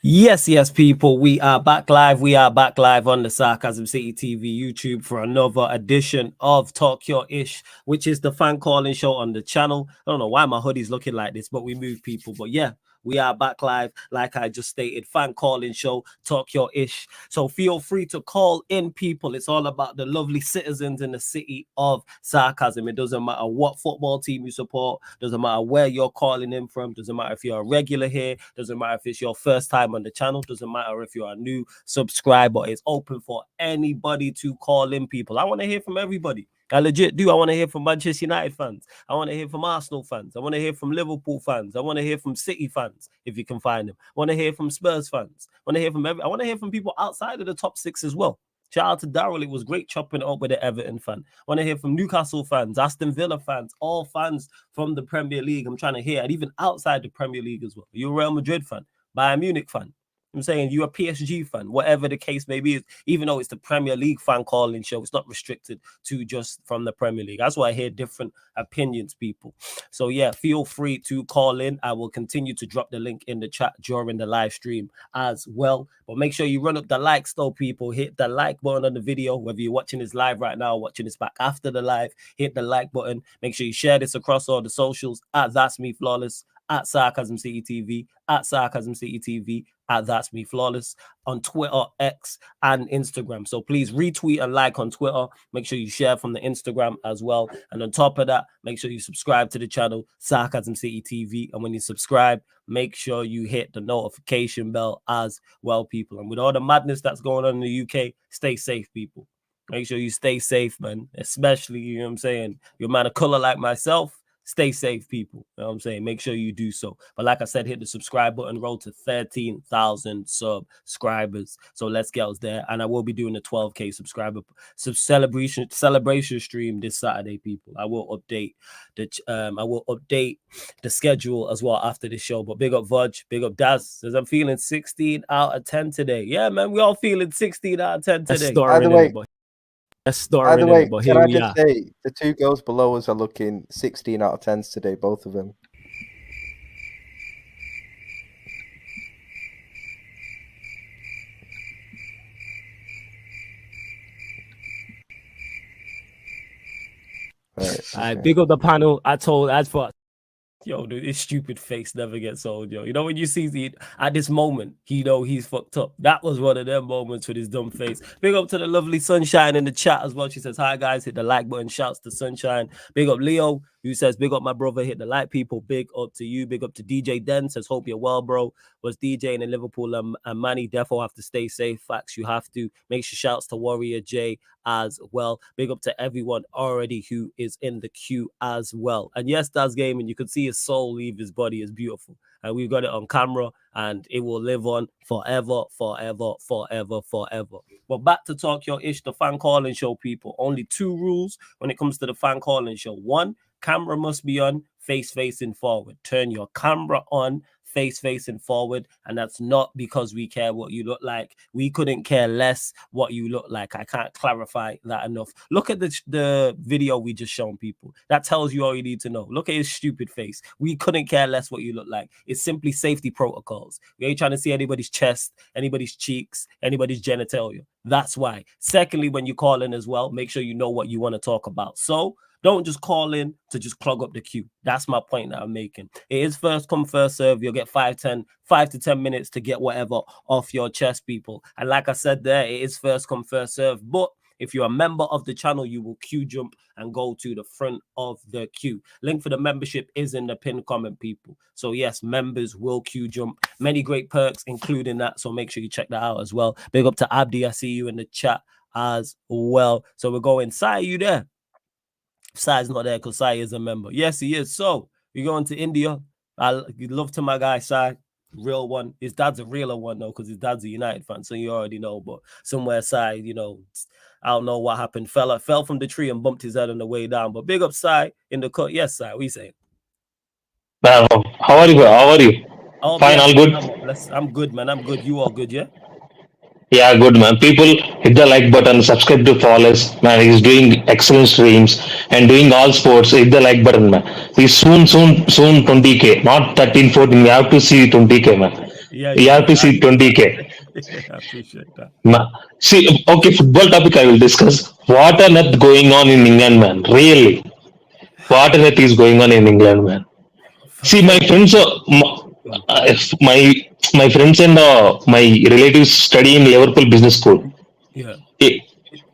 Yes, people. We are back live. We are back live on the Sarcasm City TV YouTube for another edition of Talk Your Ish, which is the fan calling show on the channel. I don't know why my hoodie's looking like this, but we move people. But yeah, we are back live, like I just stated. Fan calling show, Talk Your Ish. So feel free to call in, people. It's all about the lovely citizens in the city of Sarcasm. It doesn't matter what football team you support, doesn't matter where you're calling in from, doesn't matter if you're a regular here, doesn't matter if it's your first time on the channel, doesn't matter if you're a new subscriber. It's open for anybody to call in, people. I want to hear from everybody. I legit do. I want to hear from Manchester United fans. I want to hear from Arsenal fans. I want to hear from Liverpool fans. I want to hear from City fans, if you can find them. I want to hear from Spurs fans. I want to hear from I want to hear from people outside of the top six as well. Shout out to Daryl. It was great chopping it up with the Everton fan. I want to hear from Newcastle fans, Aston Villa fans, all fans from the Premier League. I'm trying to hear, and even outside the Premier League as well. You're a Real Madrid fan, Bayern Munich fan. I'm saying you're a PSG fan, whatever the case may be, even though it's the Premier League fan calling show, it's not restricted to just from the Premier League. That's why I hear different opinions, people. So yeah, feel free to call in. I will continue to drop the link in the chat during the live stream as well. But make sure you run up the likes though, people. Hit the like button on the video, whether you're watching this live right now or watching this back after the live. Hit the like button. Make sure you share this across all the socials at That's Me Flawless, at Sarcasm City TV, at Sarcasm City TV, at That's Me Flawless on Twitter, X, and Instagram. So please retweet and like on Twitter. Make sure you share from the Instagram as well. And on top of that, make sure you subscribe to the channel, Sarcasm City TV. And when you subscribe, make sure you hit the notification bell as well, people. And with all the madness that's going on in the UK, stay safe, people. Make sure you stay safe, man. Especially, you know what I'm saying, you're a man of color like myself. Stay safe, people. You know what I'm saying? Make sure you do so. But like I said, hit the subscribe button. Roll to 13,000 subscribers. So let's get us there. And I will be doing a 12K subscriber celebration stream this Saturday, people. I will update the schedule as well after this show. But big up Vudge, big up Daz. Says I'm feeling 16 out of 10 today. Yeah, man, we all feeling 16 out of 10 today. By the way, but can I just say the two girls below us are looking 16 out of 10s today, both of them. Right, big up the panel. As for yo, dude, this stupid face never gets old, yo. You know, when you see at this moment, you know he's fucked up. That was one of them moments with his dumb face. Big up to the lovely Sunshine in the chat as well. She says, hi, guys. Hit the like button. Shouts to Sunshine. Big up Leo, who says, big up my brother. Hit the like, people. Big up to you. Big up to DJ Den. Says, hope you're well, bro. Was DJing in Liverpool and Manny. Therefore, have to stay safe. Facts, you have to. Make sure shouts to Warrior J as well. Big up to everyone already who is in the queue as well. And yes, that's gaming. You could see his soul leave his body. Is beautiful. And we've got it on camera and it will live on forever, forever, forever, forever. But back to Talk Your Ish, the fan calling show, people. Only 2 rules when it comes to the fan calling show. 1, camera must be on, face facing forward. Turn your camera on, face facing forward, and that's not because we care what you look like. We couldn't care less what you look like. I can't clarify that enough. Look at the video we just shown, people. That tells you all you need to know. Look at his stupid face. We couldn't care less what you look like. It's simply safety protocols. We ain't trying to see anybody's chest, anybody's cheeks, anybody's genitalia. That's why. Secondly, when you call in as well, make sure you know what you want to talk about. So don't just call in to just clog up the queue. That's my point that I'm making. It is first come, first serve. You'll get 5 to 10 minutes to get whatever off your chest, people. And like I said there, it is first come, first serve. But if you're a member of the channel, you will queue jump and go to the front of the queue. Link for the membership is in the pinned comment, people. So yes, members will queue jump. Many great perks, including that. So make sure you check that out as well. Big up to Abdi. I see you in the chat as well. So we're going, Sai, you there? Sai's not there because Sai is a member. Yes, he is. So we're going to India. I love to my guy Sai, real one. His dad's a realer one though, because his dad's a United fan, so you already know. But somewhere Sai, you know, I don't know what happened. Fell from the tree and bumped his head on the way down. But big up Sai in the cut. Yes, Sai, what you saying? How are you? How are you? Fine, all good. I'm good, man. I'm good. You all good, yeah? Yeah, good, man. People hit the like button, subscribe to Flawless. Man, he's doing excellent streams and doing all sports. Hit the like button, man. He's soon 20K, not 13, 14. We have to see 20K, man. Yeah, you did. ERPC 20K. I appreciate that. See, okay, football topic I will discuss. What on earth going on in England, man? Really? What on earth is going on in England, man? See, my Sorry. friends, my friends and my relatives study in Liverpool Business School Yeah, i-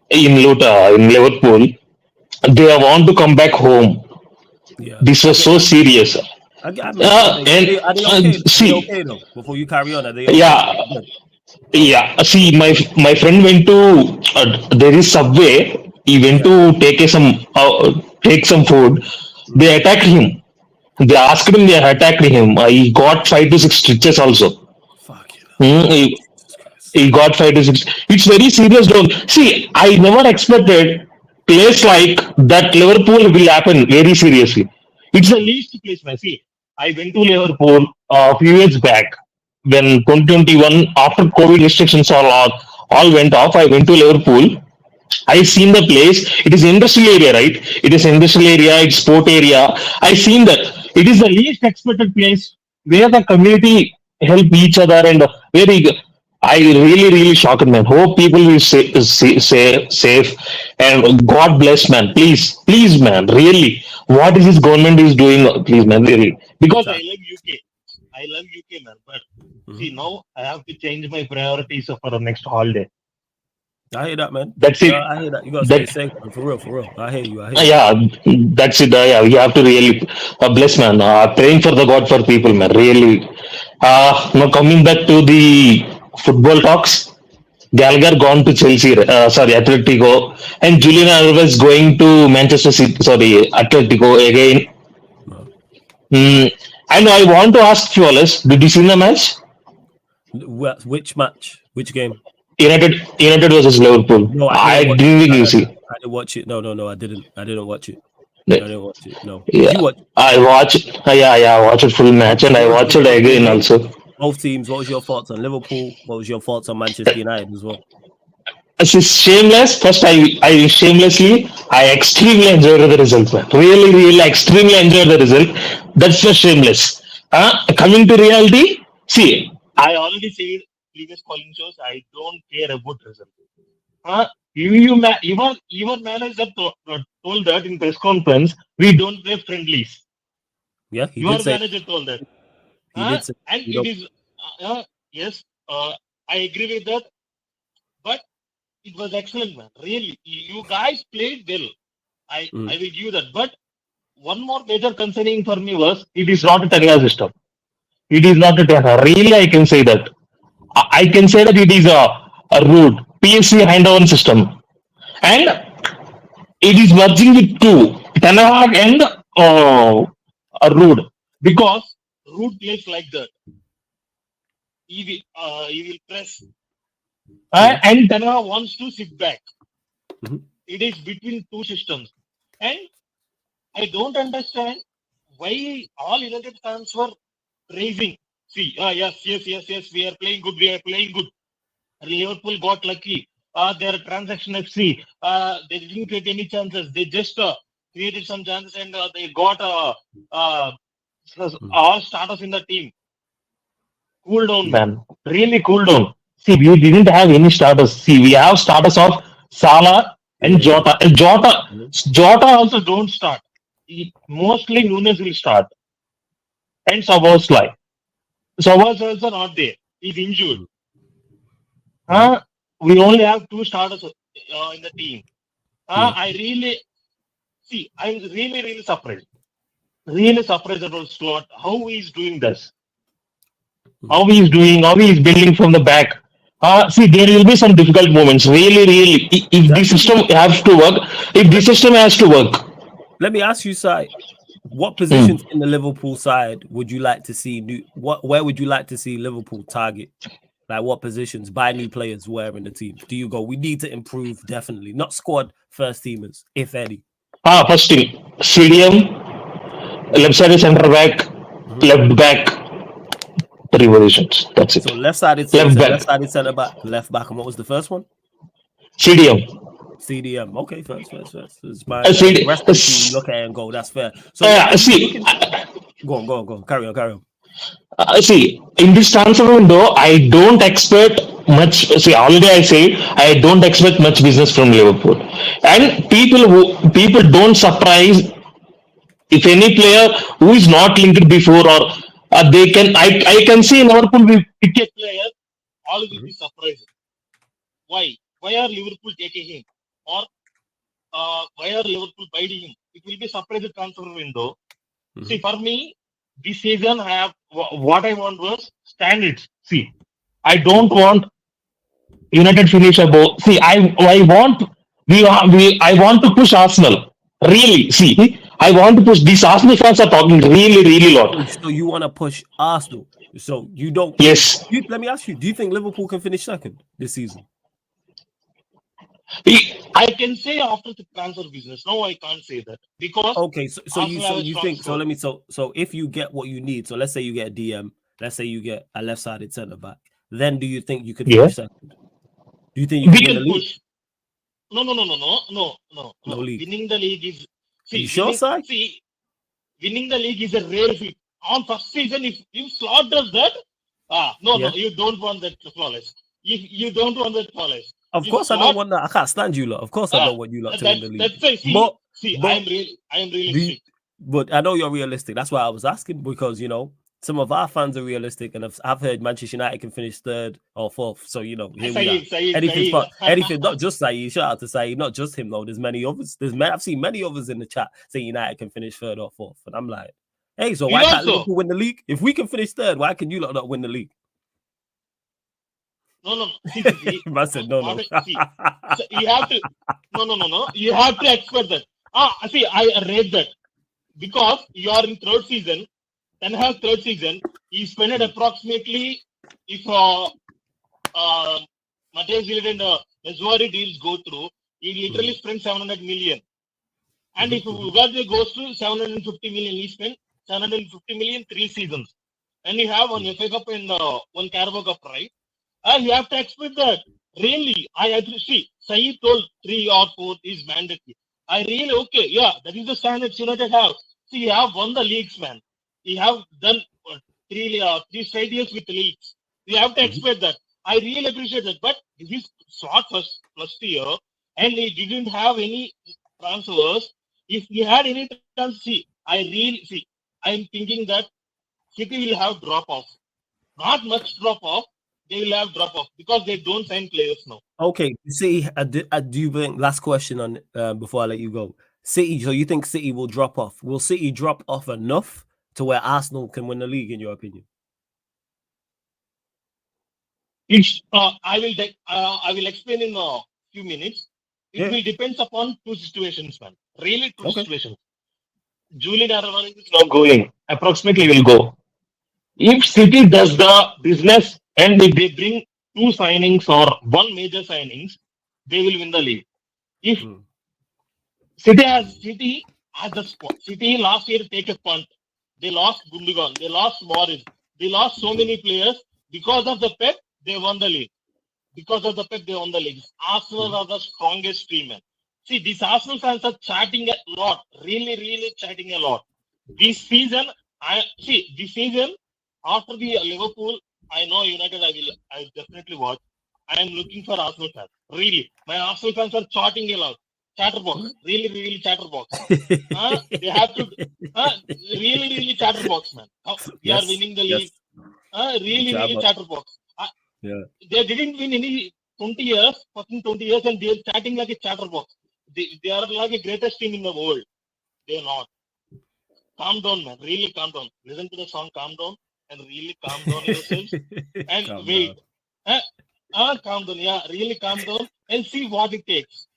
in Liverpool. They want to come back home. yeah. This I was get so that. serious. I mean, And are they okay? Are they see, okay though? Before you carry on, are they okay? yeah, Good. Okay. yeah. See, my friend went to there is Subway. He went Yeah. to take some food. Mm. They attacked him. They asked him. They attacked him. He got 5 to 6 stitches also. Fuck you. Hmm, Jesus Christ. he got 5 to 6. It's very serious. Don't see. I never expected place like that. Liverpool will happen very seriously. It's the least place. Man. See, I went to Liverpool a few years back when 2021 after COVID restrictions all went off. I went to Liverpool. I seen the place. It is industrial area, right? It is industrial area. It's sport area. I seen that. It is the least expected place where the community help each other and very. I really shocked, man. Hope people will say safe and God bless, man. Please, man. Really, what is this government is doing? Please, man. Really, because I Exactly. love UK. I love UK, man. But Mhm. see, now I have to change my priorities for the next holiday. I hear that, man. That's Yeah, it. I hear that. You gotta stay That safe, man. For real, for real. I hear you. I hear you. Yeah, that's it. Yeah, we have to really bless, man. Praying for the God for people, man. Really. Now coming back to the football talks, Gallagher gone to Chelsea, sorry, Atletico, and Julian Alvarez going to Manchester City, sorry, Atletico again. No. And I want to ask you, Alice, did you see the match? Which match? Which game? United versus Liverpool. No, I I didn't watch didn't it. think you see. I didn't watch it. No, I didn't. I didn't watch it. I didn't watch it. No. Did you Yeah, watch it? I watched. Yeah, I watched full match and I What was watched your it thoughts on again both, also. both teams? What was your thoughts on Liverpool? What was your thoughts on Manchester United as well? This is shameless. First, I shamelessly, I extremely enjoyed the result, man. Really, extremely enjoyed the result. That's the shameless. Coming to reality, see, I already said previous calling shows, I don't care about result. Even manager told that in press conference, we don't play friendlies. Yeah, he Your did say manager told that. he did say And you it don't. is, yes, I agree with that. But it was excellent, man. Really, you guys played well. I will give that. But one more major concerning for me was it is not a Tanya system. It is not a Tanya. Really, I can say that. I can say that it is a root PSC handover system, and it is merging with two Tanahag and a root because root plays like that. He will press, Yeah. and Tanahag wants to sit back. Mhm. It is between two systems, and I don't understand why all United fans were praising. See, yes, we are playing good, we are playing good. Liverpool got lucky. Their transaction FC, they didn't get any chances. They just created some chances and they got all starters in the team. Cool down, man. Really cool down. See, we didn't have any starters. See, we have starters of Salah and Yeah. Jota. Jota also don't start. Mostly Nunes will start. And Szoboszlai. Szoboszlai also not there. He's injured. Uh, we only have two starters in the team. I really see. I'm really surprised. Really surprised about Stuart. How he's doing this. How he's doing. How he's building from the back. See, there will be some difficult moments. Really. If this system has to work, Let me ask you, Sai. What Hmm. positions in the Liverpool side would you like to see new? Where would you like to see Liverpool target? Like what positions? Buy new players where in the team? Do you go? We need to improve definitely. Not squad first teamers, if any. First team. Stadium. Left side centre back. Left back. Three positions. That's it. So left-sided Left centre, back. left-sided centre back, left back, and what was the first one? CDM. CDM. Okay, first. It's my CD, rest of the team. Look at it and go. That's fair. So see, go on. Carry on. See, in this transfer window, I don't expect much. See, already I say I don't expect much business from Liverpool, and people don't surprise if any player who is not linked before or they can. I can see Liverpool will pick a player. All will be Mhm. surprised. Why? Why are Liverpool taking him? Or why are Liverpool buying him? It will be surprise transfer window. See, Mhm. for me, this season I have what I want was standards. See, I don't want United finish above. See, I want I want to push Arsenal. Really, see, I want to push. These Arsenal fans are talking really lot. So you want to push Arsenal. So you don't. Yes, Let me ask you: do you think Liverpool can finish second this season? I can say after the transfer business. No, I can't say that because Okay, Arsenal have a you strong think so? squad. Let me so if you get what you need, so let's say you get a DM, let's say you get a left-sided centre back, then do you think you could Yeah, finish second? Do you think you we could win the can league? push. No. No league. Winning the league is Are you sure, Si? winning the league is a rare feat. On first season, if Slot does that, no, Yeah. you don't want that flawless. You don't want that flawless. Of If course, I don't Slot, want that. I can't stand you lot. Of course, I uh, don't want you lot to win the league. that's why. But I but am really do you, strict. but I know you're realistic. That's why I was asking because some of our fans are realistic, and I've heard Manchester United can finish third or fourth. So here we are. Anything's Saeed. but anything. Not just Saeed. Shout out to Saeed. Not just him though. There's many others. I've seen many others in the chat saying United can finish third or fourth, and I'm like, hey, so We why can't also. Liverpool win the league? If we can finish third, why can you lot not win the league? No. See. I said no, What? no. So you have to. No. You have to expect that. See, I rate that because you are in third season. Ten Hag third season, he spent approximately if Matthias Gillett and Mazzari deals go through, he literally spent 700 million. And if Ugarte goes to 750 million, he spent 750 million 3 seasons. And you have one FA Cup and one Carabao Cup, right? You have to expect that. Really, I agree. See, Saeed told 3 or 4 is mandatory. I really, okay, yeah, that is the standards United have. See, you have won the leagues, man. You have done three straight years with leagues. You have to expect that. I really appreciate that. But this is short first year, and he didn't have any transfers. If he had any transfers, I'm thinking that City will have drop off. Not much drop off. They will have drop off because they don't sign players now. Okay, City. Do you think last question on before I let you go? City. So you think City will drop off? Will City drop off enough to where Arsenal can win the league? In your opinion? It's I will explain in a few minutes. It Yeah. will depends upon two situations, man. Really two Okay. situations. Julian Aravan is not going. Approximately will go. If City does the business and if they bring 2 signings or one major signings, they will win the league. If Mm. City has the squad. City last year take a punt. They lost Gundogan. They lost Morris. They lost so many players. Because of the Pep, they won the league. Because of the Pep, they won the league. Arsenal are the strongest team, man. See, these Arsenal fans are chatting a lot. Really chatting a lot. This season, this season, after the Liverpool, I know United, I will definitely watch. I am looking for Arsenal fans. Really. My Arsenal fans are chatting a lot. Chatterbox. Really chatterbox. They have to, really chatterbox, man. We are Yes. winning the Yes. league. Really Jabba. chatterbox. Yeah. They didn't win any 20 years, fucking 20 years, and they're chatting like a chatterbox. They are like the greatest team in the world. They're not. Calm down, man. Really calm down. Listen to the song Calm Down and really calm down yourselves and Calm down. wait. Calm down. Yeah, really calm down and see what it takes.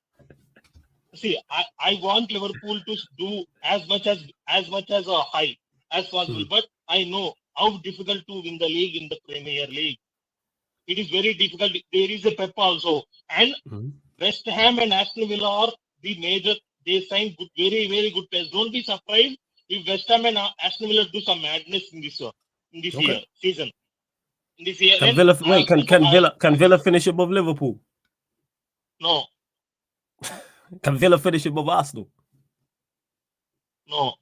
See, I want Liverpool to do as much as a high as possible, but I know how difficult to win the league in the Premier League. It is very difficult. There is a Pep also, and West Ham and Aston Villa are the major. They sign good, very good players. Don't be surprised if West Ham and Aston Villa do some madness in this Okay. season. In this year, Can and Villa wait? Can Villa finish above Liverpool? no, Can Villa finish above Arsenal? no,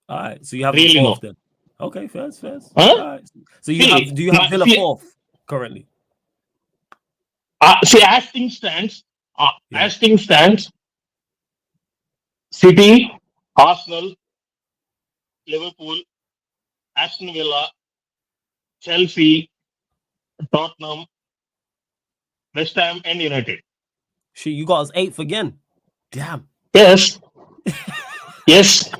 All right. So you have them really fourth no. then. Okay, first. All Huh? right. So See, do you have Villa fourth currently? see, as things stands, Yeah. City, Arsenal, Liverpool, Aston Villa, Chelsea, Tottenham, West Ham, and United. Shit, you got us eighth again. Damn. Yes, yes,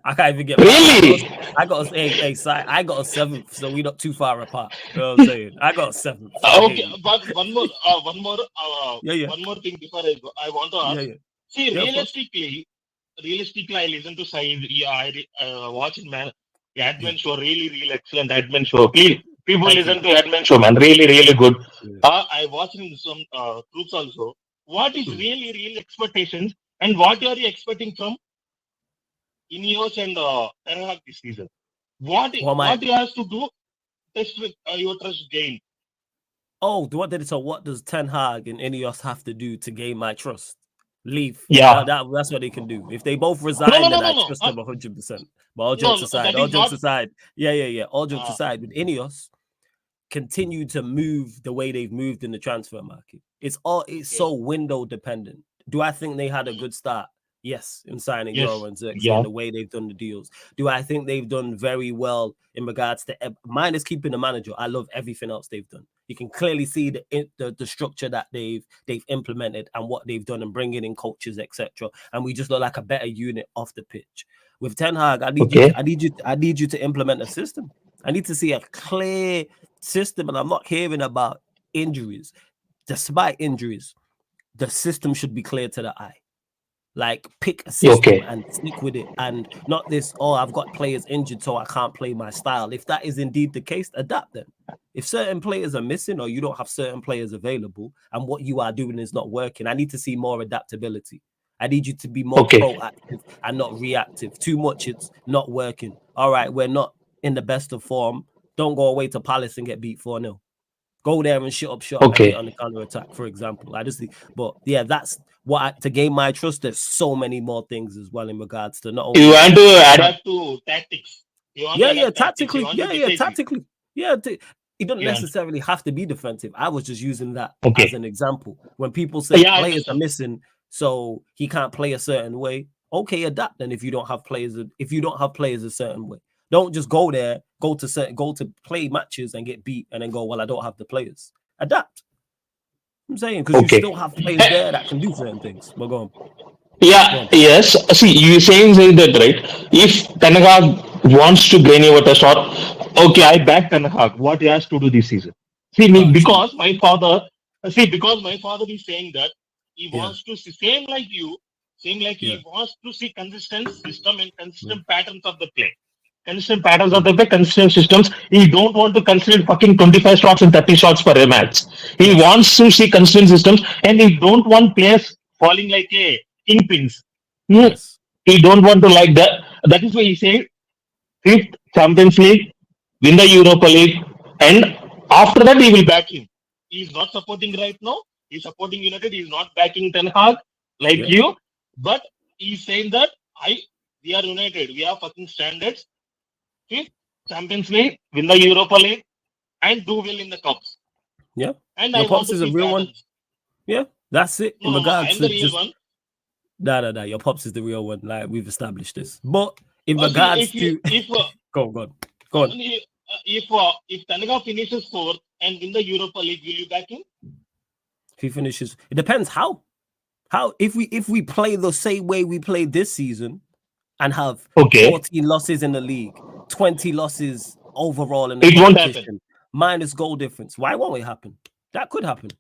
I can't even get mad. really. I got us I got a seventh, so we're not too far apart. You know what I'm saying? I got a seventh, so I hear Okay, you. but Yeah. one more thing before I go, I want to ask. Yeah. See, Yeah, of course. realistically, I listen to Sai. Yeah, I watch Yeah. admin show. Really excellent admin show. Please, people Thank listen you. to admin show, man. Really good. Yeah. I watched in some groups also. What is Hmm. real expectations, and what are you expecting from Ineos and Ten Hag this season? What Well, what you have to do test with your trust gain? What does Ten Hag and Ineos have to do to gain my trust? Leave. Yeah. That's what they can do. If they both No, resign, then I no. trust them 100%. But all No, jokes no, aside, that is not. Yeah. All jokes Uh, aside, with Ineos, continue to move the way they've moved in the transfer market. It's okay. so window dependent. Do I think they had a good start? Yes, in signing Yes. Euro and Xerxes Yeah. and the way they've done the deals. Do I think they've done very well in regards to minus keeping the manager? I love everything else they've done. You can clearly see the structure that they've implemented and what they've done and bringing in coaches, etc. And we just look like a better unit off the pitch. With Ten Hag, I need you to implement a system. I need to see a clear system, and I'm not hearing about injuries. Despite injuries, the system should be clear to the eye. Like, pick a system and stick with it, and not this, I've got players injured, so I can't play my style. If that is indeed the case, adapt them. If certain players are missing or you don't have certain players available and what you are doing is not working, I need to see more adaptability. I need you to be more proactive and not reactive. Too much, it's not working. All right, we're not in the best of form. Don't go away to Palace and get beat 4-0. Go there and shut up shop and get on the counter attack, for example. I just think, but yeah, that's to gain my trust. There's so many more things as well in regards to not only you want to adapt to tactics. Tactically. Tactically. Yeah, it doesn't necessarily have to be defensive. I was just using that as an example. When people say players are missing, so he can't play a certain way. Okay, adapt then if you don't have players a certain way. Don't just go there, go to play matches and get beat and then go, well, I don't have the players. Adapt. I'm saying, because you still have players there that can do certain things. But go on. Yeah, yes. See, you're saying that, right? If Ten Hag wants to gain over the shot, okay, I back Ten Hag. What he has to do this season? Because my father is saying that he wants to see, same like he wants to see consistent system and consistent patterns of the play. Consistent patterns of the play, consistent systems. He don't want to consider fucking 25 shots and 30 shots per match. He wants to see consistent systems, and he don't want players falling like a kingpins. Yes. He don't want to like that. That is why he said fifth Champions League, win the Europa League, and after that he will back him. He is not supporting right now. He's supporting United. He is not backing Ten Hag like you. But he's saying that we are United. We have fucking standards. Fifth Champions League, win the Europa League, and do well in the cups. Yeah. And your pops is a real one. Yeah, that's it. No, I'm the real one. No. Your pops is the real one. Like, we've established this. But in regards to go on. If Ten Hag finishes fourth and win the Europa League, will you back him? If he finishes, it depends how. If we play the same way we played this season and have 14 losses in the league, 20 losses overall in the competition, minus goal difference, why won't it happen? That could happen.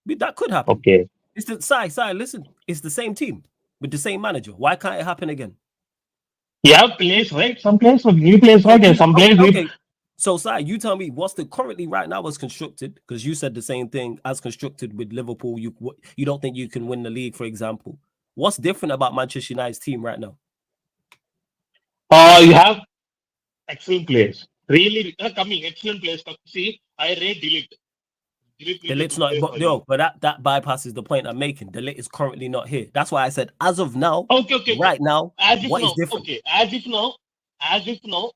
Okay. It's the listen, it's the same team with the same manager. Why can't it happen again? Yeah, players, right? Some players with new players, right? And some players with... So, Sai, you tell me what's the currently right now was constructed, because you said the same thing as constructed with Liverpool. You don't think you can win the league, for example. What's different about Manchester United's team right now? You have excellent players. Really coming, excellent players. See, I rate Delete. Delite's not, but that bypasses the point I'm making. Delete is currently not here. That's why I said, as of now, right now, as if what now, is different? Okay, as if now, as if now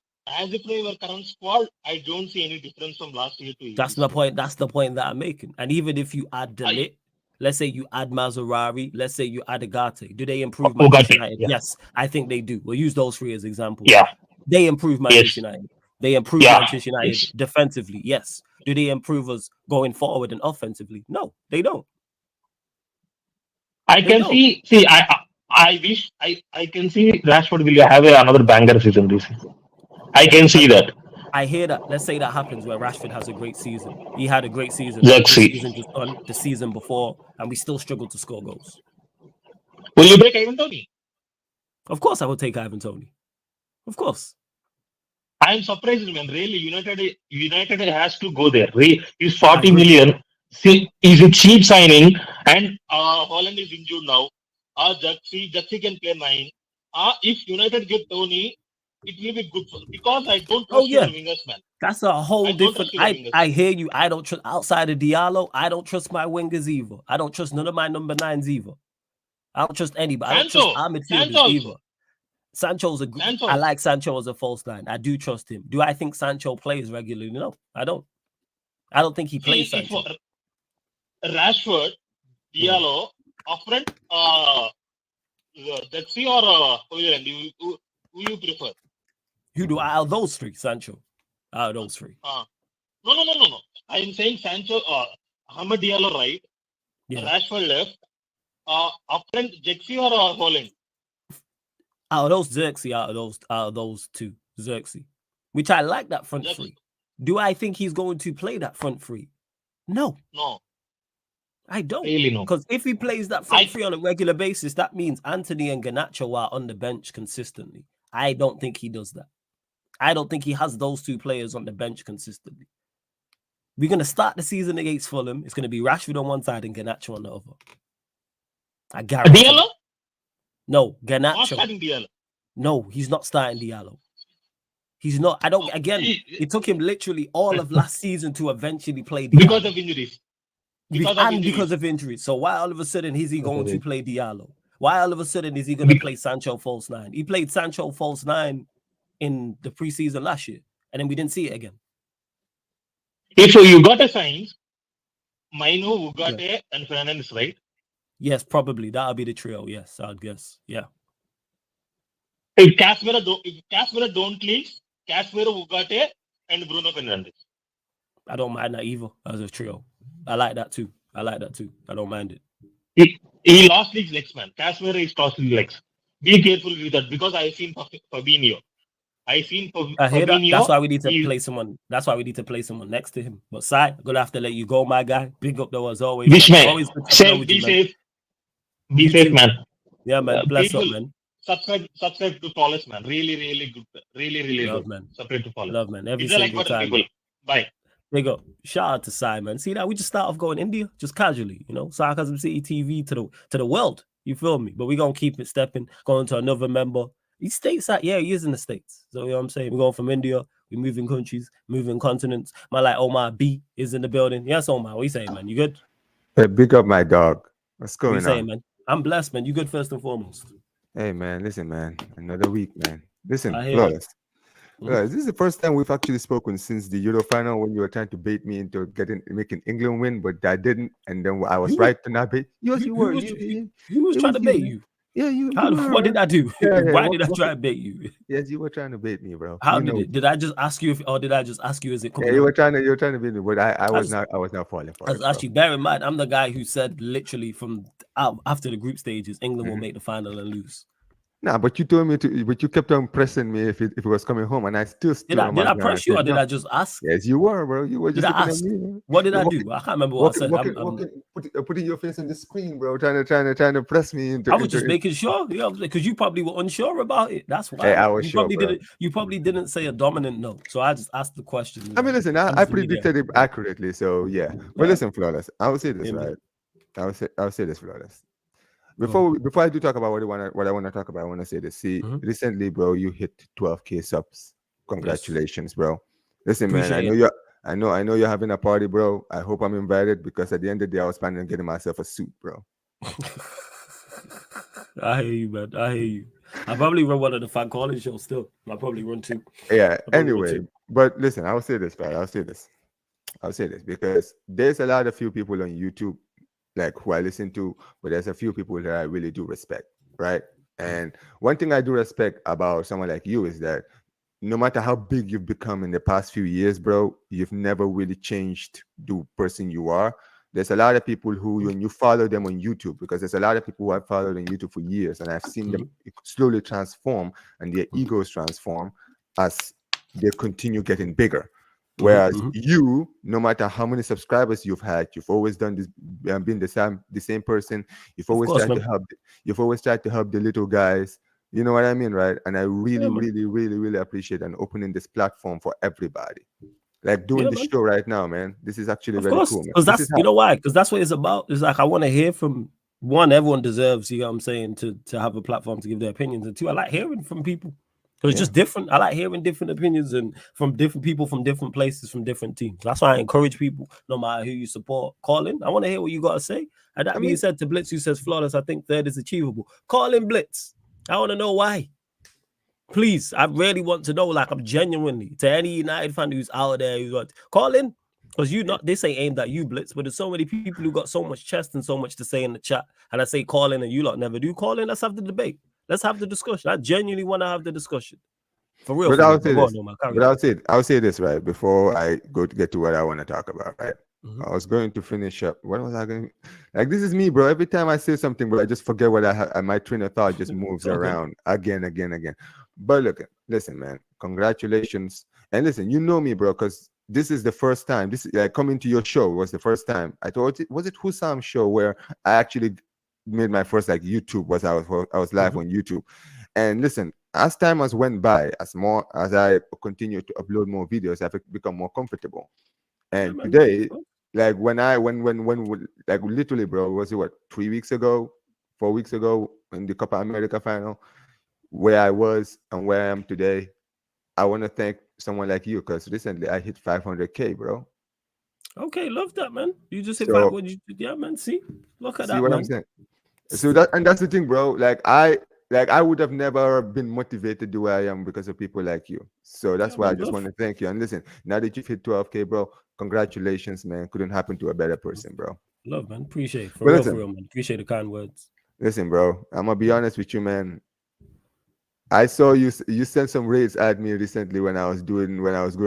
your current squad, I don't see any difference from last year to That's this the year. point. That's the point that I'm making. And even if you add Delit, let's say you add Maserati, let's say you add Agate, do they improve Manchester Ugarte, United? yeah, Yes, I think they do. We'll use those three as examples. yeah, They improve Manchester yes, United. They improve yeah, Manchester United yes. defensively. Yes. Do they improve us going forward and offensively? No, they don't. I They can don't. see. I wish I can see Rashford will have another banger season this season. I can see that. I hear that. Let's say that happens where Rashford has a great season. He had a great season, not this Jaxi. season just done, the season before, and we still struggle to score goals. Will you break Ivan Tony? Of course, I would take Ivan Tony. Of course. I'm surprised, man. Really, United has to go there. He's I 40 agree. million. See, is a cheap signing, and Holland is injured now. Jaxi can play 9. If United get Tony, it will be good because I don't Oh trust your yeah, wingers, man. that's a whole I don't different. trust your wingers. I hear you. I don't trust outside of Diallo. I don't trust my wingers either. I don't trust none of my number 9s either. I don't trust anybody. I don't trust our midfielders Sancho either. also. Sancho's a. Sancho I also. like Sancho as a false 9. I do trust him. Do I think Sancho plays regularly? No, I don't. I don't think he plays See, if Sancho. Rashford, Diallo, up front, Jaxi or Hoyland, who you prefer? Who do I? Out of those three, Sancho. Out of those three. No. I'm saying Sancho, Ahmed Diallo right, Yeah. Rashford left, up front Jaxi or Holland. Out of those Xerxes, out of those two, Xerxes. Which I like that front three. Do I think he's going to play that front three? No. No. I don't. Really no. Because if he plays that front three on a regular basis, that means Anthony and Garnacho are on the bench consistently. I don't think he does that. I don't think he has those two players on the bench consistently. We're going to start the season against Fulham. It's going to be Rashford on one side and Garnacho on the other. I guarantee. Diallo? No, Not Garnacho. starting Diallo. No, he's not starting Diallo. He's not. I don't. Again, it took him literally all of last season to eventually play Diallo. Because of injuries. Because of injuries. So why all of a sudden is he going to play Diallo? Why all of a sudden is he going to play Sancho false 9? He played Sancho false 9 in the preseason last year, and then we didn't see it again. If you got a signs, Maino, Ugarte, and Fernandes, right? Yes, probably that'll be the trio. Yes, I'd guess. Yeah. If Casemiro don't leave, Casemiro, Ugarte, and Bruno Fernandes. I don't mind that either as a trio. I like that too. I don't mind it. He lost his legs, man. Casemiro is lost his legs. Be careful with that because I've seen Fabinho. I hear that. That's why we need to play someone. That's why we need to play someone next to him. But Sai, I'm gonna have to let you go, my guy. Big up though as always. This man. Always Be safe. Be safe, man. Yeah, man. Bless up, man. Subscribe to Paulus, man. Really good. Really love, good. Man. Subscribe to Paulus. Love, man. Every it's single like time. People. Bye. Big up. Shout out to Sai, man. See that we just start off going India, just casually, Sarcasm City TV to the world. You feel me? But we're gonna keep it stepping, going to another member. He's stateside, yeah, he is in the States. So you know what I'm saying? We're going from India, we're moving countries, moving continents. My like Omar B is in the building. Yes, Omar, what you saying, man? You good? Hey, big up my dog. What's going on? Saying, man? I'm blessed, man. You good first and foremost. Hey man, listen, man. Another week, man. Listen, Flawless. This is the first time we've actually spoken since the Euro final when you were trying to bait me into making England win, but I didn't, and then I was right to not bait. Yes, you were. You was trying to bait you. Yeah, you. What did I do? Yeah, Why did I try to bait you? Yes, you were trying to bait me, bro. How did it? Did I just ask you or did I just ask you? Is it coming? Yeah, you were trying to bait me, but I was not falling for it. Actually, bear in mind, I'm the guy who said literally from after the group stages, England will make the final and lose. Nah, but you told me to. But you kept on pressing me if it was coming home, and I still. Did I press you or did I just ask? Yes, you were, bro. You were just looking at me. What did I do? I can't remember what I said. Putting your face on the screen, bro. Trying to press me into. I was just making sure, because you probably were unsure about it. That's why. Hey, I was sure. You probably didn't say a dominant no, so I just asked the question. I mean, listen, I predicted it accurately, so yeah. But listen, Flawless, I will say this, right? I will say this, Flawless. Before I do talk about what I want to talk about, I want to say this. See, recently, bro, you hit 12K subs. Congratulations, bro. Listen, Appreciate man, I know you're having a party, bro. I hope I'm invited because at the end of the day, I was planning on getting myself a suit, bro. I hear you, man. I hear you. I probably run one of the fan calling shows still. I probably run two. Yeah. Probably run Anyway, two. but listen, I'll say this, man. I'll say this because there's a lot of few people on YouTube like who I listen to, but there's a few people that I really do respect, right? And one thing I do respect about someone like you is that no matter how big you've become in the past few years, bro, you've never really changed the person you are. There's a lot of people who, when you follow them on YouTube, because there's a lot of people who I've followed on YouTube for years, and I've seen them slowly transform and their egos transform as they continue getting bigger. Whereas you, no matter how many subscribers you've had, you've always done this, been the same person. You've always tried to help. You've always tried to help the little guys. You know what I mean, right? And I really appreciate and opening this platform for everybody. Like doing the show right now, man. This is actually very cool, man. Because that's, you know why? Because that's what it's about. It's like I want to hear from one, everyone deserves, you know what I'm saying, to have a platform to give their opinions. And two, I like hearing from people. Because it's just different. I like hearing different opinions and from different people from different places, from different teams. That's why I encourage people, no matter who you support, call in. I want to hear what you got to say. And that being said, to Blitz, who says flawless, I think third is achievable. Call in Blitz. I want to know why. Please, I really want to know. Like, I'm genuinely, to any United fan who's out there, who's what, call in. Because this ain't aimed at you, Blitz, but there's so many people who got so much chest and so much to say in the chat. And I say call in and you lot never do. Call in, let's have the debate. Let's have the discussion. I genuinely want to have the discussion. For real. But I'll say this, right, before I get to what I want to talk about, right? I was going to finish up. What was I going? Like, this is me, bro. Every time I say something, but I just forget what I have. My train of thought just moves around again. But look, listen, man. Congratulations, and listen. You know me, bro, because this is the first time. This like coming to your show was the first time. I thought was it Hussam show where I actually made my first like YouTube. I was live on YouTube, and listen. As time has went by, as I continue to upload more videos, I've become more comfortable. And today, like when like literally, bro, was it what 3 weeks ago, 4 weeks ago in the Copa America final, where I was and where I am today, I want to thank someone like you because recently I hit 500K, bro. Okay, love that, man. You just hit 500. Yeah, man. See, look at that, man. I'm saying? So that's the thing, bro. Like I would have never been motivated the way I am because of people like you. So that's why I just want to thank you. And listen, now that you've hit 12K, bro, congratulations, man. Couldn't happen to a better person, bro. Love, man. Appreciate it. For real, man. Appreciate the kind words. Listen, bro, I'm gonna be honest with you, man. I saw you sent some raids at me recently when I was going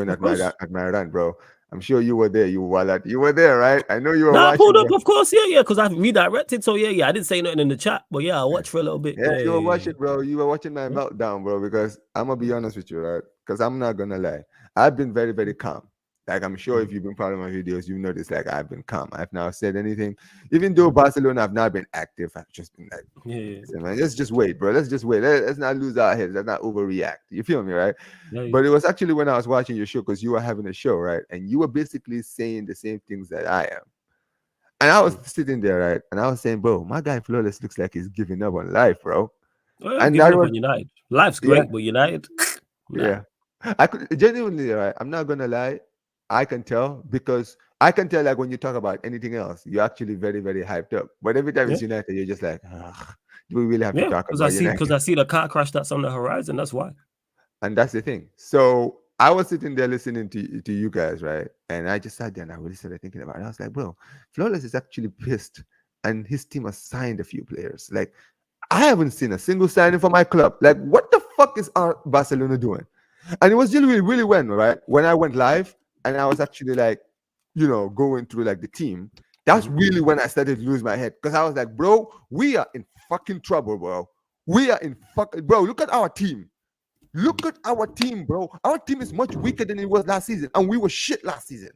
at my run, bro. I'm sure you were there. You were there, right? I know you were watching. I pulled up, of course. Yeah, because I redirected. So, yeah. I didn't say nothing in the chat. But, yeah, I watched for a little bit. Yeah, you were watching, bro. You were watching my meltdown, bro, because I'm going to be honest with you, right? Because I'm not going to lie. I've been very, very calm. Like, I'm sure if you've been following my videos, you noticed, like, I've been calm. I've not said anything. Even though Barcelona have not been active, I've just been like, man, let's just wait, bro. Let's just wait. Let's not lose our heads. Let's not overreact. You feel me, right? But it was actually when I was watching your show, because you were having a show, right? And you were basically saying the same things that I am. And I was sitting there, right? And I was saying, bro, my guy Flawless looks like he's giving up on life, bro. Well, and that was United. Life's great, but United. Yeah. I could genuinely, right? I'm not gonna lie. I can tell because I can tell, like, when you talk about anything else, you're actually very, very hyped up. But every time it's United, you're just like, do we really have to talk about United? Because I see the car crash that's on the horizon. That's why. And that's the thing. So I was sitting there listening to you guys, right? And I just sat there and I really started thinking about it. I was like, bro, Flawless is actually pissed. And his team has signed a few players. Like, I haven't seen a single signing for my club. Like, what the fuck is our Barcelona doing? And it was really when I went live and I was actually like, going through like the team. That's really when I started to lose my head because I was like, bro, we are in fucking trouble, bro. Look at our team. Look at our team, bro. Our team is much weaker than it was last season, and we were shit last season.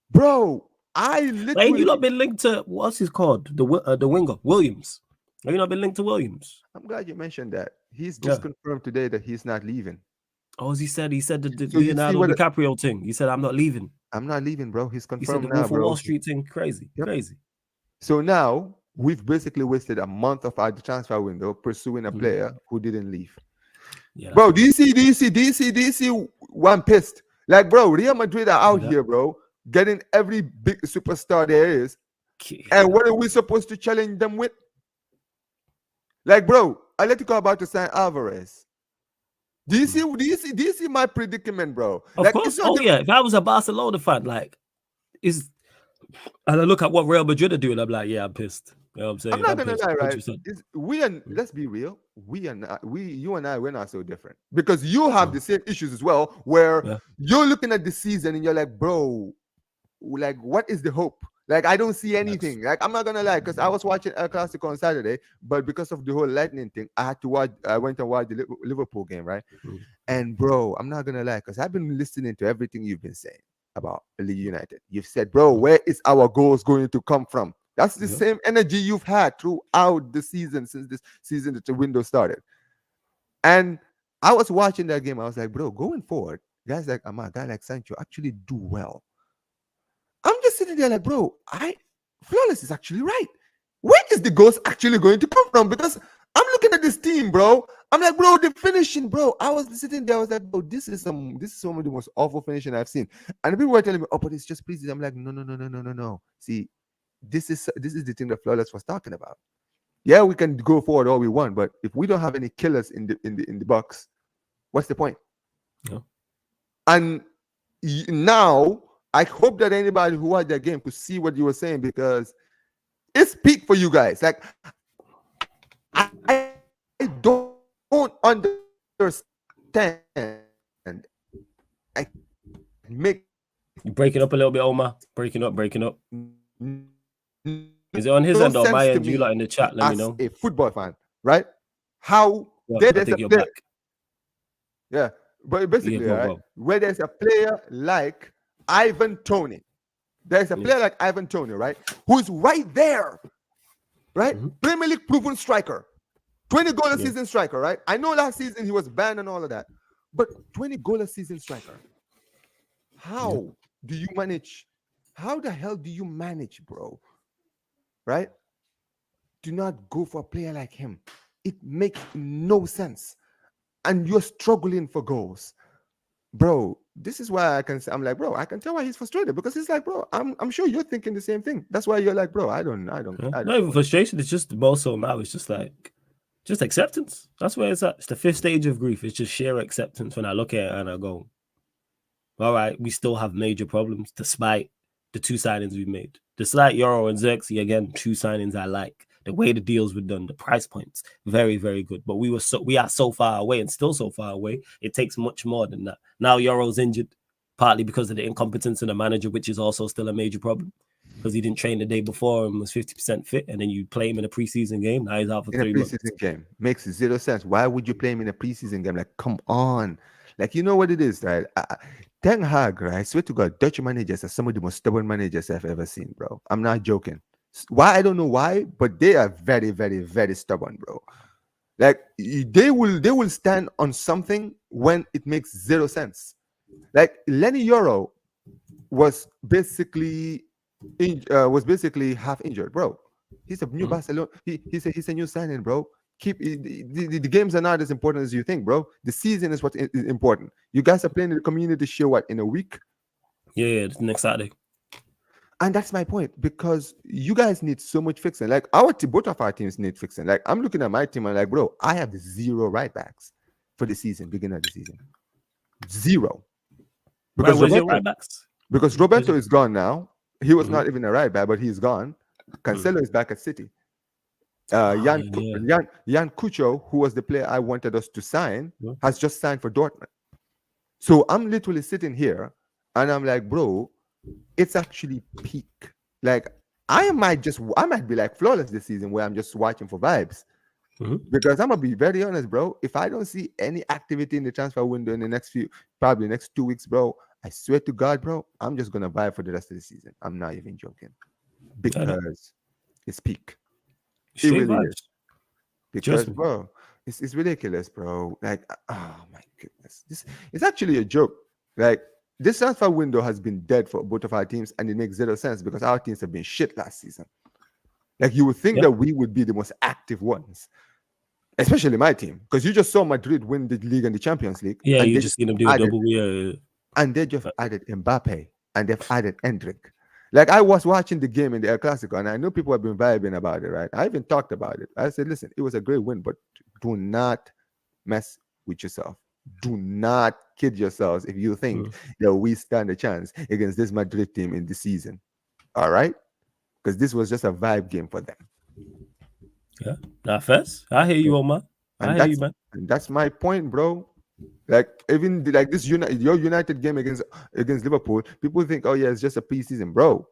Bro, I literally... Ain't you not been linked to, what's his called? The winger, Williams. Have you not been linked to Williams? I'm glad you mentioned that. He's just confirmed today that he's not leaving. Oh, he said the Leonardo DiCaprio thing. He said, I'm not leaving. I'm not leaving, bro. He's confirmed. He said the Wolf of Wall Street thing. Crazy. So now we've basically wasted a month of our transfer window pursuing a player who didn't leave. Yeah, bro, do you see one pissed? Like, bro, Real Madrid are out here, bro, getting every big superstar there is. And what are we supposed to challenge them with? Like, bro, Atletico about to sign Alvarez. Do you see my predicament, bro? Of Like, course. it's not Yeah. If I was a Barcelona fan, like, and I look at what Real Madrid are doing, I'm like, yeah, I'm pissed. You know what I'm saying? I'm not gonna pissed. lie, right? 100%. Let's be real. You and I, we're not so different because you have the same issues as well. Where you're looking at the season and you're like, bro, like, what is the hope? Like, I don't see anything. Like, I'm not gonna lie, because I was watching El Clasico on Saturday, but because of the whole lightning thing, I had to watch. I went and watched the Liverpool game, right? And bro, I'm not gonna lie, because I've been listening to everything you've been saying about Leeds United. You've said, bro, where is our goals going to come from? That's the same energy you've had throughout the season since this season that the window started. And I was watching that game. I was like, bro, going forward, guys like Omar, guy like Sancho actually do well. I'm just sitting there like, bro, Flawless is actually right. Where is the goals actually going to come from? Because I'm looking at this team, bro. I'm like, bro, the finishing, bro. I was sitting there, I was like, bro, this is some of the most awful finishing I've seen. And people were telling me, oh, but it's just preseason. I'm like, no. See, this is the thing that Flawless was talking about. Yeah, we can go forward all we want, but if we don't have any killers in the box, what's the point? Yeah. And now I hope that anybody who watched that game could see what you were saying, because it's peak for you guys. Like, I don't understand. I make You breaking up a little bit, Omar. Breaking up. Is it on his end or my end? You lot in the chat, let me know. A football fan, right? How I think you're back. Yeah, but basically, right, where there's a player like Ivan Toney, there's a player like Ivan Toney, right, who's right there, right? Premier League proven striker, 20 goal a season striker, right? I know last season he was banned and all of that, but 20 goal a season striker. How do you manage? How the hell do you manage, bro? Right? Do not go for a player like him. It makes no sense. And you're struggling for goals. Bro, this is why I'm like, bro, I can tell why he's frustrated, because he's like, bro, I'm sure you're thinking the same thing. That's why you're like, bro, I don't not even frustration. It's just more so now. It's just like, just acceptance. That's where it's at. It's the fifth stage of grief. It's just sheer acceptance. When I look at it and I go, all right, we still have major problems despite the two signings we've made. Despite Euro and Xerxes, again, two signings I like. The way the deals were done, the price points, very, very good. But we are so far away, and still so far away. It takes much more than that. Now Euro's injured, partly because of the incompetence of the manager, which is also still a major problem, because he didn't train the day before and was 50% fit, and then you play him in a preseason game. Now he's out for 3 months. Preseason game makes zero sense. Why would you play him in a preseason game? Like, come on. Like, you know what it is, right? Ten Hag, right? I swear to God, Dutch managers are some of the most stubborn managers I've ever seen, bro. I'm not joking. Why? I don't know why, but they are very, very, very stubborn, bro. Like, they will stand on something when it makes zero sense. Like, Lenny Euro was basically half injured, bro. He's a new Barcelona. He's a new signing, bro. The games are not as important as you think, bro. The season is what is important. You guys are playing in the Community Shield in a week? Yeah, next Saturday. And that's my point, because you guys need so much fixing. Like, both of our teams need fixing. Like, I'm looking at my team and like, bro, I have 0 right backs for the season, beginning of the season. 0. Because Roberto is gone now. He was not even a right back, but he's gone. Cancelo is back at City. Jan Kucho, who was the player I wanted us to sign, has just signed for Dortmund. So I'm literally sitting here and I'm like, bro, it's actually peak. Like, I might be like Flawless this season, where I'm just watching for vibes. Because I'm gonna be very honest, bro. If I don't see any activity in the transfer window in the next 2 weeks, bro, I swear to God, bro, I'm just gonna vibe for the rest of the season. I'm not even joking, because it's peak. It really is. Because, bro, it's ridiculous, bro. Like, oh my goodness, this is actually a joke. Like, this transfer window has been dead for both of our teams, and it makes zero sense because our teams have been shit last season. Like, you would think that we would be the most active ones, especially my team, because you just saw Madrid win the league and the Champions League. Yeah, you just seen them do a double. And they just added Mbappe, and they've added Endrick. Like I was watching the game in the El Clasico, and I know people have been vibing about it, right? I even talked about it. I said, listen, it was a great win, but do not mess with yourself. Do not kid yourselves if you think that we stand a chance against this Madrid team in the season. All right? Because this was just a vibe game for them. Yeah, not first. I hear you, Omar. I hear you, man. And that's my point, bro. Like even like this your United game against Liverpool, people think, oh yeah, it's just a preseason, bro.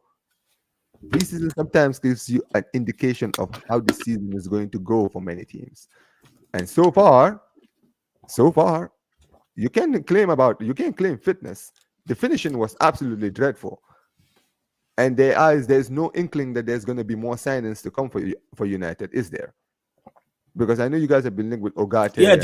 Preseason sometimes gives you an indication of how the season is going to go for many teams. And so far, you can't claim fitness. The finishing was absolutely dreadful. And there's no inkling that there's going to be more signings to come for United, is there? Because I know you guys have been linked with Ogate. Yeah,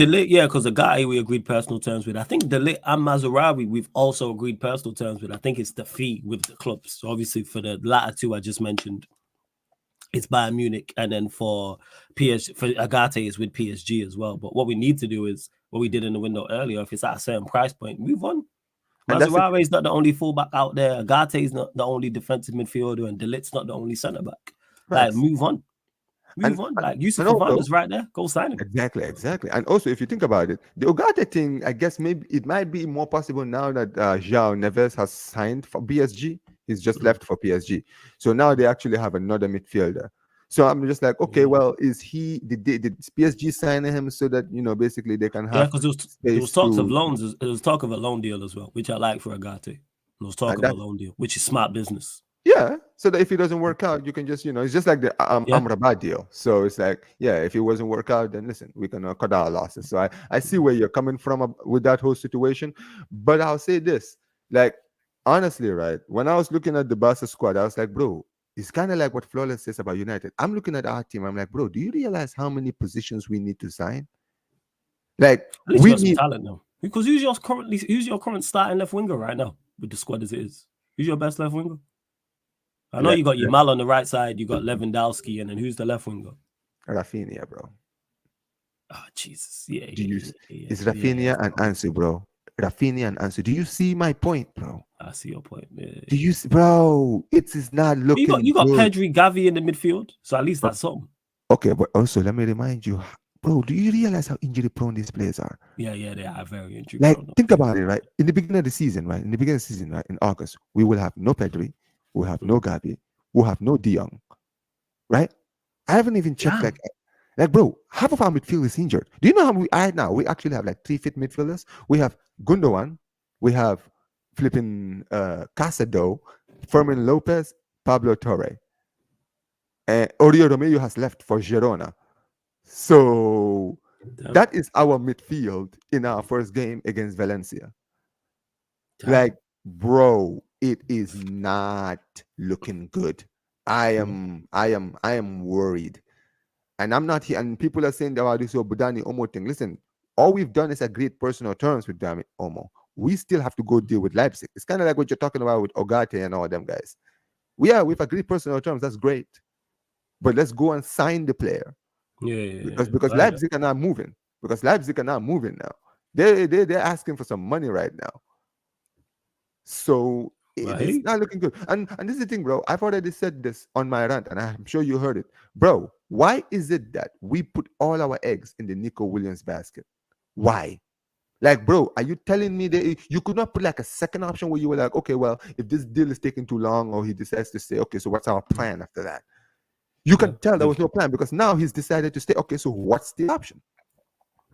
because the guy we agreed personal terms with. I think Delit and Mazraoui we've also agreed personal terms with. I think it's the fee with the clubs. So obviously for the latter two I just mentioned, it's Bayern Munich, and then for Agate is with PSG as well. But what we need to do is what we did in the window earlier. If it's at a certain price point, move on. Mazraoui is not the only fullback out there. Agate is not the only defensive midfielder, and Delit's not the only centre back. Like, move on. Like Yusuf Fofana's right there. Go sign him. Exactly. And also, if you think about it, the Ogate thing, I guess maybe it might be more possible now that João Neves has signed for PSG. He's just left for PSG. So now they actually have another midfielder. So I'm just like, okay, well, did PSG sign him so that, basically they can have... Yeah, because there was talks of loans. There was talk of a loan deal as well, which I like for Agate. There was talk of a loan deal, which is smart business. Yeah, so that if it doesn't work out, you can just, it's just like the Amrabat deal. So it's like, yeah, if it wasn't work out, then listen, we can cut our losses. So I see where you're coming from with that whole situation. But I'll say this, like, honestly, right, when I was looking at the Barca squad, I was like, bro, it's kind of like what Flawless says about United. I'm looking at our team. I'm like, bro, do you realize how many positions we need to sign? Like, we got some talent now. Because who's your current starting left winger right now with the squad as it is? Who's your best left winger? I know you got Yamal on the right side, you got Lewandowski, and then who's the left winger? Rafinha, bro. Oh, Jesus. Yeah. It's Rafinha and Ansu, bro. Rafinha and Ansu. Do you see my point, bro? I see your point. Yeah. Do you see, bro? It is not looking You got good. Pedri, Gavi in the midfield, so at least that's something. Okay, but also let me remind you, bro, do you realize how injury prone these players are? Yeah, they are very injury prone. Think about it, right? In the beginning of the season, right? In August, we will have no Pedri, we'll have no Gavi, we'll have no De Jong, right? I haven't even checked, like, bro, half of our midfield is injured. Do you know how we are now? We actually have like 3 fit midfielders. We have Gundogan, we have flipping Casado, Fermin Lopez, Pablo Torre. And Oriol Romeu has left for Girona. So that is our midfield in our first game against Valencia. Like, bro, it is not looking good. I am worried. And I'm not here. And people are saying about this Budani Omo thing. Listen, all we've done is agreed personal terms with Dami Omo. We still have to go deal with Leipzig. It's kind of like what you're talking about with Ogate and all them guys. We've agreed personal terms. That's great. But let's go and sign the player. Because Leipzig are not moving. Because Leipzig are not moving now. They're asking for some money right now. So it's not looking good. And this is the thing, bro. I've already said this on my rant, and I'm sure you heard it. Bro, why is it that we put all our eggs in the Nico Williams basket? Why? Like, bro, are you telling me that you could not put like a second option where you were like, okay, well, if this deal is taking too long, or he decides to say, okay, so what's our plan after that? You can tell there was no plan because now he's decided to stay. Okay, so what's the option?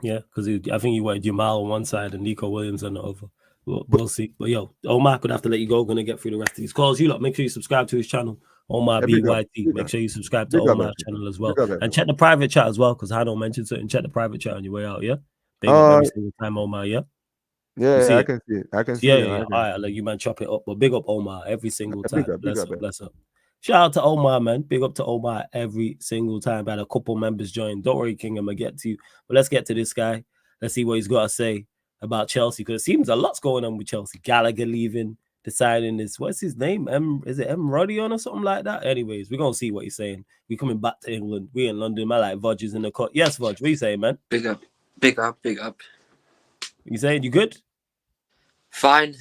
Yeah, because I think he wanted Jamal on one side and Nico Williams on the other. We'll see. But yo, Omar, could have to let you go. Gonna get through the rest of these calls. You lot, make sure you subscribe to his channel, Omar BYT. Make sure you subscribe to Omar's channel as well, and check the private chat as well, because Hano mentioned it. And check the private chat on your way out. Yeah, big up every single time, Omar. Yeah. Yeah, I can see it. I can see it. Yeah. All right, I'll let you man chop it up. But big up Omar every single time. Bless up. Shout out to Omar, man. Big up to Omar every single time. I had a couple members join. Don't worry, King. I'm gonna get to you. But let's get to this guy. Let's see what he's got to say about Chelsea, because it seems a lot's going on with Chelsea. Gallagher leaving, deciding this. What's his name? Is it M. Rodion or something like that? Anyways, we're gonna see what he's saying. We coming back to England. We in London. My like Vodge is in the cut. Yes, Vodge. What you saying, man? Big up. You saying you good? Fine.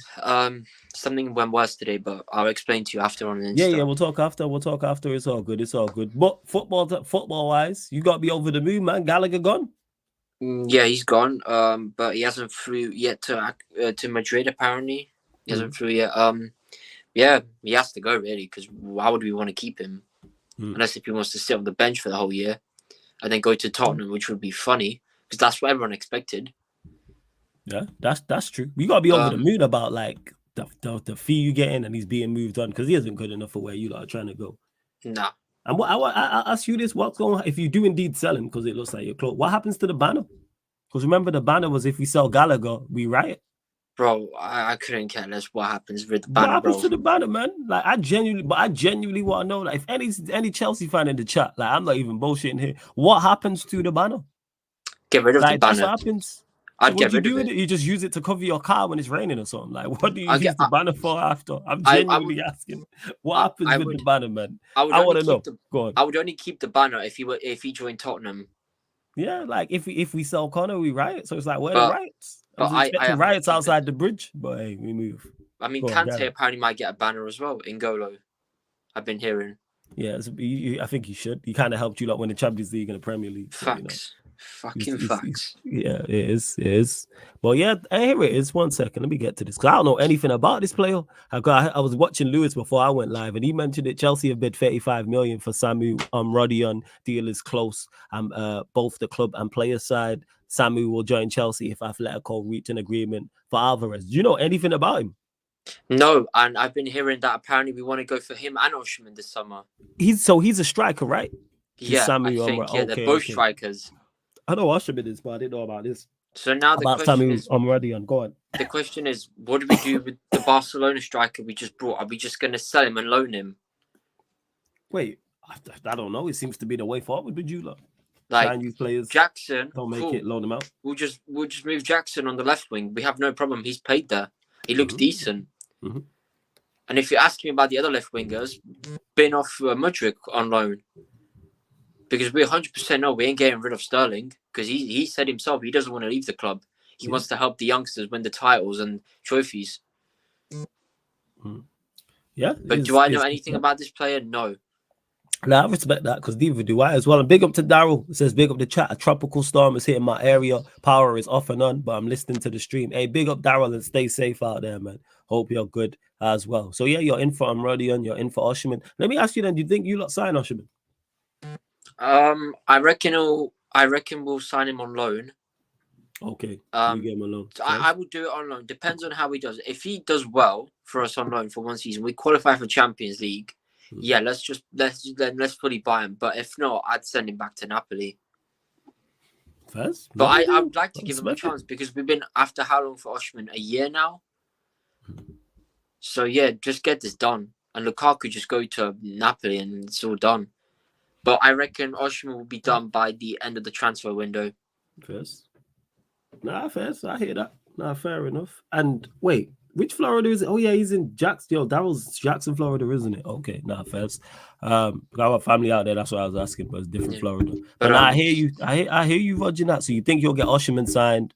Something went worse today, but I'll explain to you after on Insta. Yeah, we'll talk after. It's all good. But football wise, you got to be over the moon, man. Gallagher gone. Yeah, he's gone. But he hasn't flew yet to Madrid. Apparently, he hasn't flew yet. Yeah, he has to go really, because why would we want to keep him unless if he wants to sit on the bench for the whole year and then go to Tottenham, which would be funny because that's what everyone expected. Yeah, that's true. You got to be over the moon about like the fee you getting, and he's being moved on because he isn't good enough for where you lot are trying to go. Nah. And what I ask you this: what's going on if you do indeed sell him because it looks like you're close? What happens to the banner? Because remember, the banner was if we sell Gallagher, we riot. Bro, I couldn't care less what happens with the banner. What happens to the banner, man? Like I genuinely want to know. Like if any Chelsea fan in the chat, like I'm not even bullshitting here. What happens to the banner? Get rid of the banner. What happens? I'd so get rid of it. You just use it to cover your car when it's raining or something. Like, what do you use the banner for after? I'm genuinely asking. What happens with the banner, man? I want to know. Go on. I would only keep the banner if he joined Tottenham. Yeah, like if we sell Connor, we riot. So it's like, where are the riots? I expecting riots outside the bridge, but hey, we move. I mean, Kante apparently might get a banner as well in N'Golo. I've been hearing. Yeah, I think he should. He kind of helped you lot win the Champions League and the Premier League. So, facts. Fucking facts. Yeah, it is. Well, yeah, here it is. 1 second. Let me get to this because I don't know anything about this player. I was watching Lewis before I went live, and he mentioned that Chelsea have bid 35 million for Samu Rodion. Deal is close. Both the club and player side. Samu will join Chelsea if Atletico reach an agreement for Alvarez. Do you know anything about him? No, and I've been hearing that apparently we want to go for him and Osimhen this summer. He's a striker, right? Yeah, Samu, I think. They're both strikers. I know Osimhen is, but I didn't know about this. So now the question is, I'm ready on. Go on. The question is, what do we do with the Barcelona striker we just brought? Are we just going to sell him and loan him? Wait, I don't know. It seems to be the way forward with you lot. Like use players, Jackson, don't make it, loan him out. We'll just move Jackson on the left wing. We have no problem. He's played there. He looks decent. And if you're asking me about the other left wingers, bin off Mudryk on loan. Because we 100% know we ain't getting rid of Sterling. Because he said himself he doesn't want to leave the club. He wants to help the youngsters win the titles and trophies. Yeah. But do I know anything about this player? No. Now, I respect that because neither do I as well. And big up to Daryl. It says, big up the chat. A tropical storm is hitting my area. Power is off and on, but I'm listening to the stream. Hey, big up Daryl and stay safe out there, man. Hope you're good as well. So, yeah, you're in for Rodion. You're in for Osimhen. Let me ask you then, do you think you lot sign Osimhen? I reckon we'll sign him on loan. Okay. You get him on loan. So I will do it on loan. Depends on how he does. If he does well for us on loan for one season, we qualify for Champions League. Yeah, let's fully buy him. But if not, I'd send him back to Napoli. First, but I would like to give him a chance because we've been after how long for Osimhen? A year now. So yeah, just get this done, and Lukaku just go to Napoli and it's all done. But I reckon Osimhen will be done by the end of the transfer window. First, I hear that. Nah, fair enough. And wait. Which Florida is it? Oh, yeah, he's in Jackson. Yo, Daryl's Jackson, Florida, isn't it? Okay, first. I have a family out there. That's what I was asking, but it's different Florida. But I hear you. I hear you, Roger. That. So you think you'll get Osimhen signed?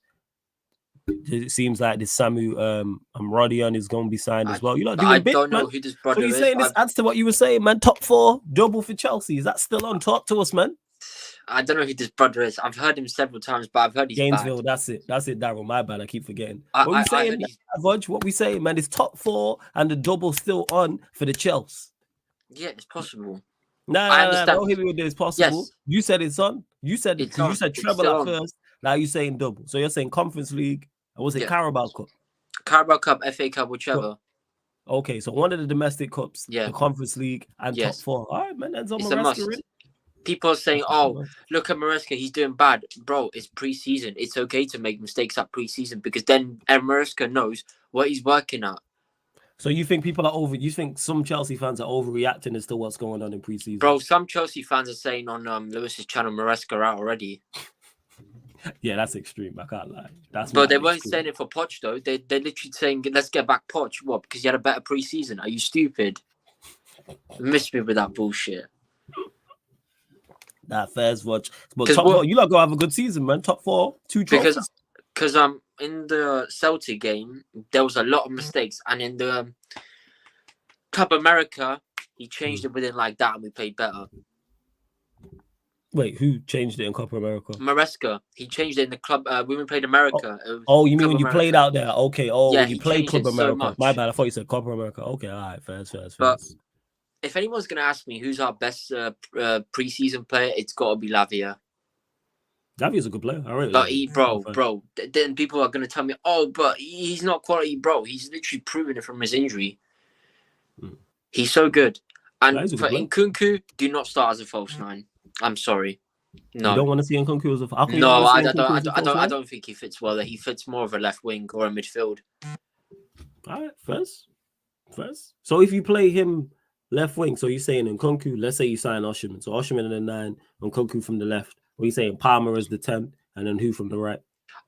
It seems like this Samu Rodion is going to be signed as well. You're not doing don't know who this brother is. So you're saying this adds to what you were saying, man? Top 4, double for Chelsea. Is that still on? Talk to us, man. I don't know who this brother is. I've heard him several times, but I've heard he's Gainesville. bad. That's it, Daryl. My bad. I keep forgetting. What we saying, Vodge? What we saying, man? Is top 4 and the double still on for the Chelsea? Yeah, it's possible. Nah, don't hit me with this. Possible. Yes. You said it's on. You said treble at first. Now you're saying double. So you're saying Conference League. Or was it Carabao Cup? Carabao Cup, FA Cup, whichever. Okay, so one of the domestic cups, the Conference League, and top 4. All right, man. That's on Maresca. People are saying, "Oh, look at Maresca, he's doing bad, bro. It's pre-season. It's okay to make mistakes at pre-season because then Maresca knows what he's working at." So you think people are over? You think some Chelsea fans are overreacting as to what's going on in pre-season? Bro, some Chelsea fans are saying on Lewis's channel, Maresca out already. Yeah, that's extreme. I can't lie. But they weren't saying it for Poch though. They're literally saying, "Let's get back Poch." What? Because he had a better pre-season? Are you stupid? Miss me with that bullshit. That fair's watch. But top 4, you lot go have a good season, man. Top 4, 2 trophies. Because the Celtic game, there was a lot of mistakes, and in the Club America, he changed it within like that, and we played better. Wait, who changed it in Copa America? Maresca, he changed it in the club when we played America. Oh, you mean Club when you America. played out there? Okay. Oh, Yeah, when you he played changed Club it so America. much. My bad. I thought you said Copa America. Okay, all right, fair. But if anyone's gonna ask me who's our best preseason player, it's got to be Lavia. Lavia's a good player. All right. But bro, then people are gonna tell me, oh, but he's not quality, bro. He's literally proven it from his injury. He's so good. And for Nkunku, do not start as a false 9. I'm sorry. No. You don't want to see Nkunku as a No, I don't think he fits well. He fits more of a left wing or a midfield. All right, first. So if you play him left wing, so you're saying Nkunku, let's say you sign Osherman. So Osherman in the 9, Nkunku from the left. Or you saying Palmer as the 10, and then who from the right?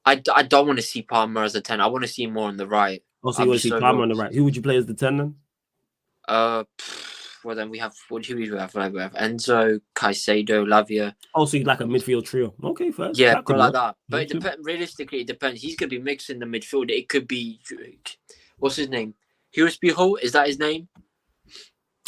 I don't want to see Palmer as a 10. I want to see him more on the right. Oh, so you want to see Palmer on the right. Who would you play as the 10 then? Well, then we have what do we have? We have Enzo, Caicedo, Lavia. Oh, so you'd like a midfield trio. Okay, first. Yeah, but like that. But realistically, it depends. He's going to be mixing the midfield. It could be, what's his name? Hurusby Hall? Is that his name?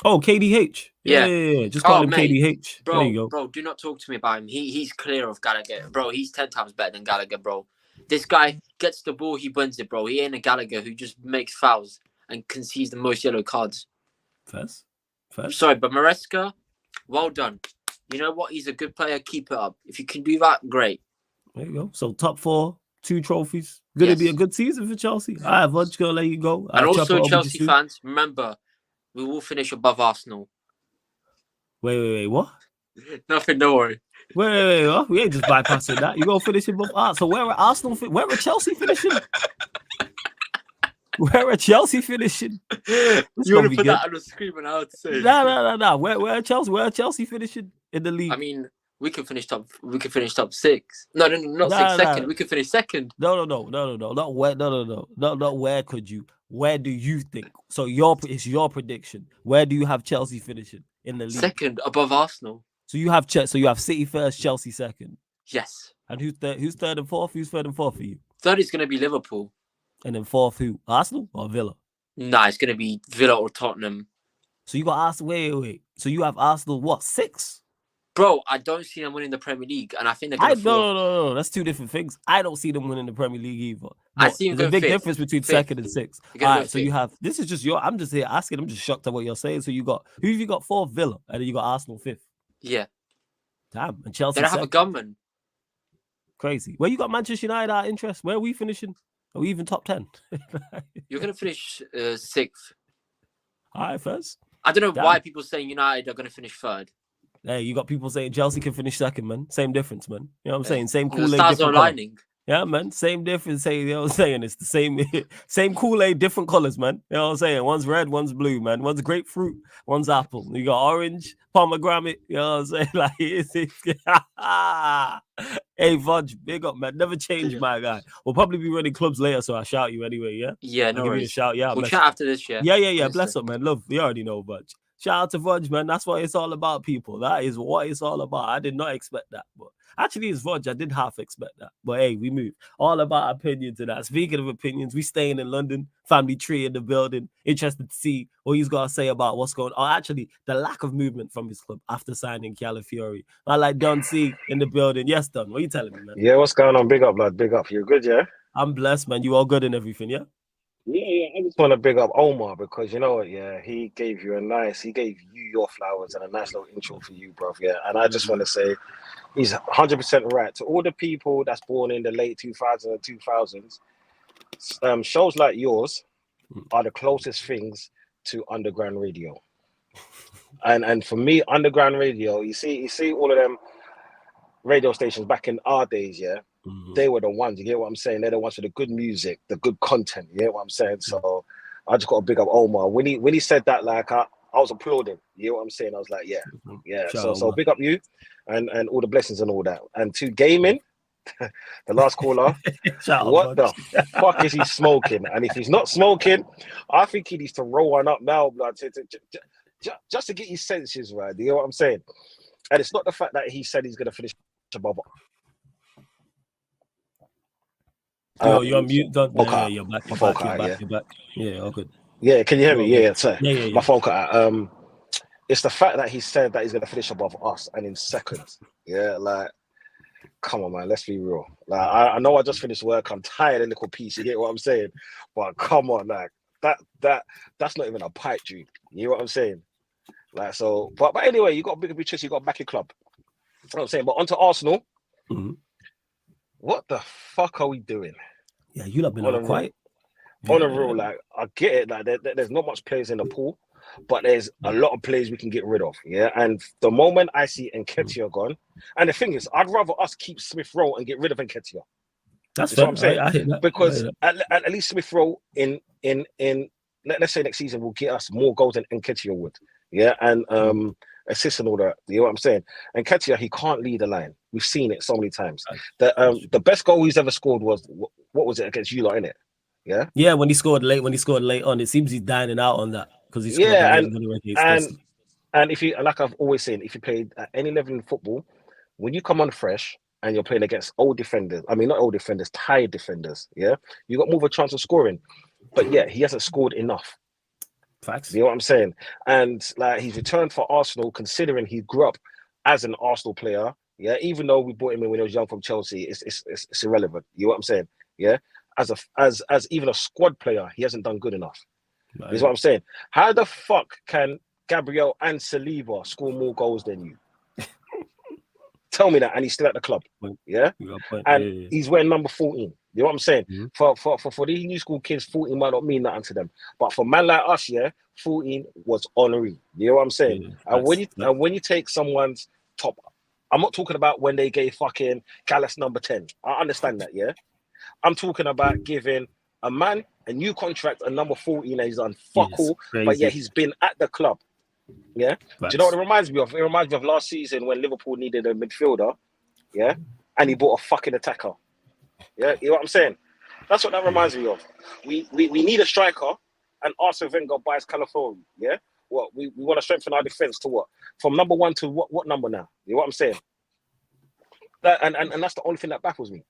Oh, KDH. Yeah. Just call him KDH. Bro, there you go. Bro, do not talk to me about him. He's clear of Gallagher. Bro, he's 10 times better than Gallagher, bro. This guy gets the ball, he wins it, bro. He ain't a Gallagher who just makes fouls and concedes the most yellow cards. First. Sorry, but Maresca, well done. You know what? He's a good player. Keep it up. If you can do that, great. There you go. So top 4, 2 trophies. Gonna be a good season for Chelsea. All right, Vudge, gonna let you go. And also, Chelsea fans, remember, we will finish above Arsenal. Wait, what? Nothing, don't worry. Wait, what? We ain't just bypassing that. You gonna finish above Arsenal. So where are Arsenal? Where are Chelsea finishing? Where are Chelsea finishing? You want to put that on the screen and I would say. No. Where are Chelsea finishing in the league? I mean, we could finish top 6. No, not 6th, second. We could finish second. No. Not where. No. Not where could you? Where do you think? So it's your prediction. Where do you have Chelsea finishing in the league? Second, above Arsenal. So you have City first, Chelsea second. Yes. And who's third and fourth? Who's third and fourth for you? Third is going to be Liverpool. And then fourth, who? Arsenal or Villa? Nah, it's going to be Villa or Tottenham. So you got Arsenal. Wait. So you have Arsenal, what, 6? Bro, I don't see them winning the Premier League, and I think they're going to fall. No. That's 2 different things. I don't see them winning the Premier League either. I see them there's a big 5th. difference between 2nd and 6th. All right, so you have. This is just I'm just here asking. I'm just shocked at what you're saying. So you got who have you got 4th? Villa, and then you got Arsenal 5th. Yeah. Damn, and Chelsea. They don't have a gunman. Crazy. Where you got Manchester United our interest? Where are we finishing? Are we even top 10? You're going to finish 6th. All right, first. I don't know why people saying United are going to finish 3rd. Hey, you got people saying Chelsea can finish 2nd, man. Same difference, man. You know what I'm saying? Same Kool-Aid, different color. lining. Yeah, man. Same difference. You know what I'm saying? It's the same Kool-Aid, different colors, man. You know what I'm saying? One's red, one's blue, man. One's grapefruit, one's apple. You got orange, pomegranate. You know what I'm saying? Like, hey, Vudge, big up, man. Never change, my guy. We'll probably be running clubs later, so I'll shout you anyway, yeah? Yeah, no I'll give worries. you a shout, yeah. We'll chat after this, yeah? Yeah. Bless up, man. Love, you already know, Vudge. Shout out to Vudge, man. That's what it's all about, people. That is what it's all about. I did not expect that, but actually, it's Vudge. I did half expect that, but hey, we move. All about opinions to that. Speaking of opinions, we staying in London. Family tree in the building. Interested to see what he's got to say about what's going on. Actually, the lack of movement from his club after signing Calafiori. I like Don C in the building. Yes, Don. What are you telling me, man? Yeah, what's going on? Big up, lad. Big up. You good, yeah? I'm blessed, man. You all good and everything, yeah? Yeah. I just want to big up Omar because you know what, yeah, he gave you your flowers and a nice little intro for you, bro. Yeah, and I just want to say he's 100% right. To all the people that's born in the late 2000s and 2000s, shows like yours are the closest things to underground radio. And for me, underground radio, you see all of them radio stations back in our days, yeah. They were the ones, you get what I'm saying? They're the ones for the good music, the good content, you get what I'm saying? So I just got to big up Omar. When he said that, like I was applauding, you get what I'm saying? I was like, yeah. So big up you and all the blessings and all that. And to gaming, the last caller, what the fuck is he smoking? And if he's not smoking, I think he needs to roll one up now, blood, just to get his senses right, you know what I'm saying? And it's not the fact that he said he's going to finish above You're on mute. Okay. You're back. My You're phone back. cut You're out, back. yeah. You're back. Yeah, all good. Yeah, can you hear me? You're Yeah, sorry. Yeah. My phone cut out. It's the fact that he said that he's going to finish above us and in second. Yeah, like, come on, man. Let's be real. Like, I know I just finished work. I'm tired, a little piece. You get what I'm saying? But come on, like that's not even a pipe dream. You know what I'm saying? Like, so, but anyway, you got bigger pictures. You got back your club. You know what I'm saying? But onto Arsenal. Mhm. What the fuck are we doing? Yeah, you have been On all a quiet. On a real, like, I get it. Like, there's not much players in the pool, but there's a lot of players we can get rid of. Yeah, and the moment I see Nketiah gone, and the thing is, I'd rather us keep Smith Rowe and get rid of Nketiah. That's what I'm fair. saying. I hit that. Because at least Smith Rowe in let's say next season will get us more goals than Nketiah would. Yeah, and assists and all that. You know what I'm saying? And Nketiah, he can't lead the line. We've seen it so many times. The best goal he's ever scored was what was it against you lot, innit? Yeah, when he scored late on, it seems he's dining out on that because he scored and if you, like I've always said, if you played at any level in football, when you come on fresh and you're playing against old defenders, I mean not old defenders, tired defenders, yeah, you got more of a chance of scoring. But yeah, he hasn't scored enough. Facts. You know what I'm saying? And like, he's returned for Arsenal, considering he grew up as an Arsenal player. Yeah, even though we bought him in when he was young from Chelsea, it's irrelevant. You know what I'm saying? Yeah, as even a squad player, he hasn't done good enough. Right. Is what I'm saying. How the fuck can Gabriel and Saliba score more goals than you? Tell me that, and he's still at the club. Yeah, and he's wearing number 14. You know what I'm saying? Mm-hmm. For these new school kids, 14 might not mean nothing to them, but for man like us, yeah, 14 was honorary. You know what I'm saying? And when you take someone's top, I'm not talking about when they gave fucking Gallas number 10. I understand that, yeah. I'm talking about giving a man a new contract, a number 14, and he's done fuck all, but yeah, he's been at the club. Yeah. Do you know what it reminds me of? It reminds me of last season when Liverpool needed a midfielder, yeah, and he bought a fucking attacker. Yeah, you know what I'm saying? That's what that reminds me of. We need a striker, and Arsene Wenger buys Calafiori. Yeah, what we want to strengthen our defense to what? From number 1 to what number now? You know what I'm saying? That and that's the only thing that baffles me.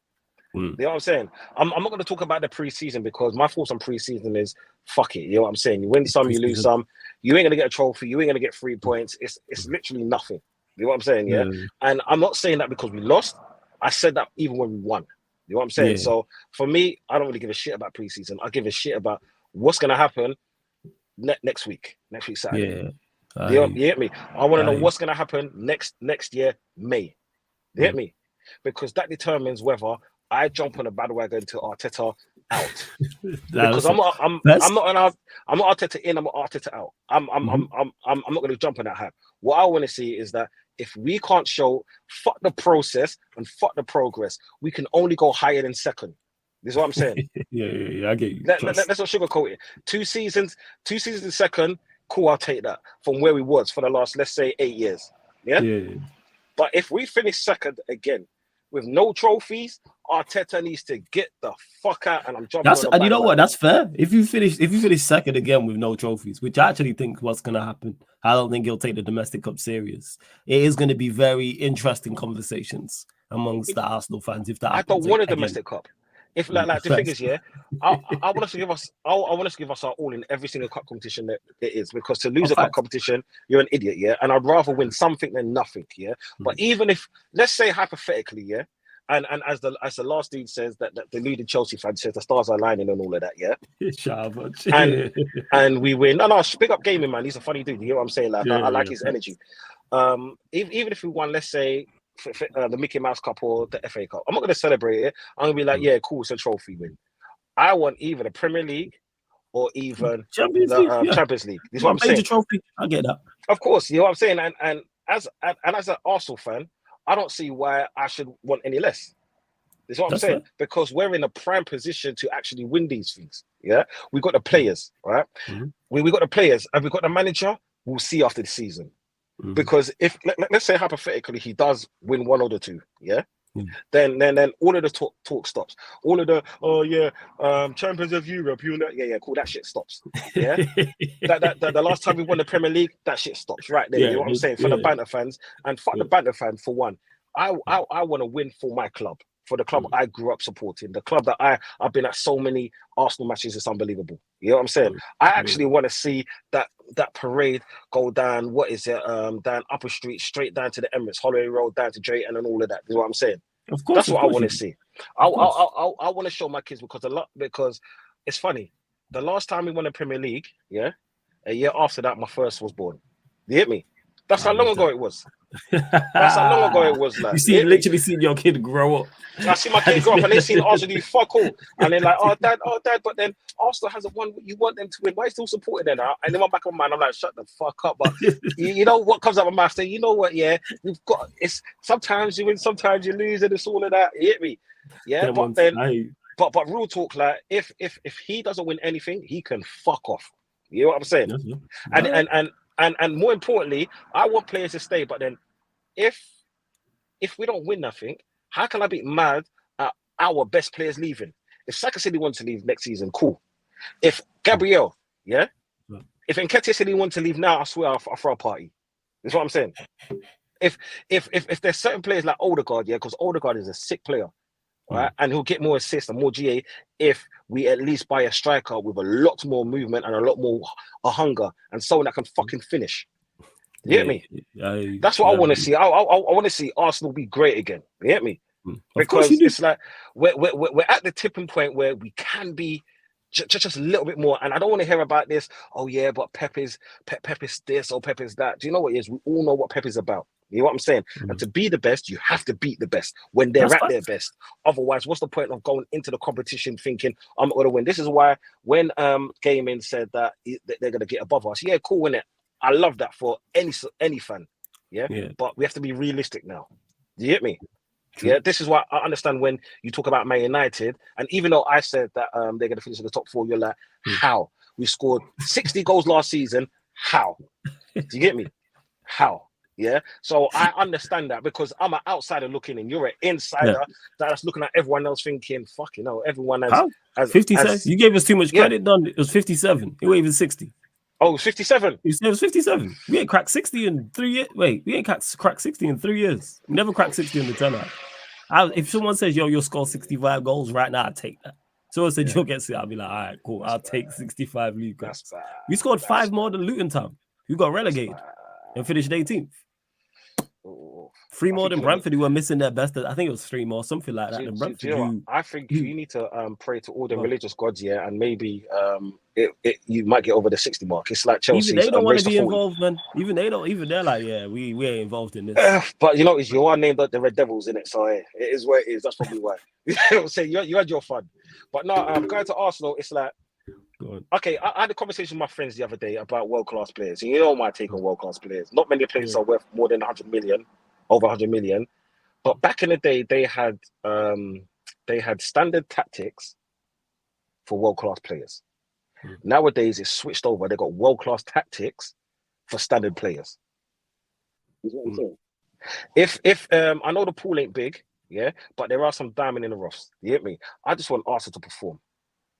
You know what I'm saying? I'm not going to talk about the preseason because my thoughts on preseason is fuck it. You know what I'm saying? You win some, you lose some. You ain't going to get a trophy. You ain't going to get 3 points. It's literally nothing. You know what I'm saying? Yeah. And I'm not saying that because we lost. I said that even when we won. You know what I'm saying? Yeah. So for me, I don't really give a shit about preseason. I give a shit about what's going to happen next week Saturday. Yeah. You get me? I want to know what's going to happen next year, May. You get me? Because that determines whether I jump on a bandwagon to Arteta out. Because I'm not Arteta in, I'm not Arteta out. I'm not going to jump on that hype. What I want to see is that if we can't show fuck the process and fuck the progress, we can only go higher than second. This is what I'm saying. yeah, I get you. Let's not sugarcoat it. 2 seasons in second, cool, I'll take that. From where we was for the last, let's say, 8 years. Yeah. But if we finish second again with no trophies, Arteta needs to get the fuck out, and I'm jumping. And you know what? That's fair. If you finish second again with no trophies, which I actually think what's going to happen, I don't think he'll take the domestic cup serious. It is going to be very interesting conversations amongst the Arsenal fans. If that I don't want a domestic cup. If like the thing is, yeah, I want us to give us. I want us to give us our all in every single cup competition that it is, because to lose a cup competition, you're an idiot, yeah. And I'd rather win something than nothing, yeah. But even if, let's say hypothetically, yeah, and as the last dude says that the deluded Chelsea fan says the stars are aligning and all of that, yeah. and we win. No, big up gaming, man. He's a funny dude. You hear what I'm saying? Like I like his energy. Even if we won, let's say, the Mickey Mouse Cup or the FA Cup, I'm not going to celebrate it. I'm going to be like, yeah, cool, it's a trophy win. I want either the Premier League or even Champions League. This is what I'm saying. Trophy. I get that. Of course, you know what I'm saying. And as an Arsenal fan, I don't see why I should want any less. This is what I'm saying. Fair. Because we're in a prime position to actually win these things. Yeah, we got the players, right? We got the players, and we got the manager. We'll see after the season. Because if let's say hypothetically he does win one or the two, yeah, then all of the talk stops. All of the Champions of Europe, cool, that shit stops. Yeah, the last time we won the Premier League, that shit stops right there. You know what I'm saying? For the banter fans, and fuck the banter fan for one. I want to win for my club. for the club I grew up supporting, the club that I've been at so many Arsenal matches. It's unbelievable. You know what I'm saying? I actually want to see that parade go down. What is it? Down Upper Street, straight down to the Emirates, Holloway Road, down to Drayton, and all of that. You know what I'm saying? Of course, that's what I want to see. I want to show my kids because it's funny. The last time we won the Premier League, a year after that, my first was born. You hit me? That's how long ago it was. That's how long ago it was. Like, you see, literally seen your kid grow up. I see my kid grow up, and they seen Arsenal do fuck all, and they're like, "Oh, dad," but then Arsenal hasn't won. You want them to win? Why are you still supporting them? And in my back of my mind, I'm like, "Shut the fuck up!" But you know what comes out of my mouth? Say, you know what? Yeah, we've got. It's sometimes you win, sometimes you lose, and it's all of that. You hit me? Yeah, but then, but real talk, like if he doesn't win anything, he can fuck off. You know what I'm saying? And more importantly, I want players to stay. But then, if we don't win nothing, how can I be mad at our best players leaving? If Saka said he wants to leave next season, cool. If Gabriel, if Nketiah said he wants to leave now, I swear I'll throw a party. That's what I'm saying. If there's certain players like Odegaard, because Odegaard is a sick player, right, and he'll get more assists and more GA if we at least buy a striker with a lot more movement and a lot more hunger and someone that can fucking finish. You get me? That's what I want to see. I want to see Arsenal be great again. You get me? Because it's like we're at the tipping point where we can be just a little bit more. And I don't want to hear about this. Oh yeah, but Pep is this or Pep is that. Do you know what it is? We all know what Pep is about. You know what I'm saying? And to be the best, you have to beat the best when they're at their best. Otherwise, what's the point of going into the competition thinking I'm going to win? This is why when Gaming said that they're going to get above us, cool, innit? I love that for any fan. Yeah, but we have to be realistic now. Do you get me? True. Yeah, this is why I understand when you talk about Man United, and even though I said that they're going to finish in the top 4, you're like, how? We scored 60 goals last season. How? Do you get me? How? Yeah, so I understand that because I'm an outsider looking in. You're an insider that's looking at everyone else thinking, fucking hell, everyone has 57. You gave us too much credit, Don. It was 57. It wasn't even 60. Oh, 57. You said it was 57. We ain't cracked 60 in 3 years. Wait, we ain't cracked 60 in 3 years. We never cracked 60 in the 10 out. If someone says, yo, you'll score 65 goals right now, I'd take that. Someone said, you'll get 60, I'll be like, all right, cool. I'll take 65 league goals. We scored 5 more than Luton Town, who got relegated and finished 18th. 3 more than Brentford, who were missing their best. I think it was 3 more, something like that. I think you need to pray to all the religious gods, and maybe you might get over the 60 mark. It's like Chelsea. Even they don't want to be involved, man. Even they're like, we ain't involved in this. But you know, you are named the Red Devils in it, so it is where it is. That's probably why. So you had your fun. But no, going to Arsenal, it's like, okay, I had a conversation with my friends the other day about world-class players. And you know my take on world-class players. Not many players are worth more than 100 million, over 100 million. But back in the day, they had standard tactics for world-class players. Nowadays, it's switched over. They got world-class tactics for standard players. Is what I'm saying. If I know the pool ain't big, but there are some diamond in the roughs. You get me? I just want Arsenal to perform.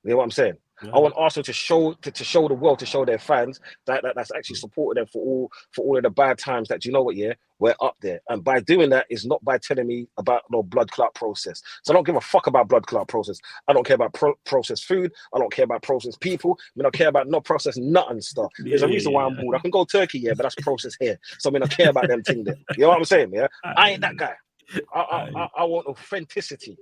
You know what I'm saying? I want Arsenal to show the world, to show their fans that's actually supported them for all of the bad times. That, you know what, we're up there. And by doing that is not by telling me about no blood clot process. So I don't give a fuck about blood clot process. I don't care about processed food. I don't care about processed people. I don't care about no processed nothing stuff. There's a reason why I'm bored. I can go Turkey, but that's processed here. So I don't care about them thing there. You know what I'm saying? Yeah, I ain't that guy. I want authenticity.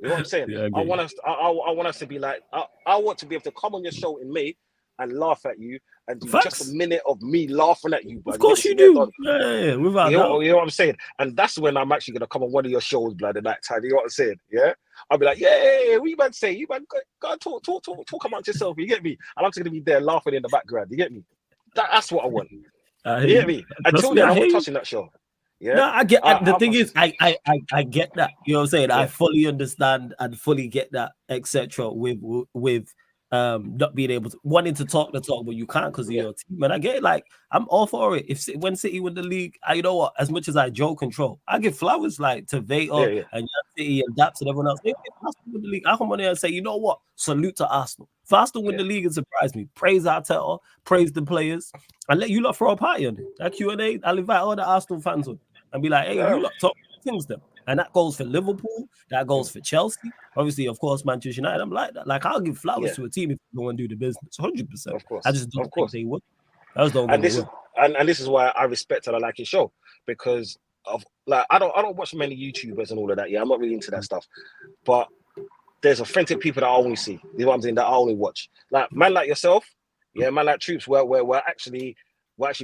You know what I'm saying? I want us to be like, I want to be able to come on your show in May and laugh at you and do just a minute of me laughing at you. Blood. Of course you do. Without you know what I'm saying? And that's when I'm actually gonna come on one of your shows, blood, at that time. You know what I'm saying? Yeah. I'll be like, what you man say? You man go talk amongst yourself. You get me? And I'm just gonna be there laughing in the background. You get me? That's what I want. You get me? Until then, I'm not touching that show. Yeah. No, I get the thing is, I get that. You know what I'm saying? I fully understand and fully get that, etc. With not being able to wanting to talk the talk, but you can't because of your team. And I get it. Like, I'm all for it. When City win the league, you know what? As much as I Joe control, I give flowers like to Veta and City and Daps and everyone else. If Arsenal win the league, I come on there and say, you know what? Salute to Arsenal. If Arsenal win the league and surprise me, praise Arteta, praise the players, and let you lot throw a party on it. That Q&A, I'll invite all the Arsenal fans on and be like, hey, you lot talk things them. And that goes for Liverpool. That goes for Chelsea. Obviously, of course, Manchester United. I'm like that. Like, I'll give flowers to a team if they go and do the business. 100%. Of course. I just don't think they would. I just don't think they would. And this is why I respect and I like his show, because of like I don't watch many YouTubers and all of that. Yeah, I'm not really into that stuff. But there's authentic people that I only see. You know what I'm saying? That I only watch. Like man like yourself, yeah, man like Troops, where actually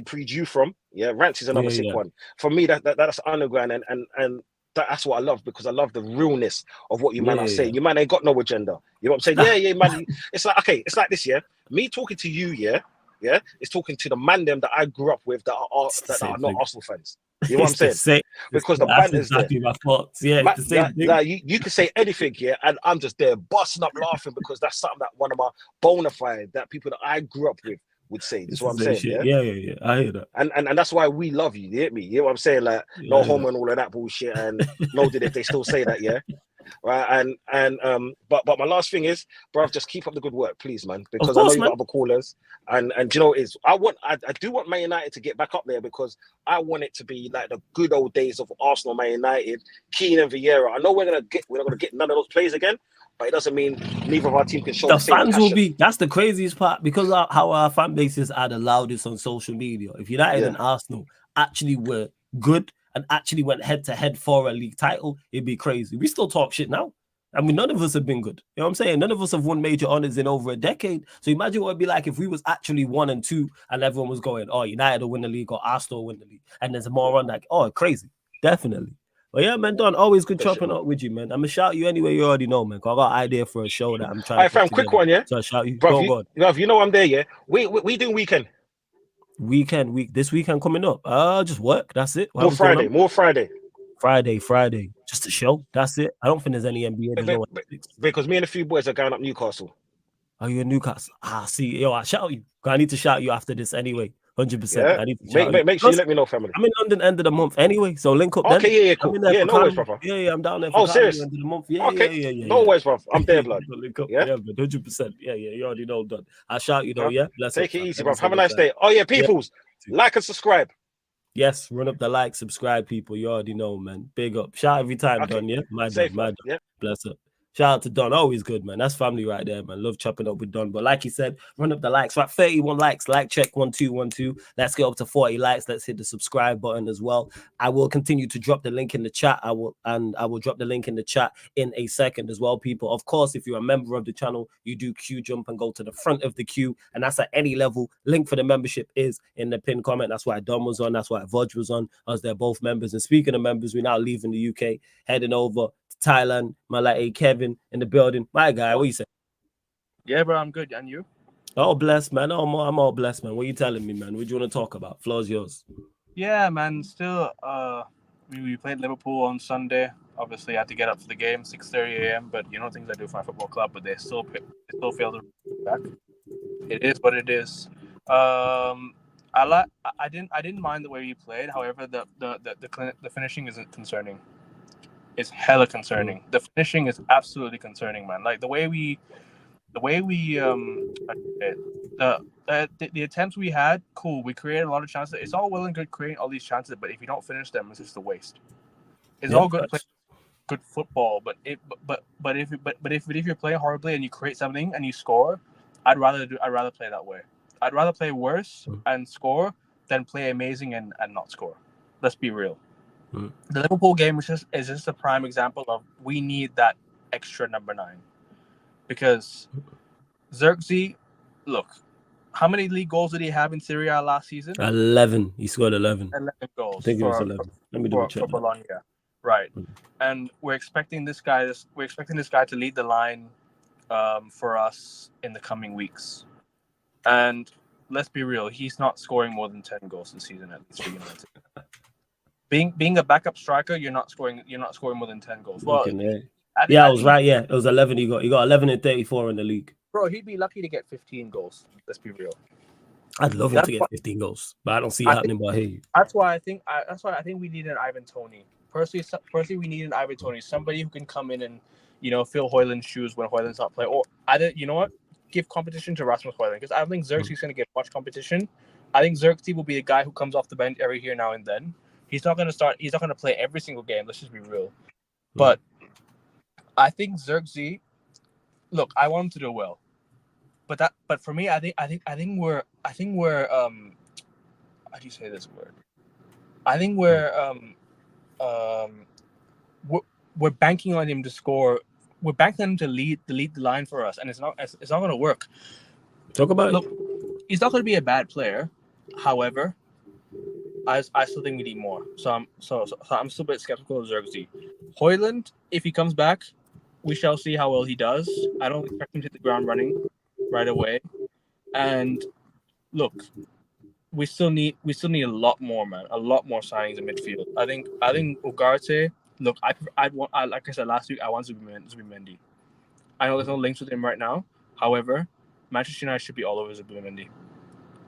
pre-due from. Yeah, Rants is another sick one. For me, that's underground and that's what I love, because I love the realness of what you man are saying. You man ain't got no agenda. You know what I'm saying? Yeah, man. It's like, okay, it's like this, yeah. Me talking to you, yeah, it's talking to the man them that I grew up with that are not Arsenal fans. You know what I'm saying? Because the banter's exactly there. My thoughts. Yeah, it's the same thing. Like, you can say anything, yeah, and I'm just there busting up laughing because that's something that one of my bona fide that people that I grew up with would say. That's what I'm saying. Yeah. I hear that. And that's why we love you. You hear me? You know what I'm saying? Like no homo and all of that bullshit. And no, did if they still say that, yeah. Right. But my last thing is, bruv, just keep up the good work, please, man. Because I know you've got other callers. And you know is I do want Man United to get back up there, because I want it to be like the good old days of Arsenal, Man United, Keane and Vieira. I know we're not gonna get none of those players again, but it doesn't mean neither of our team can show the same fans passion. will be. That's the craziest part, because how our fan bases are the loudest on social media. If United and Arsenal actually were good and actually went head to head for a league title, it'd be crazy. We still talk shit now. I mean, none of us have been good. You know what I'm saying? None of us have won major honors in over a decade. So imagine what it'd be like if we was actually 1 and 2 and everyone was going, oh, United will win the league or Arsenal will win the league. And there's more on like, oh, crazy. Definitely. But yeah, man, Don, always good chopping up with you, man. I'm going to shout you anyway. You already know, man. I got an idea for a show that I'm trying to fam, quick one, yeah? So I shout you. Bro, go you know I'm there, yeah? We doing weekend. This weekend coming up. Just work. That's it. More Friday. Just a show. That's it. I don't think there's any NBA. Because me and a few boys are going up Newcastle. Are you in Newcastle? See, yo, I shout you. I need to shout you after this anyway. 100%. Yeah. I need to make sure you let me know, family. I'm in London end of the month anyway, so link up. Okay, yeah, cool. Yeah, no worries, brother. Yeah, I'm down there. For serious? End of the month. Yeah. No worries, brother. I'm there, blood. Link up. Yeah, but 100%. Yeah. You already know, done. I'll shout you though. Yeah, take it easy, bro. Have a nice day. Oh yeah, peoples, like and subscribe. Yes, run up the like, subscribe, people. You already know, man. Big up. Shout every time, Don. Yeah, my done. Yeah, bless up. Shout out to Don. Always good, man. That's family right there, man. Love chopping up with Don. But like he said, run up the likes. Right, 31 likes. Like check 1212. Let's get up to 40 likes. Let's hit the subscribe button as well. I will continue to drop the link in the chat. I will drop the link in the chat in a second as well, people. Of course, if you're a member of the channel, you do queue jump and go to the front of the queue, and that's at any level. Link for the membership is in the pinned comment. That's why Don was on. That's why Vodge was on, as they're both members. And speaking of members, we're now leaving the UK, heading over Thailand. My Kevin in the building. My guy, what you say? Yeah, bro, I'm good. And you? Oh, blessed, man. I'm all blessed, man. What you telling me, man? What do you want to talk about? Floor's yours. Yeah, man. Still, we played Liverpool on Sunday. Obviously, I had to get up for the game, 6:30 a.m. But you know things I do for my football club, but they still failed to back. It is what it is. I didn't mind the way we played. However, the finishing isn't concerning. It's hella concerning. The finishing is absolutely concerning, man. Like the attempts we had, cool. We created a lot of chances. It's all well and good creating all these chances, but if you don't finish them, it's just a waste. It's all good playing good football, but if you're playing horribly and you create something and you score, I'd rather play that way. I'd rather play worse and score than play amazing and not score. Let's be real. The Liverpool game is just a prime example of we need that extra number 9, because Xerxes, look, how many league goals did he have in Serie A last season? 11. He scored 11. 11 goals. I think it was 11. Let me double check. For Bologna, right? And we're expecting this guy to lead the line for us in the coming weeks. And let's be real, he's not scoring more than 10 goals this season at least for United. Being a backup striker, you're not scoring more than 10 goals. Well, I was right. Yeah, it was 11. He got 11 and 34 in the league. Bro, he'd be lucky to get 15 goals. Let's be real. I'd love him to get 15 goals, but I don't see it happening. But hey, that's why I think we need an Ivan Toney. Personally, we need an Ivan Toney, somebody who can come in and fill Højlund's shoes when Højlund's not playing, or either give competition to Rasmus Højlund, because I don't think Xerxes is going to get much competition. I think Xerxes will be a guy who comes off the bench every here now and then. He's not going to start. He's not going to play every single game. Let's just be real. But I think Xerxes. Look, I want him to do well, but for me, I think we're how do you say this word? I think we're banking on him to score. We're banking on him to lead the line for us, and it's not going to work. Talk about Look, he's not going to be a bad player. However, I still think we need more. So I'm still a bit skeptical of Xerxes. Højlund, if he comes back, we shall see how well he does. I don't expect him to hit the ground running right away. And look, we still need a lot more, man. A lot more signings in midfield. I think Ugarte. Look, like I said last week, I want Zubimendi. I know there's no links with him right now. However, Manchester United should be all over Zubimendi.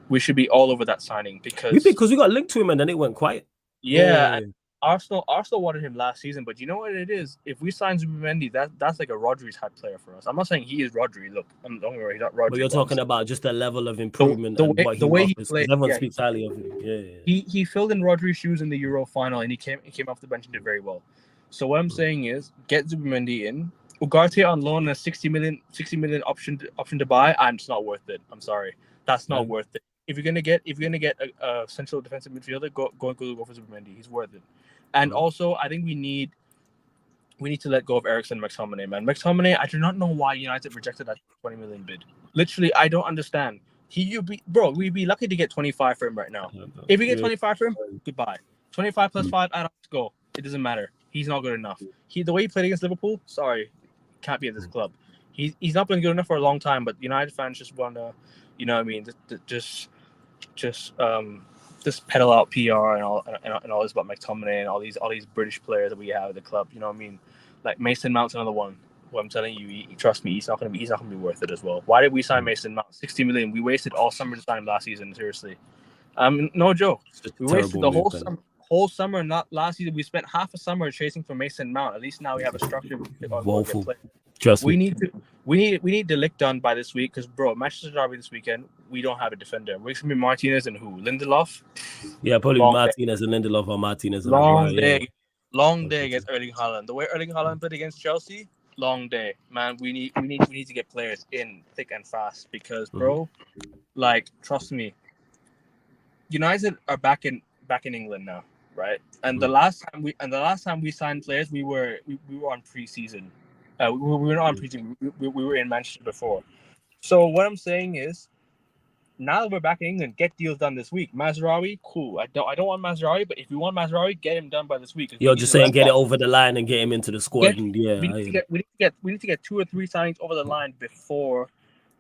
We should be all over that signing because we got linked to him and then it went quiet. Yeah. And Arsenal wanted him last season, but you know what it is? If we sign Zubimendi, that's like a Rodri type player for us. I'm not saying he is Rodri. Look, don't worry, he's not Rodri. But you're talking about just the level of improvement the way he played. Everyone speaks highly of him. Yeah. He filled in Rodri's shoes in the Euro final, and he came off the bench and did very well. So what I'm saying is, get Zubimendi in. Ugarte on loan, a 60 million option to buy. It's not worth it. I'm sorry, that's not worth it. If you're gonna get a central defensive midfielder, go for Zubimendi. He's worth it. And also, I think we need to let go of Eriksen and McTominay, man. McTominay, I do not know why United rejected that 20 million bid. Literally, I don't understand. We'd be lucky to get 25 for him right now. If we get 25 for him, goodbye. 25 plus 5, I don't go. It doesn't matter. He's not good enough. The way he played against Liverpool, sorry, can't be at this club. He's not been good enough for a long time, but United fans just want to, you know what I mean, just pedal out PR and all this about McTominay and all these British players that we have at the club. You know what I mean? Like Mason Mount's another one. Well, I'm telling you, trust me, he's not gonna be worth it as well. Why did we sign Mason Mount? 60 million. We wasted all summer to sign him last season. Seriously, no joke. We wasted the whole summer. Not last season. We spent half a summer chasing for Mason Mount. At least now we have a structure. Woeful. Trust me. We need De Ligt done by this week because, bro, Manchester Derby this weekend, we don't have a defender. We're gonna be Martinez and who? Lindelof? Yeah, probably Martinez and Lindelof or Martinez. Long day against Erling Haaland. The way Erling Haaland played against Chelsea, long day, man. We need to get players in thick and fast because, bro, like, trust me, United are back in England now, right? And the last time we signed players, we were on preseason. We were not on preseason. We were in Manchester before. So what I'm saying is, now that we're back in England, get deals done this week. Mazraoui, cool. I don't want Mazraoui, but if you want Mazraoui, get him done by this week. You're just saying get it over the line and get him into the squad. We need to get 2 or 3 signings over the line before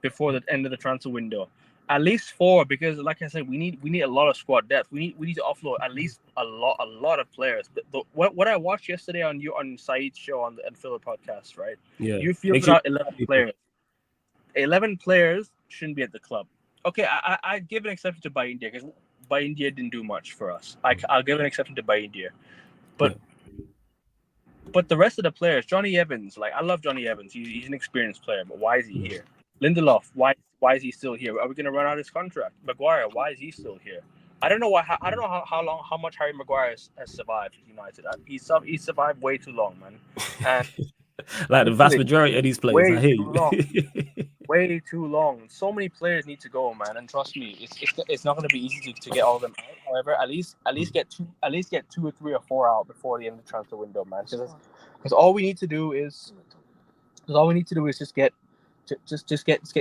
the end of the transfer window. At least 4, because like I said, we need a lot of squad depth. We need to offload at least a lot of players. What I watched yesterday on Saeed's show on the Philip podcast, right? Yeah. You fielded out 11 players. 11 players shouldn't be at the club. Okay, I give an exception to Bay India because Bay India didn't do much for us. I'll give an exception to Bay India, but the rest of the players, Johnny Evans, like I love Johnny Evans. He's an experienced player, but why is he here? Lindelof, why is he still here? Are we going to run out his contract? Maguire, why is he still here? I don't know why. I don't know how much Harry Maguire has survived at United. He's survived way too long, man. And like the vast majority of these players, I hear you. Way too long. So many players need to go, man. And trust me, it's not going to be easy to get all of them out. However, at least get 2 or 3 or 4 out before the end of the transfer window, man. Because all we need to do is just get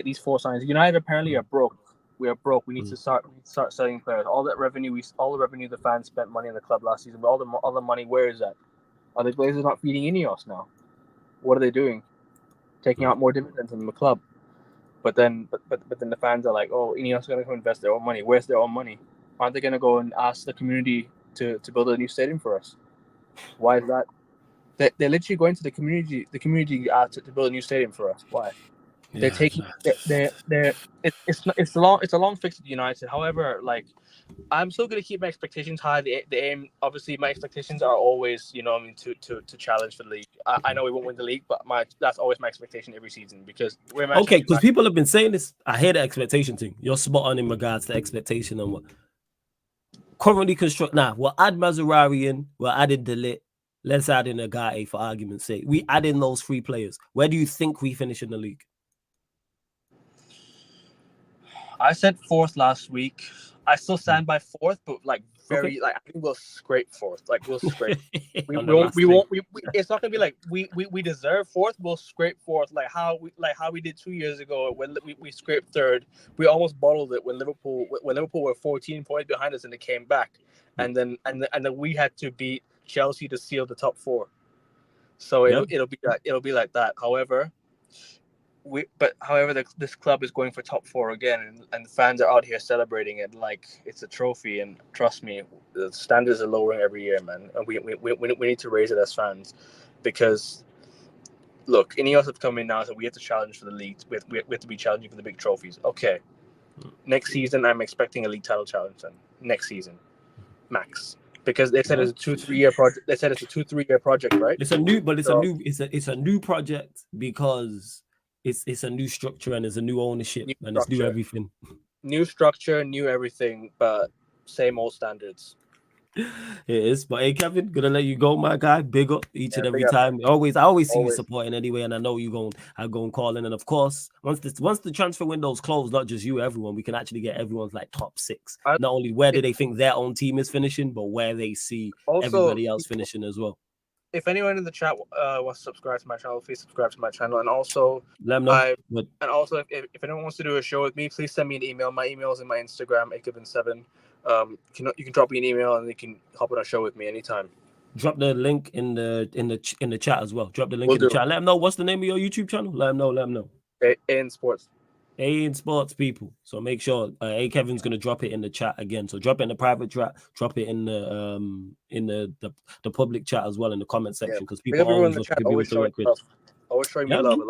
these 4 signs. United apparently are broke. We are broke. We need to start selling players. All the revenue the fans spent money on the club last season. But all the money, where is that? Are the Glazers not feeding Ineos now? What are they doing? Taking out more dividends from the club. But then the fans are like, oh, Ineos are going to invest their own money. Where's their own money? Aren't they going to go and ask the community to build a new stadium for us? Why is that? They're literally going to the community to build a new stadium for us. Why? They're taking. It's a long fix at United. However, like, I'm still gonna keep my expectations high. The aim, obviously, my expectations are always, you know, I mean, to challenge for the league. I know we won't win the league, but that's always my expectation every season because we're because people have been saying this. I hear the expectation thing. You're spot on in regards to expectation and what currently construct. Now we'll add Mazraoui in. We're adding De Ligt. let's add in a guy for argument's sake. We add in those 3 players. Where do you think we finish in the league? I said 4th last week. I still stand by 4th, but like very like I think we'll scrape 4th. Like we'll scrape. we won't. It's not gonna be like we deserve 4th. We'll scrape 4th. Like how we did 2 years ago when we scraped 3rd. We almost bottled it when Liverpool were 14 points behind us and they came back, and then we had to beat Chelsea to seal the top 4. So it'll be like that. However, this club is going for top 4 again, and fans are out here celebrating it like it's a trophy. And trust me, the standards are lowering every year, man. And we need to raise it as fans, because look, Ineos have come in now, so we have to challenge for the league. We have to be challenging for the big trophies. Okay, next season I'm expecting a league title challenge. Then next season, max. Because they said it's a 2-3 year project. They said it's a 2-3 year project, right? It's a new project because it's a new structure and it's a new ownership and it's new everything. New structure, new everything, but same old standards. It is. But hey, Kevin, gonna let you go, my guy. Big up each and every time. I always see you supporting anyway, and I know I go and call in. And of course, once the transfer window's closed, not just you, everyone, we can actually get everyone's like top 6. Not only where do they think their own team is finishing, but where they see everybody else finishing as well. If anyone in the chat wants to subscribe to my channel, please subscribe to my channel. And also, let them know. If anyone wants to do a show with me, please send me an email. My email is in my Instagram, akevin7. You can drop me an email and you can hop on a show with me anytime. Drop the link in the chat as well. Drop the link in the chat. Let them know what's the name of your YouTube channel. Let them know. AN Sports. AN Sports, people. So make sure Kevin's gonna drop it in the chat again. So drop it in the private chat, drop it in the public chat as well in the comment section, because people always look to always showing me love.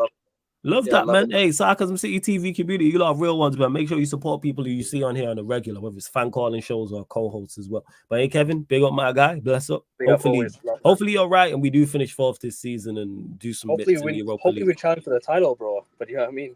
Love that, man. Hey, Sarcasm City TV community, you lot are real ones, man. Make sure you support people who you see on here on a regular, whether it's fan calling shows or co-hosts as well. But hey, Kevin, big up my guy. Bless up. Hopefully you're right and we do finish 4th this season and do some bits in the Europa League. Hopefully we challenge for the title, bro. But you know what I mean?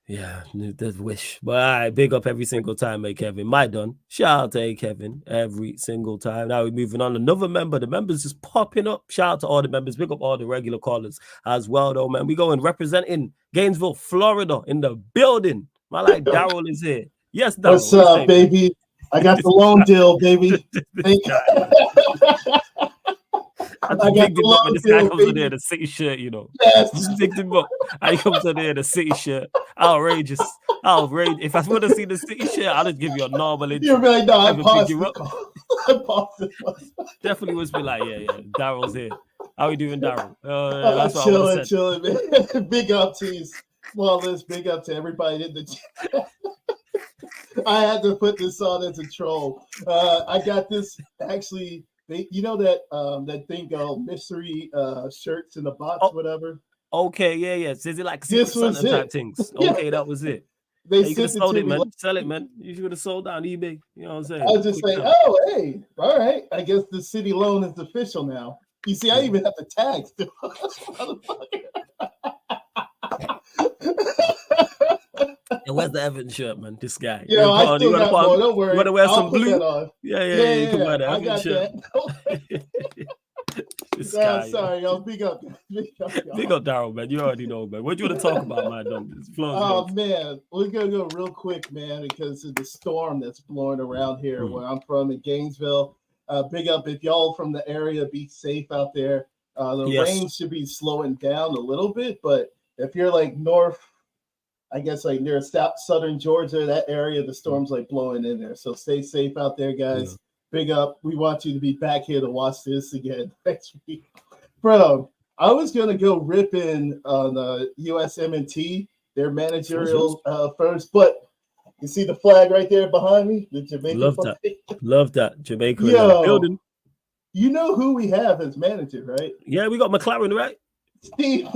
Yeah, that's wish. But all right, big up every single time, Kevin. My done. Shout out to Kevin every single time. Now we're moving on. Another member. The members just popping up. Shout out to all the members. Big up all the regular callers as well, though, man. We going representing Gainesville, Florida in the building. My like Daryl is here. Yes, Daryl. What's up, baby? I got the loan deal, baby. I picked him up and this guy comes in there in a City shirt, you know. Yes. Just picked him up and he comes in there in a City shirt. Outrageous. If I want to see the City shirt, I'll just give you a normal intro. You're like, no, I'm Definitely was be like, yeah, Daryl's here. How we doing, Daryl? Chilling, man. Big up to you. Flawless. Big up to everybody in the chat. I had to put this on as a troll. I got this actually. You know that thing called mystery shirts in the box, whatever. Okay, yeah. Is it like Secret Santa type things? Okay, that was it. You could have sold it, man. Sell it, man. You should have sold on eBay. You know what I'm saying? I was just saying, oh, hey, all right. I guess the city loan is official now. You see, I even have the tags. And where's the Everton shirt, man? This guy. Yeah, I still got more. Don't worry. You want to wear some blue? Yeah. You can wear the Everton shirt. This guy. Sorry, y'all. Big up. Big up, Daryl, man. You already know, man. What do you want to talk about, man? Man, we're going to go real quick, man, because of the storm that's blowing around here where I'm from in Gainesville. Big up. If y'all from the area, be safe out there. The rain should be slowing down a little bit, but if you're like north, I guess like near southern Georgia, that area, the storm's like blowing in there. So stay safe out there, guys. Big up. We want you to be back here to watch this again next week. Bro, I was going to go rip in on the USMNT, their managerial first, but you see the flag right there behind me? The Jamaica flag? Love that. Jamaica in the building. You know who we have as manager, right? Yeah, we got McLaren, right? Steve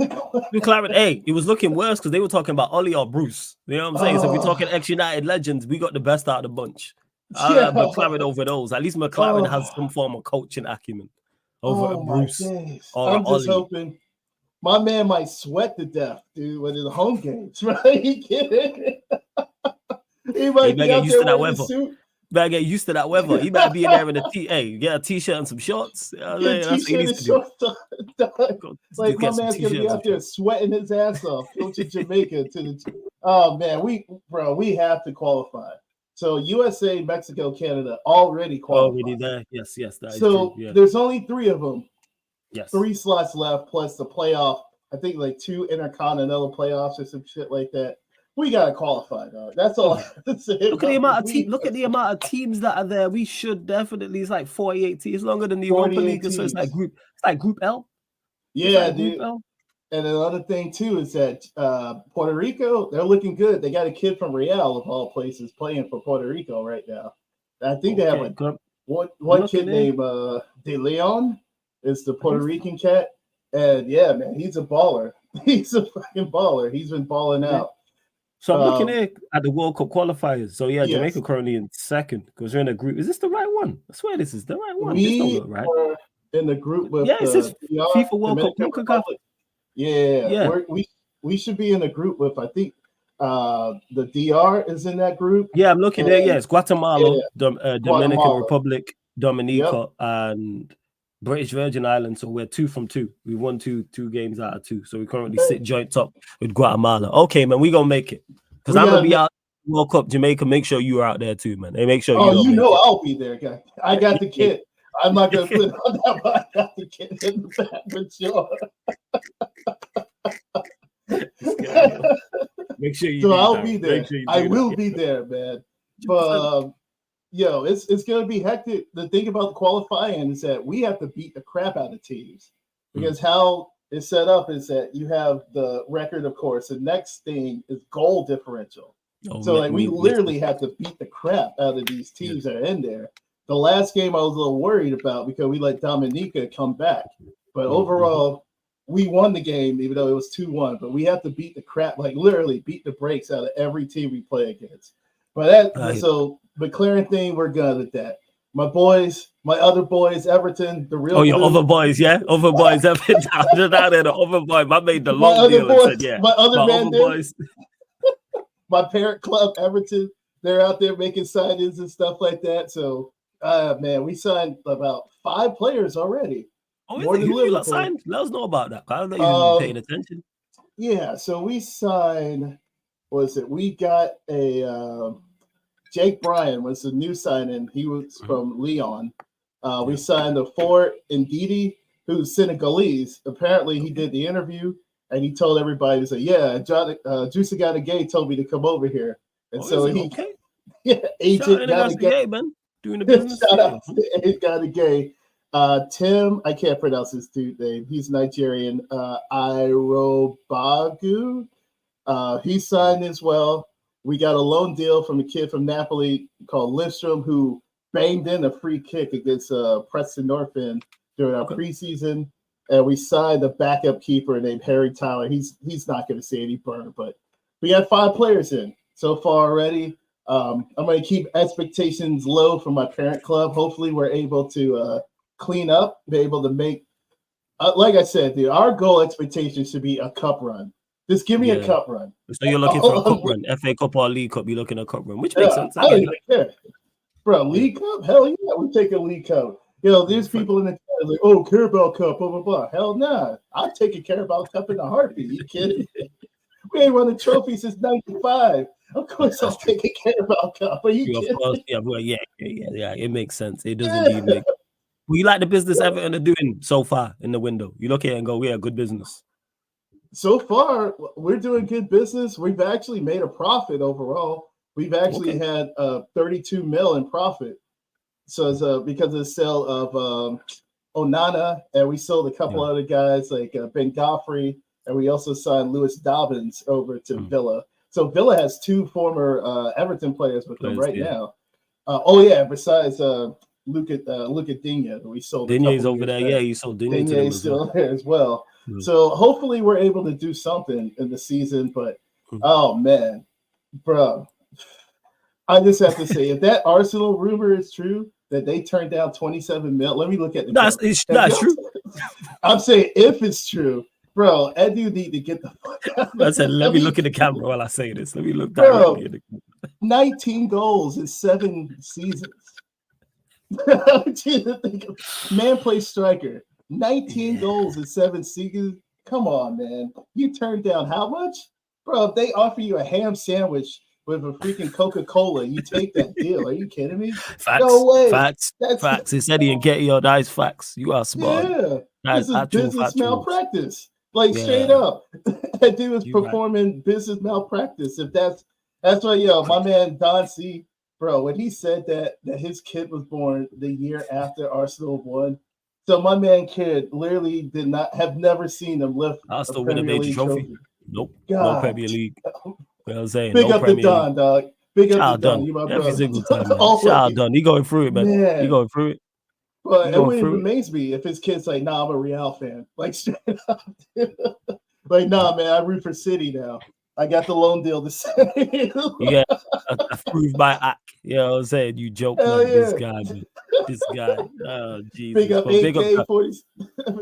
McLaren. Hey, it was looking worse because they were talking about Ollie or Bruce. You know what I'm saying? So if we're talking ex-United legends, we got the best out of the bunch. McLaren over those. At least McLaren has some form of coaching acumen over Bruce. I'm just hoping my man might sweat to death, dude, with his home games, right? He might get used to that weather. better get used to that weather. He better be in there in get a t-shirt and some shorts. Get a that's what he t-shirt needs and to do. shorts. Like my man's gonna be out there sweating his ass off, go to Jamaica to the. Oh man, we have to qualify. So USA, Mexico, Canada already qualified. Already there. Yes, that is so true. Yeah. There's only 3 of them. Yes. 3 slots left plus the playoff. I think like 2 intercontinental playoffs or some shit like that. We gotta qualify, dog. That's all I have to say. Look at the amount of teams that are there. We should definitely. It's like 48 teams. It's longer than the Europa League, so it's like Group L. Yeah, dude. L. And another thing too is that Puerto Rico, they're looking good. They got a kid from Real of all places playing for Puerto Rico right now. I think they have one kid named De Leon is the Puerto Rican cat, and yeah, man, he's a baller. He's a fucking baller. He's been balling out. So I'm looking at the World Cup qualifiers. So yeah, Jamaica currently in second because we're in a group. Is this the right one? I swear this is the right one. We are in the group with it says FIFA World Cup. Yeah. We should be in a group with, I think the DR is in that group. Yeah, I'm looking there. Yeah, it's Guatemala, Dominican Republic, Dominica, and British Virgin Islands. So we're 2 from 2. We won two games out of 2. So we currently sit joint top with Guatemala. Okay, man, we gonna make it. Because I'm gonna be out World Cup Jamaica. Make sure you are out there too, man. Hey, make sure I'll be there, guy. I got the kit. I'm not gonna put on that, but I got the kit in the back for sure. Make sure you. So I'll be there. I will be there, man. But it's gonna be hectic. The thing about qualifying is that we have to beat the crap out of teams because how it's set up is that you have the record, of course. The next thing is goal differential. We literally have to beat the crap out of these teams that are in there. The last game I was a little worried about because we let Dominica come back, but overall we won the game even though it was 2-1. But we have to beat the crap, like literally beat the brakes out of every team we play against. But McLaren thing, we're good at that. My other boys, Everton, the real. Oh, your other boys, yeah, other boys, Everton. Down there, the other boy. I made the long deal and said, yeah, my other boys. My parent club, Everton, they're out there making sign-ins and stuff like that. So. Man, we signed about 5 players already. Oh, more than you signed? Let us know about that. I don't know you've been paying attention. Yeah, so we signed. We got a Jake Bryan was the new signing. He was from Lyon. We signed a Ford Ndidi, who's Senegalese. Apparently, he did the interview and he told everybody to say, "Yeah, Juicy Gana Gay told me to come over here," and agent Gana Gay, man. Doing the business. Shout out to Gana Gay. Tim, I can't pronounce his dude name. He's Nigerian. Irobagu. He signed as well. We got a loan deal from a kid from Napoli called Lindstrom who banged in a free kick against Preston North End during our preseason. And we signed a backup keeper named Harry Tyler. He's not going to see any burn, but we got 5 players in so far already. I'm going to keep expectations low for my parent club. Hopefully we're able to clean up, be able to make, like I said, dude, our goal expectation should be a cup run. Just give me a cup run. So you're looking for a cup run, FA Cup or League Cup, you're looking at a cup run, which makes sense. I don't even care. Bro, League Cup? Hell yeah, we take a League Cup. There's people in the chat like, oh, Carabao Cup, blah, blah, blah. Hell nah. I'll take a Carabao Cup in a heartbeat. You kidding? We ain't won a trophy since 95. Of course, I'll take a Carabao Cup. Are you kidding? Of course, yeah. It makes sense. It does indeed make. Well, you like the business Everton are doing so far in the window? You look at it and go, "Yeah, good business." So far, we're doing good business. We've actually made a profit overall. We've actually had 32 mil in profit. So it's because of the sale of Onana, and we sold a couple other guys like Ben Goffrey, and we also signed Lewis Dobbins over to Villa. So Villa has 2 former Everton players with them right now. Besides Luca Digne, we sold. Digne's over there. Yeah, you sold Digne. Digne's still there as well. So hopefully we're able to do something in the season. But oh man, bro, I just have to say, if that Arsenal rumor is true that they turned down 27 mil, let me look at the. That's true. I'm saying if it's true. Bro, Edu need to get the fuck out. I said, let me look at the camera while I say this. Let me look directly at the camera. 19 goals in 7 seasons. Man plays striker. 19 goals in 7 seasons. Come on, man. You turned down how much? Bro, if they offer you a ham sandwich with a freaking Coca-Cola, you take that deal. Are you kidding me? Facts. No way. Facts. He said he didn't get you. That is facts. You are smart. Yeah. That This is business malpractice. Like, straight up. That dude was performing business malpractice. If that's why, my man Don C, bro, when he said that his kid was born the year after Arsenal won, so my man kid literally have never seen him lift a Premier League trophy. Nope. God. No Premier League. You know what I'm saying? Big no up Premier the Don, League. dog. Big up the Don. Done. You my Every brother. single time, man. Shout out Don. He going through it, man. He going through it. But it wouldn't amaze me if his kid's like, nah, I'm a Real fan. Like, straight up. Like, nah, man, I root for City now. I got the loan deal to say. Yeah, approved by Ack. You know what I'm saying? You joke, man. This guy, man. This guy. Oh, Jesus. Big up 8K, 40.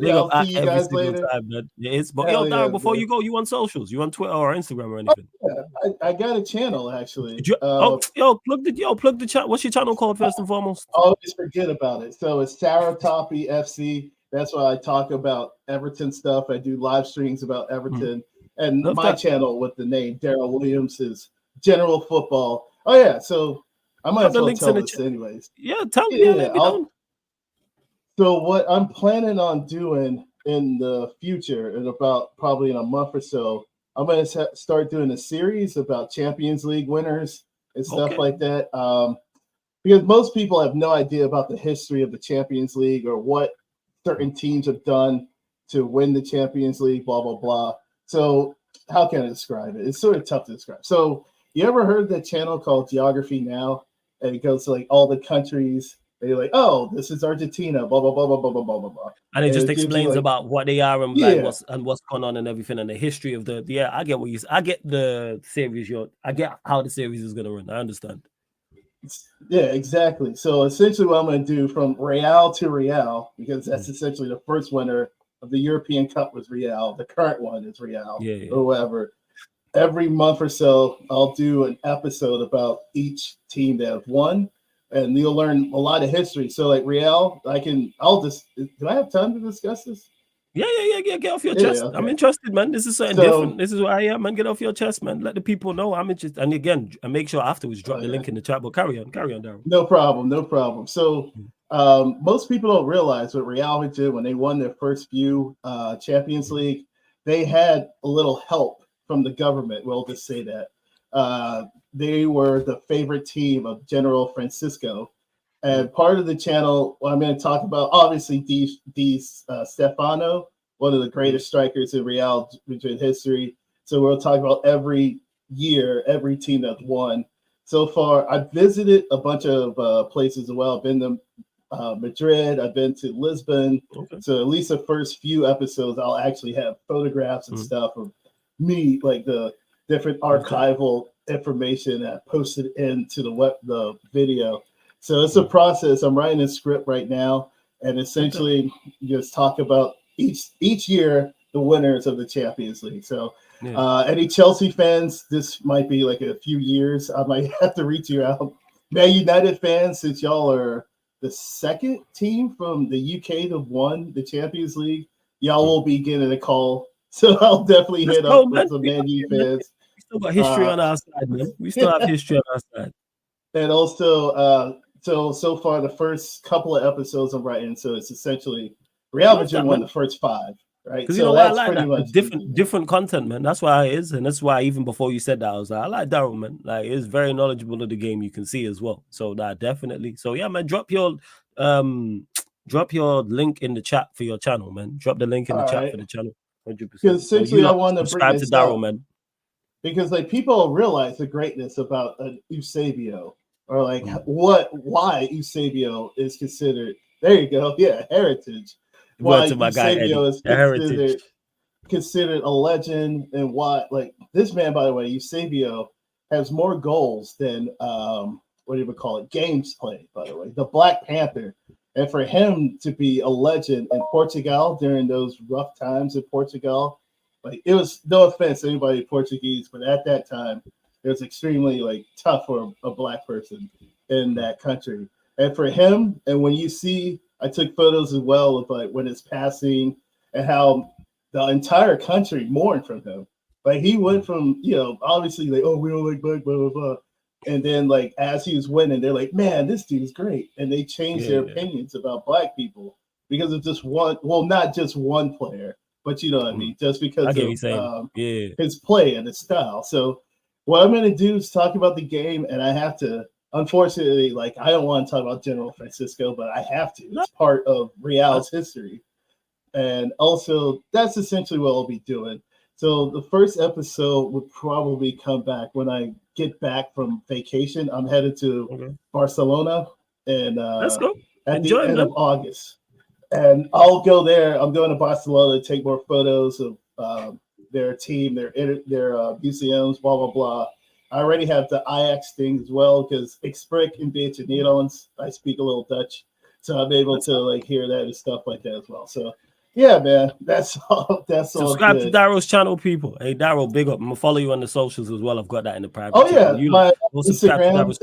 Big up I'll see you guys every later. single time, man. But before you go, you on socials? You on Twitter or Instagram or anything? I got a channel, actually. Plug the chat. What's your channel called, first and foremost? I always forget about it. So it's Sarah Toppy FC. That's why I talk about Everton stuff. I do live streams about Everton. And my channel with the name Daryl Williams is General Football. Oh, yeah. So I might as well tell this anyways. Yeah, tell me. Let me know. So what I'm planning on doing in the future, probably in a month or so, I'm going to start doing a series about Champions League winners and stuff like that. Because most people have no idea about the history of the Champions League or what certain teams have done to win the Champions League, blah, blah, blah. So how can I describe it? It's sort of tough to describe. So you ever heard the channel called Geography Now? And it goes to like all the countries. They're like, oh, this is Argentina, blah, blah, blah, blah, blah, blah, blah, blah. And it just explains about what they are and what's going on and everything and the history of I get I get the series I get how the series is gonna run. I understand. Yeah, exactly. So essentially what I'm gonna do from Real to Real, because that's essentially the first winner of the European Cup was Real. The current one is Real or whatever. Every month or so, I'll do an episode about each team that have won, and you'll learn a lot of history. So, like Real, do I have time to discuss this? Yeah. Get off your chest. Okay. I'm interested, man. This is something different. This is what I am, man. Get off your chest, man. Let the people know I'm interested. And again, and make sure afterwards drop the link in the chat. But carry on, Daryl. No problem. So, most people don't realize what Real did when they won their first few Champions League. They had a little help from the government. We'll just say that they were the favorite team of General Francisco. And part of the channel, I'm going to talk about, obviously, Di Stefano, one of the greatest strikers in Real Madrid history. So we'll talk about every year, every team that's won. So far, I've visited a bunch of places as well. I've been to Madrid. I've been to Lisbon. Okay. So at least the first few episodes, I'll actually have photographs and stuff of me, like the different archival information that posted into the video. So it's a process. I'm writing a script right now, and essentially just talk about each year the winners of the Champions League. So any Chelsea fans, this might be like a few years. I might have to reach you out. Man United fans, since y'all are the second team from the UK to have won the Champions League, y'all will be getting a call. So I'll definitely hit up with some Man U fans. We still got history on our side, man. We still have history on our side. And also, so far the first couple of episodes I'm writing, so it's essentially Real Madrid won the first 5, right? Because you know what I like that different content, man. That's why it is, and that's why even before you said that, I was like, I like Daryl, man. Like, it's very knowledgeable of the game. You can see as well. So that definitely. So yeah, man. Drop your link in the chat for your channel, man. Drop the link in the chat for the channel. 100%. Because essentially, I want to subscribe to Daryl, man. Because like people realize the greatness about Eusebio. Or like why Eusebio is considered, there you go, heritage. Why Eusebio is considered a legend, and why, like, this man, by the way, Eusebio has more goals than games played, by the way, the Black Panther. And for him to be a legend in Portugal during those rough times in Portugal, like, it was, no offense to anybody Portuguese, but at that time, It was extremely like tough for a black person in that country. And for him, and when you see, I took photos as well of like when it's passing and how the entire country mourned from him. Like he went from, obviously like, oh, we don't like black, blah, blah, blah. And then like as he was winning, they're like, man, this dude's great. And they changed their opinions about black people because of just one, well, not just one player, but you know what I mean? Just because of his play and his style. So what I'm going to do is talk about the game, and I have to, unfortunately, like I don't want to talk about General Francisco, but I have to. It's part of Real's history. And also, that's essentially what I'll be doing. So the first episode would probably come back when I get back from vacation. I'm headed to Barcelona and at the end of August. And I'll go there. I'm going to Barcelona to take more photos of their team, their museums, blah, blah, blah. I already have the Ajax thing as well because ik spreek een beetje Nederlands. I speak a little Dutch. So I'm able to like hear that and stuff like that as well. So yeah, man, that's all. Subscribe to Daryl's channel, people. Hey, Daryl, big up. I'm gonna follow you on the socials as well. I've got that in the private. Oh yeah, my Instagram is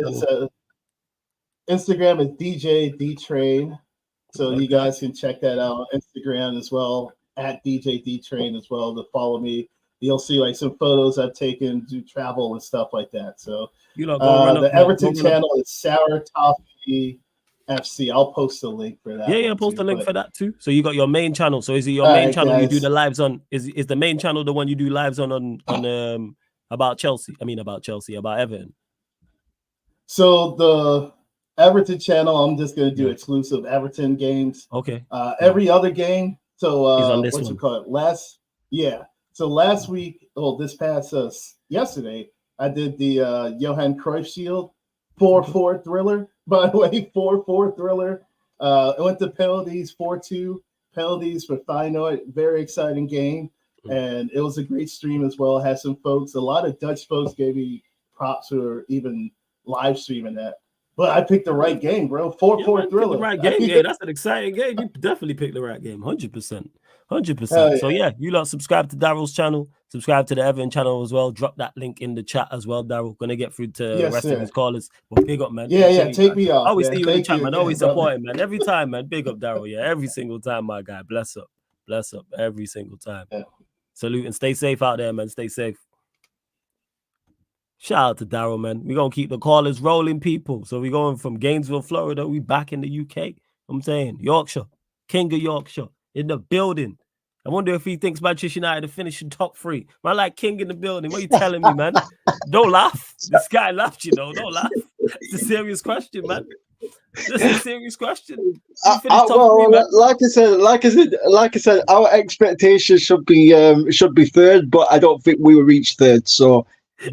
DJ D Train, so you guys can check that out. Instagram as well at DJ D Train as well to follow me. You'll see like some photos I've taken to travel and stuff like that. So the Everton channel is Sour Toffee FC. I'll post a link for that. Yeah, post a link for that too. So you got your main channel. So is it your main channel guys. You do the lives on? Is the main channel the one you do lives on about Chelsea? I mean about Everton. So the Everton channel, I'm just gonna do exclusive Everton games. Okay. Every other game. So what's you call it? So last week, this past yesterday, I did the Johan Cruyff Shield 4-4 thriller. By the way, 4-4 thriller. I went to penalties, 4-2 penalties for Feyenoord. Very exciting game. And it was a great stream as well. I had some folks, a lot of Dutch folks gave me props who are even live streaming that. But I picked the right game, bro. 4-4 thriller. The right game, yeah. That's an exciting game. You definitely picked the right game. 100%. 100%. So yeah, you lot subscribe to Daryl's channel, subscribe to the Everton channel as well. Drop that link in the chat as well, Daryl. Gonna get through to the rest of his callers. But big up, man. Yeah, take me off. Always see you in the chat, man. Always supporting, man. Every time, man. Big up, Daryl. Yeah, every single time, my guy. Bless up. Every single time. Yeah. Salute and stay safe out there, man. Stay safe. Shout out to Daryl, man. We're gonna keep the callers rolling, people. So we're going from Gainesville, Florida. We back in the UK. I'm saying Yorkshire, King of Yorkshire in the building. I wonder if he thinks Manchester United to finish in top 3. Man, like King in the building. What are you telling me, man? Don't laugh. This guy laughed, Don't laugh. It's a serious question, man. This is a serious question. Like I said, our expectations should be 3rd, but I don't think we will reach 3rd. So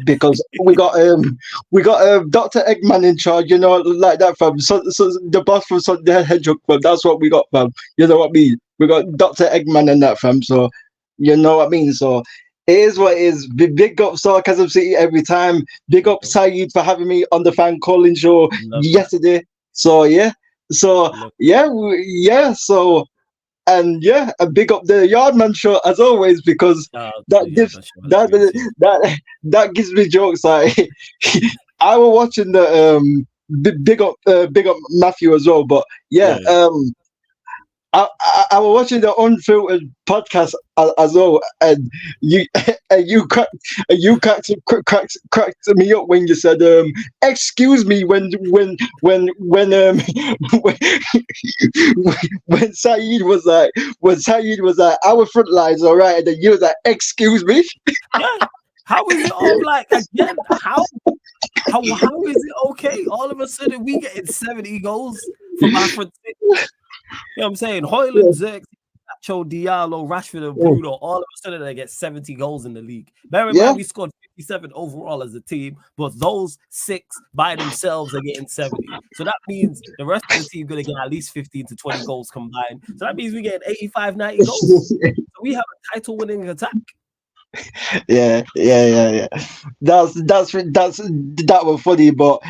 because we got Dr. Eggman in charge, like that, fam. So the boss from the Hedgehog, fam. That's what we got, fam. You know what I mean? We got Dr. Eggman and that, fam. So you know what I mean. So it is what it is. Big up Sarcasm City every time. Big up Saeed for having me on the fan calling show yesterday. So yeah. So and big up the Yardman show as always because that gives me jokes. Like I was watching the big up Matthew as well, but I was watching the Unfiltered podcast as well, and you cracked me up when you said excuse me when Saeed was like our front line's all right, and then you was like excuse me. How is it all like again? How is it okay? All of a sudden we getting 70 goals from our front six. You know what I'm saying? Hoyland, Zirk, Nacho, Diallo, Rashford, and Bruno, all of a sudden they get 70 goals in the league. Bear in mind, we scored 57 overall as a team, but those 6 by themselves are getting 70. So that means the rest of the team going to get at least 15 to 20 goals combined. So that means we get 85, 90 goals. So we have a title-winning attack. Yeah. That was funny, but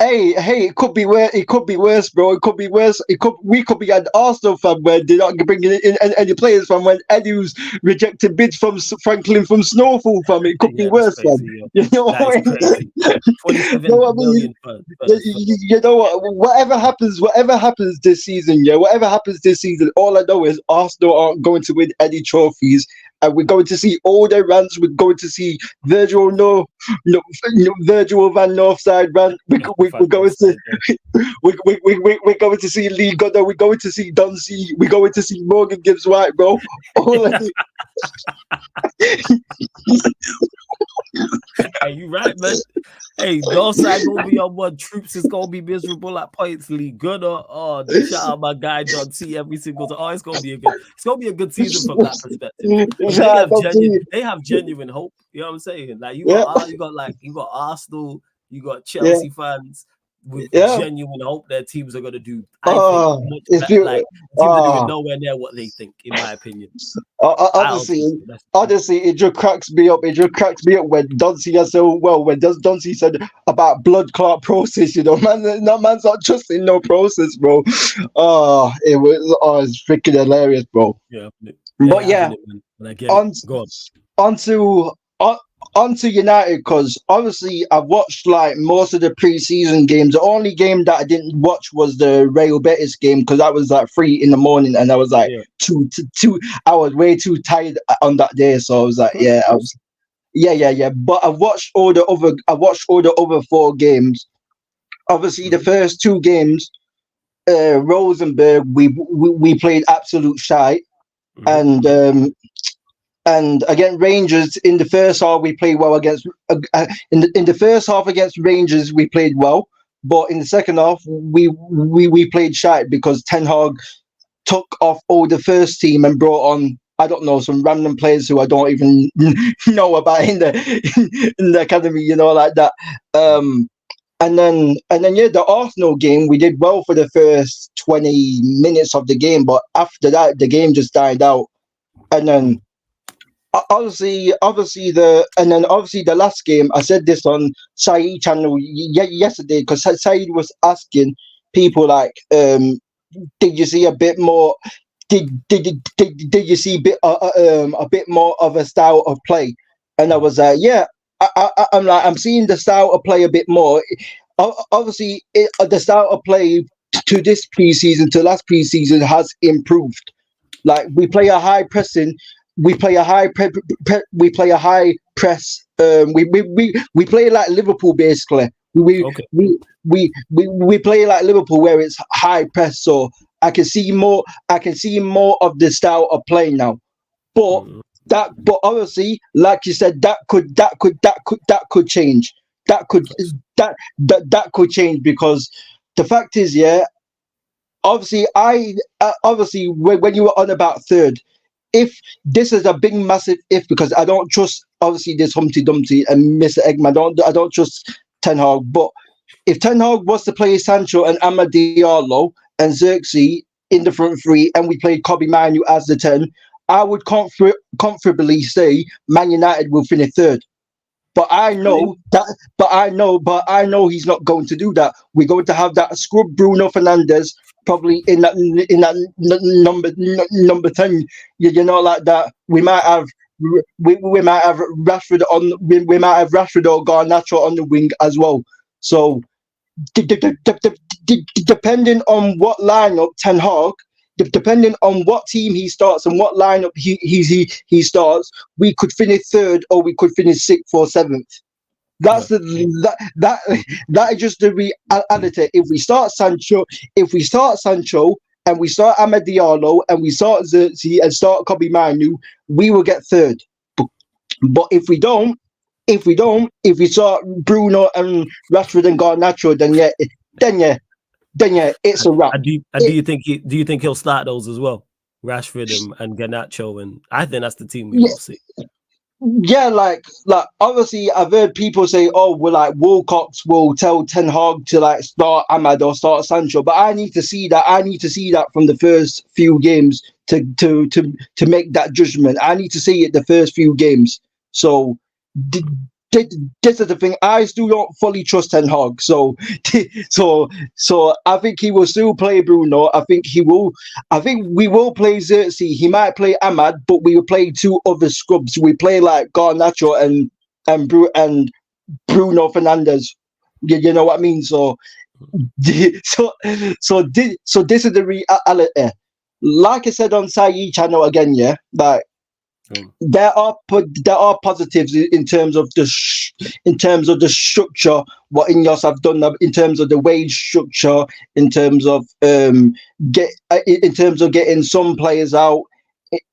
Hey, it could be worse. It could be worse, bro. It could be worse. We could be an Arsenal fan where they're not bringing in any players from when Eddie's rejected bids from Franklin from Snowfall from. It could be worse, man. You know that is crazy. 27 you know what I mean? million You know what? Whatever happens this season, whatever happens this season, all I know is Arsenal aren't going to win any trophies. And we're going to see all their rants. We're going to see Virgil Van Northside rant. We're going to see Lee Gunner. We're going to see Dunsey. We're going to see Morgan Gibbs White, bro. All of it. Hey, you right, man. Hey, Northside gonna be on one. Troops is gonna be miserable at points. Lee Gunner. Oh, shout out my guy John T every single time. Oh, it's gonna be a good season from that perspective. They have genuine hope. You know what I'm saying? Like you got Arsenal, you got Chelsea fans with genuine hope their teams are gonna do. Teams are doing nowhere near what they think, in my opinion. Honestly, it just cracks me up. It just cracks me up when Dunsey Dunsey said about blood clot process. You know, man, that man's not trusting no process, bro. It's freaking hilarious, bro. Yeah, but yeah, onto United, because obviously I've watched like most of the pre-season games. The only game that I didn't watch was the Real Betis game because that was like 3 in the morning and I was like I was way too tired on that day, so I was like but I watched all the other 4 games. Obviously the first 2 games, Rosenborg, we played absolute shite. And against Rangers in the first half, we played well against. In the first half against Rangers, we played well, but in the second half, we played shite because Ten Hag took off all the first team and brought on, I don't know, some random players who I don't even know about in the academy, you know, like that. And then the Arsenal game, we did well for the first 20 minutes of the game, but after that, the game just died out, and then. Obviously, the last game, I said this on Saeed channel yesterday because Saeed was asking people like, did you see a bit more? Did you see a bit more of a style of play? And I was like, yeah, I'm seeing the style of play a bit more. Obviously, the style of play to this preseason to last preseason has improved. Like we play a high pressing. We play a high press. We play like Liverpool basically. We play like Liverpool where it's high press. So I can see more of the style of play now. But obviously, like you said, that could change. That could change because the fact is, obviously when you were on about third. If this is a big massive if, because I don't trust obviously this Humpty Dumpty and Mr. Eggman. I don't trust Ten Hag. But if Ten Hag was to play Sancho and Amad Diallo and Xerxes in the front 3, and we played Kobe Manu as the 10, I would comfortably say Man United will finish 3rd. But I know he's not going to do that. We're going to have that scrub Bruno Fernandes. Probably in that number 10, you know, like that. We might have Rashford on. We might have Rashford or Garnacho on the wing as well. So depending on what lineup Ten Hag, depending on what team he starts and what lineup he starts, we could finish 3rd or we could finish 6th or 7th. That's that is just the reality. If we start Sancho and we start Amad Diallo and we start Xerxes and start Kobe Manu, we will get 3rd. But if we start Bruno and Rashford and Garnacho, then it's a wrap. Do you think he'll start those as well? Rashford and Garnacho, and I think that's the team we will see. Yeah, like obviously I've heard people say, oh, well, like Wilcox will tell Ten Hag to like start Amad or start Sancho, but I need to see that from the first few games to make that judgment. I need to see it the first few games. So this is the thing. I still don't fully trust Ten Hag. So I think he will still play Bruno. I think he will. I think we will play Xerxes. He might play Ahmad, but we will play two other scrubs. We play like Garnacho and Bruno Fernandes. You know what I mean? So this is the reality. Like I said on Saeed channel again, yeah, like there are positives in terms of the structure. What Ineos have done in terms of the wage structure, in terms of getting some players out,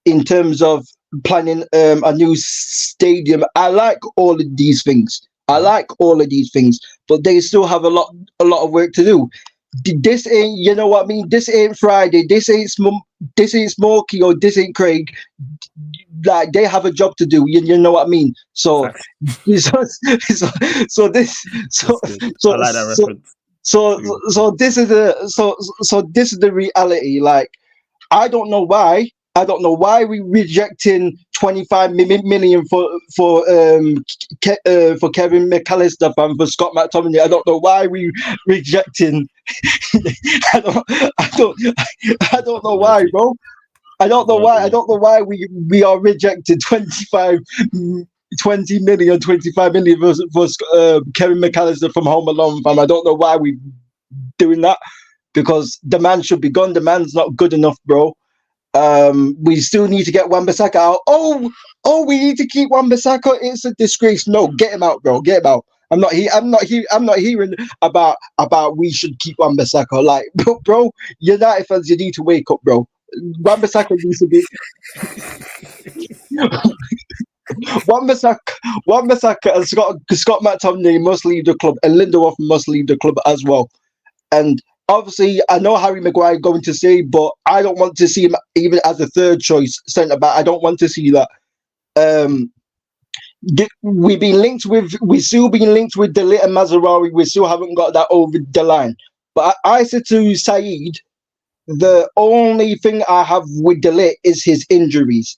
in terms of planning a new stadium. I like all of these things. But they still have a lot of work to do. This ain't, you know what I mean? This ain't Friday. This ain't Smokey or this ain't Craig. Like, they have a job to do. You know what I mean? So I like that reference. So this is the reality. Like, I don't know why we rejecting 25 million for Kevin McAllister and for Scott McTominay. I don't know why we rejecting. I don't know why, bro. I don't know why we are rejecting 20 million for Kevin McAllister from Home Alone, fam. I don't know why we doing that, because the man should be gone. The man's not good enough, bro. We still need to get Wan-Bissaka out. Oh, we need to keep Wan-Bissaka. It's a disgrace. No, get him out, bro. Get him out. I'm not hearing about we should keep Wan-Bissaka. Like, bro, United fans, you need to wake up, bro. Wan-Bissaka needs to be Wan-Bissaka and Scott McTominay must leave the club, and Lindelof must leave the club as well. And obviously, I know Harry Maguire going to say, but I don't want to see him even as a third choice centre back. I don't want to see that. We're still being linked with De Ligt and Mazraoui. We still haven't got that over the line. But I said to Saeed, the only thing I have with De Ligt is his injuries.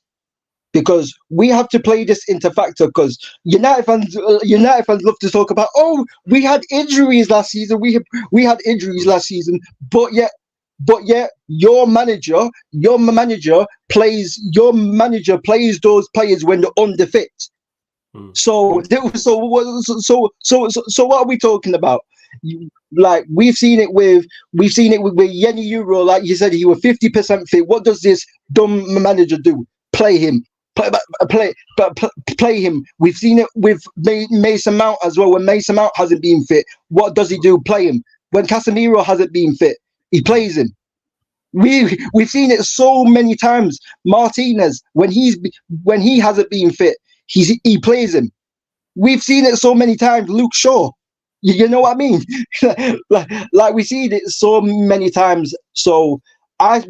Because we have to play this into factor. Because United fans love to talk about, we had injuries last season. We had injuries last season, but yet your manager plays those players when they're unfit. So what are we talking about? Like, we've seen it with Yeni Euro. Like you said, he was 50% fit. What does this dumb manager do? Play him. Play him. We've seen it with Mason Mount as well. When Mason Mount hasn't been fit, what does he do? Play him. When Casemiro hasn't been fit, he plays him. We've seen it so many times. Martinez, when he hasn't been fit, he plays him. We've seen it so many times. Luke Shaw, you know what I mean? like we see it so many times. So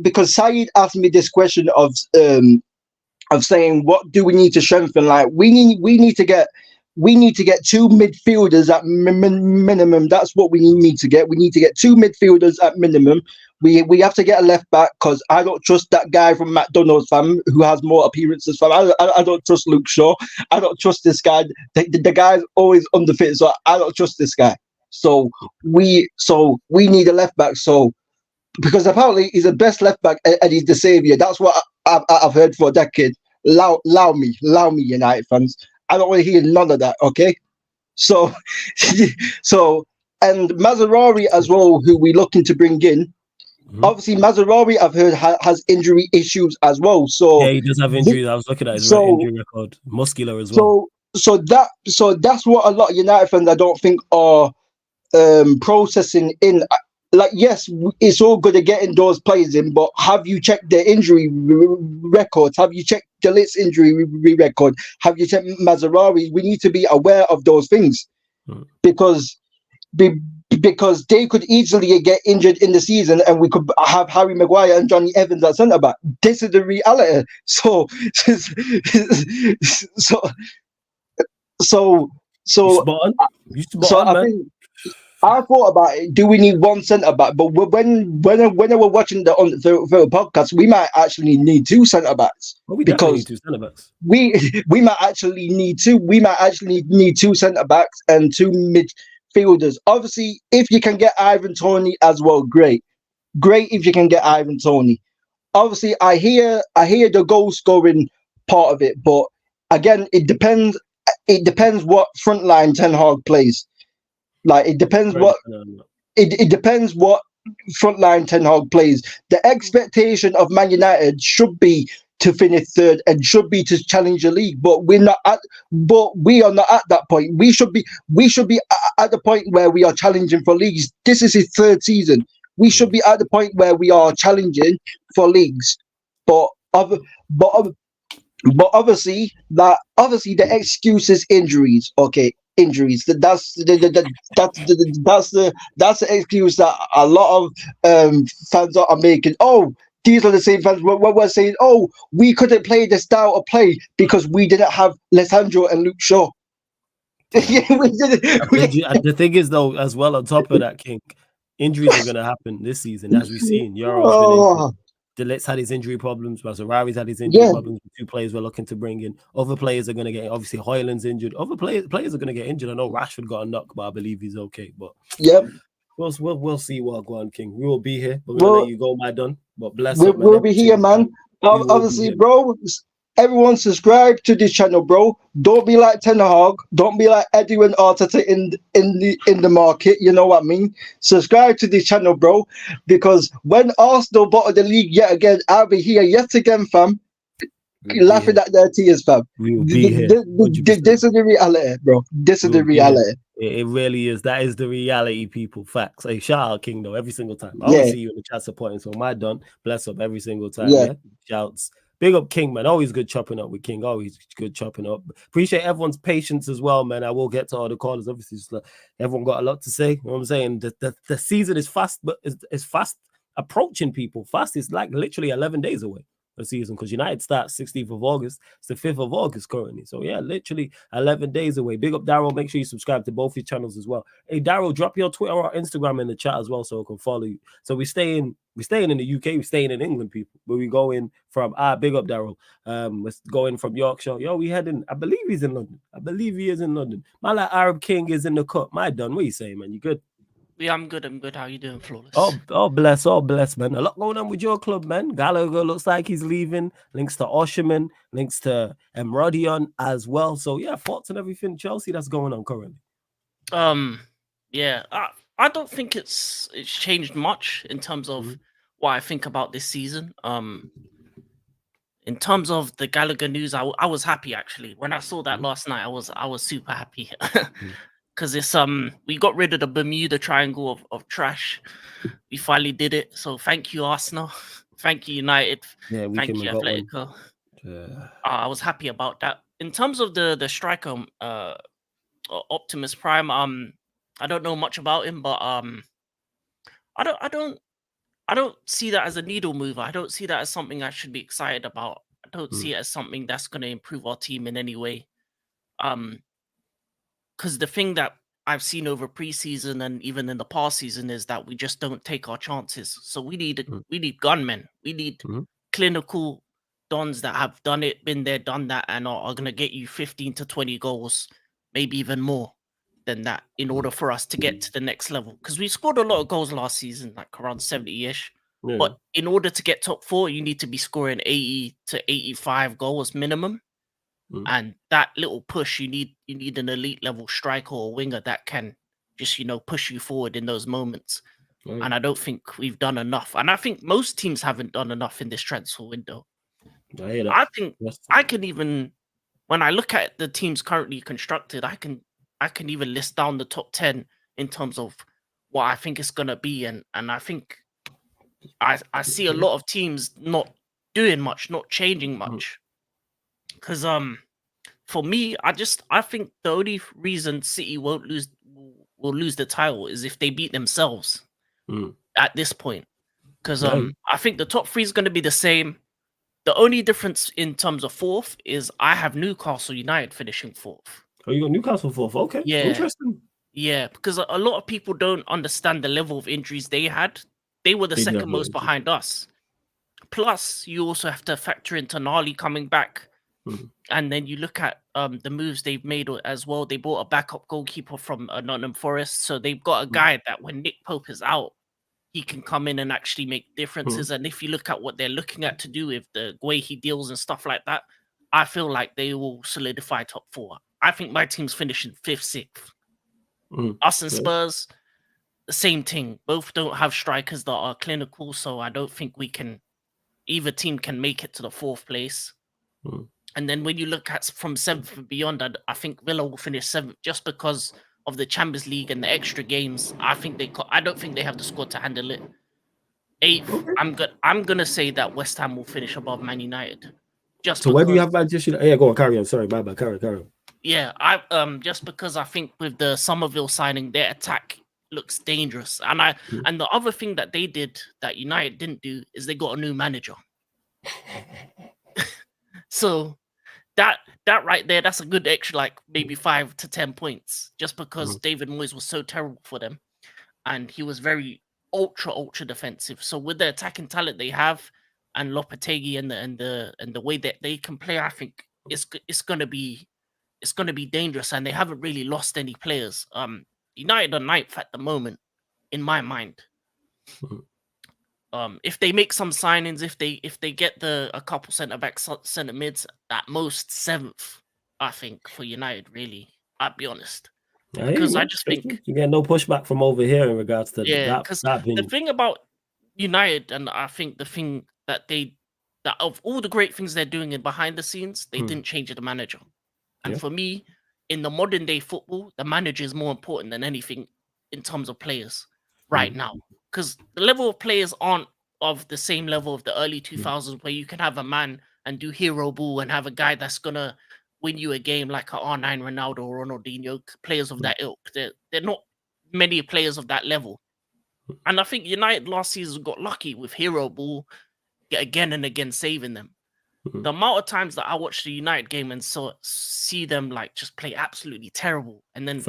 because Saeed asked me this question of saying, what do we need to strengthen? Like, we need to get two midfielders at minimum. That's what we need to get. We need to get two midfielders at minimum. We have to get a left back, because I don't trust that guy from McDonald's, fam, who has more appearances, fam. I don't trust Luke Shaw. I don't trust this guy. The guy's always underfit, so I don't trust this guy. So we need a left back. So, because apparently he's the best left back and he's the savior. That's what I've heard for a decade. Allow me, United fans. I don't want to hear none of that. Okay, so and Mazraoui as well, who we're looking to bring in. Obviously, Mazraoui, I've heard, has injury issues as well. So yeah, he does have injuries. I was looking at his injury record, muscular as well. So that's what a lot of United fans, I don't think, are processing in. Like, yes, it's all good at getting those players in, but have you checked their injury records? Have you checked De Ligt's injury record? Have you checked Mazraoui? We need to be aware of those things, because they could easily get injured in the season, and we could have Harry Maguire and Johnny Evans at centre back. This is the reality. So I thought about it. Do we need one centre back? But when we're watching the podcast, we might actually need two centre backs. Well, we definitely need two centre backs. We might actually need two. We might actually need two centre backs and two midfielders. Obviously, if you can get Ivan Toney as well, great. Great if you can get Ivan Toney. Obviously, I hear the goal scoring part of it, but again, it depends. It depends what front line Ten Hag plays. Like it depends it depends what front line Ten Hag plays. The expectation of Man United should be to finish third and should be to challenge the league, but we are not at that point. We should be at the point where we are challenging for leagues. This is his third season. We should be at the point where we are challenging for leagues. But obviously the excuse is injuries. Okay, injuries. That's the excuse that a lot of fans are making. Oh, these are the same fans. We're saying, oh, we couldn't play the style of play because we didn't have Alessandro and Luke Shaw. The thing is, though, as well, on top of that, King, injuries are going to happen this season, as we've seen. Euro's been injured. Delet's had his injury problems. Mazarawi's had his injury problems. Two players we're looking to bring in. Other players are going to get, obviously, Hoyland's injured. Other players are going to get injured. I know Rashford got a knock, but I believe he's okay. But we'll see what going, King. We will be here. But we're going to let you go, my done. But bless up, man. We'll be here, man. Obviously, bro, everyone subscribe to this channel, bro. Don't be like Ten Hag. Don't be like Edwin Arteta in the market. You know what I mean? Subscribe to this channel, bro. Because when Arsenal bottom the league yet again, I'll be here yet again, fam. Laughing at their tears, fam. We will be here. This is the reality, bro. This is the reality. It really is. That is the reality, people. Facts. Hey, shout out King, though, every single time. I always see you in the chat supporting. So my done. Bless up every single time. Yeah. Shouts. Big up King, man. Always good chopping up with King. Always good chopping up. Appreciate everyone's patience as well, man. I will get to all the callers. Obviously, everyone got a lot to say. You know what I'm saying? The season is fast, but it's fast approaching, people. Fast is like literally 11 days away. The season, because United starts 16th of August. It's the 5th of August currently. So yeah, literally 11 days away. Big up Daryl. Make sure you subscribe to both your channels as well. Hey Daryl, drop your Twitter or Instagram in the chat as well so I can follow you. So we're staying in the UK, we're staying in England, people. But we going from big up Daryl. We're going from Yorkshire. Yo, we heading. I believe he's in London. I believe he is in London. My like Arab King is in the cut. My done. What you saying, man? You good? Yeah, I'm good. How you doing, Flawless? Oh, bless, man. A lot going on with your club, man. Gallagher looks like he's leaving. Links to Osherman, links to Emrodion as well. So yeah, thoughts and everything, Chelsea, that's going on currently. Yeah, I don't think it's changed much in terms of what I think about this season. In terms of the Gallagher news, I was happy actually. When I saw that last night, I was super happy. Because it's we got rid of the Bermuda Triangle of trash. We finally did it. So thank you, Arsenal. Thank you, United. Yeah, thank you, Atletico. I was happy about that. In terms of the striker, Optimus Prime, I don't know much about him, but I don't see that as a needle mover. I don't see that as something I should be excited about. I don't see it as something that's going to improve our team in any way. Because the thing that I've seen over preseason and even in the past season is that we just don't take our chances. So we need gunmen. We need clinical dons that have done it, been there, done that, and are going to get you 15 to 20 goals, maybe even more than that, in order for us to get to the next level. Because we scored a lot of goals last season, like around 70-ish. Yeah. But in order to get top 4, you need to be scoring 80 to 85 goals minimum. And that little push, you need an elite level striker or winger that can just, push you forward in those moments. And I don't think we've done enough. And I think most teams haven't done enough in this transfer window. I think I can even, when I look at the teams currently constructed, I can even list down the top 10 in terms of what I think it's gonna be. And I think I see a lot of teams not doing much, not changing much. Because for me, I think the only reason City will lose the title is if they beat themselves at this point. Because I think the top 3 is going to be the same. The only difference in terms of 4th is I have Newcastle United finishing 4th. Oh, you got Newcastle 4th? Okay. Yeah. Interesting. Yeah, because a lot of people don't understand the level of injuries they had. They were the They did have second a lot most of injuries. behind us. Plus, you also have to factor in Tonali coming back. And then you look at the moves they've made as well. They bought a backup goalkeeper from Nottingham Forest. So they've got a guy that when Nick Pope is out, he can come in and actually make differences. And if you look at what they're looking at to do with the way he deals and stuff like that, I feel like they will solidify top 4. I think my team's finishing 5th, 6th. Us and Spurs, the same thing. Both don't have strikers that are clinical, so I don't think either team can make it to the 4th place. And then when you look at from 7th and beyond, I think Villa will finish 7th just because of the Champions League and the extra games. I don't think they have the squad to handle it. 8th, I'm gonna say that West Ham will finish above Man United. So where do you have Manchester United? Yeah, go on, carry on. Sorry, bye. Carry on. Yeah, just because I think with the Somerville signing, their attack looks dangerous. And the other thing that they did that United didn't do is they got a new manager. So that right there, that's a good extra, like maybe 5 to 10 points, just because David Moyes was so terrible for them, and he was very ultra defensive. So with the attacking talent they have, and Lopetegui and the way that they can play, I think it's gonna be dangerous, and they haven't really lost any players. United are 9th at the moment, in my mind. If they make some signings, if they get a couple centre backs, centre mids, at most 7th, I think, for United. Really, I'll be honest, because I just think you get no pushback from over here in regards to that. Because the thing about United, and I think the thing that of all the great things they're doing in behind the scenes, they didn't change the manager. And for me, in the modern day football, the manager is more important than anything in terms of players right now. Because the level of players aren't of the same level of the early 2000s, where you can have a man and do hero ball and have a guy that's gonna win you a game like a R9 Ronaldo or Ronaldinho, players of that ilk. They're not many players of that level. And I think United last season got lucky with hero ball again and again saving them. The amount of times that I watched the United game and see them like just play absolutely terrible and then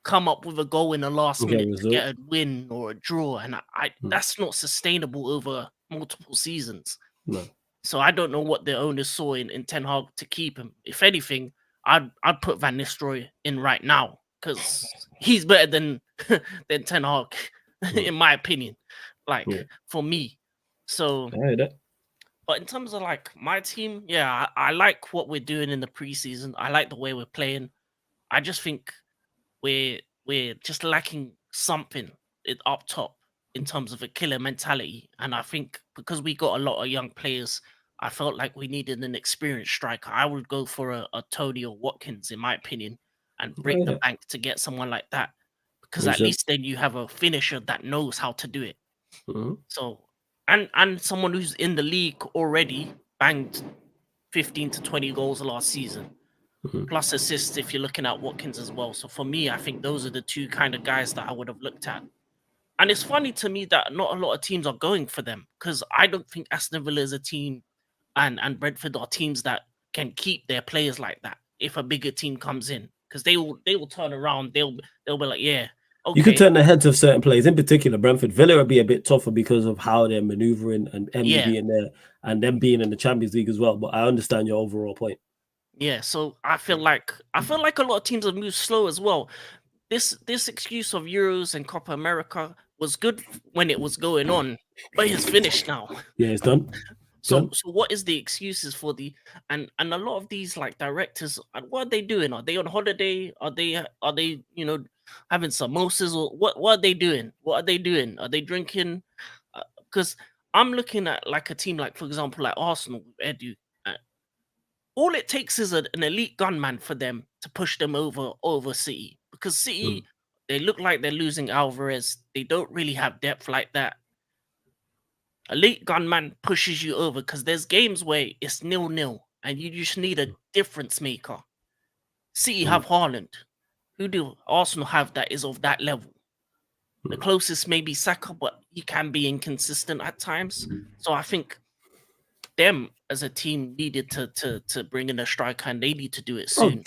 come up with a goal in the last minute to get a win or a draw, and that's not sustainable over multiple seasons. No. So I don't know what the owners saw in Ten Hag to keep him. If anything, I'd put Van Nistelrooy in right now because he's better than Ten Hag, in my opinion. For me. So. But in terms of like my team, I like what we're doing in the preseason. I like the way we're playing. I just think we're just lacking something up top in terms of a killer mentality. And I think because we got a lot of young players, I felt like we needed an experienced striker. I would go for a Tony or Watkins, in my opinion, and break the bank to get someone like that. Because at least then you have a finisher that knows how to do it. So. And someone who's in the league already banged 15 to 20 goals last season, plus assists if you're looking at Watkins as well. So for me, I think those are the two kind of guys that I would have looked at. And it's funny to me that not a lot of teams are going for them, because I don't think Aston Villa is a team and Brentford are teams that can keep their players like that if a bigger team comes in, because they will turn around. They'll be like, yeah. Okay. You could turn the heads of certain players, in particular Brentford. Villa would be a bit tougher because of how they're maneuvering and Emery being there and them being in the Champions League as well. But I understand your overall point. Yeah, so I feel like a lot of teams have moved slow as well. This excuse of Euros and Copa America was good when it was going on, but it's finished now. Yeah, it's done. So what is the excuses for and a lot of these like directors? What are they doing? Are they on holiday? Are they having samosas, or what are they doing? What are they doing? Are they drinking? Because I'm looking at like a team like, for example, like Arsenal, Edu. All it takes is an elite gunman for them to push them over City, because City, they look like they're losing Alvarez. They don't really have depth like that. Elite gunman pushes you over, because there's games where it's 0-0 and you just need a difference maker. City have Haaland. Who do Arsenal have that is of that level? The closest may be Saka, but he can be inconsistent at times. So I think them as a team needed to bring in a striker, and they need to do it Oh, soon.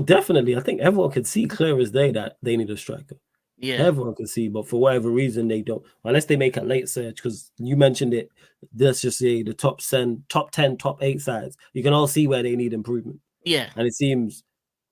definitely. I think everyone can see clear as day that they need a striker. Yeah, Everyone can see, but for whatever reason they don't. Unless they make a late search, because you mentioned it. Let's just say the top 10, top 8 sides. You can all see where they need improvement. yeah. And it seems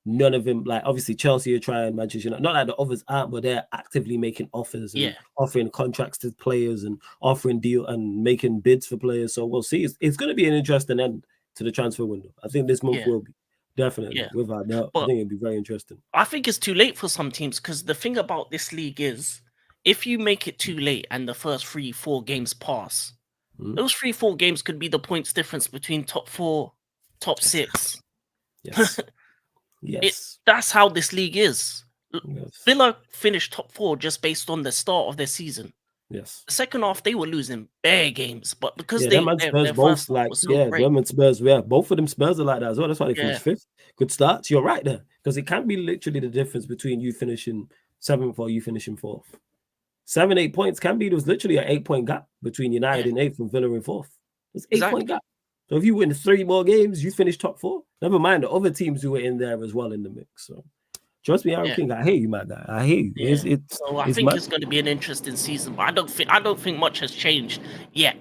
none of them, like obviously Chelsea are trying, Manchester United, not like the others aren't, but they're actively making offers and offering contracts to players and offering deal and making bids for players. So we'll see. It's going to be an interesting end to the transfer window. I think this move will be definitely without doubt. I think it'll be very interesting. I think it's too late for some teams, because the thing about this league is, if you make it too late and the first 3-4 games pass, those 3-4 games could be the points difference between top 4, top 6. Yes. Yes. That's how this league is. Villa finished top 4 just based on the start of their season. Yes. The second half, they were losing bare games, but because them and Spurs both like them and Spurs, both of them Spurs are like that as well. That's why they finished 5th. Good starts. You're right there, because it can be literally the difference between you finishing 7th or you finishing 4th. 7-8 points can be. There was literally an 8-point gap between United in 8th and Villa in 4th. It's 8-point gap. So if you win 3 more games, you finish top 4. Never mind the other teams who were in there as well in the mix. So trust me, Aaron King, I hear you, my guy. I hear you. Yeah. So I think it's going to be an interesting season, but I don't think much has changed yet.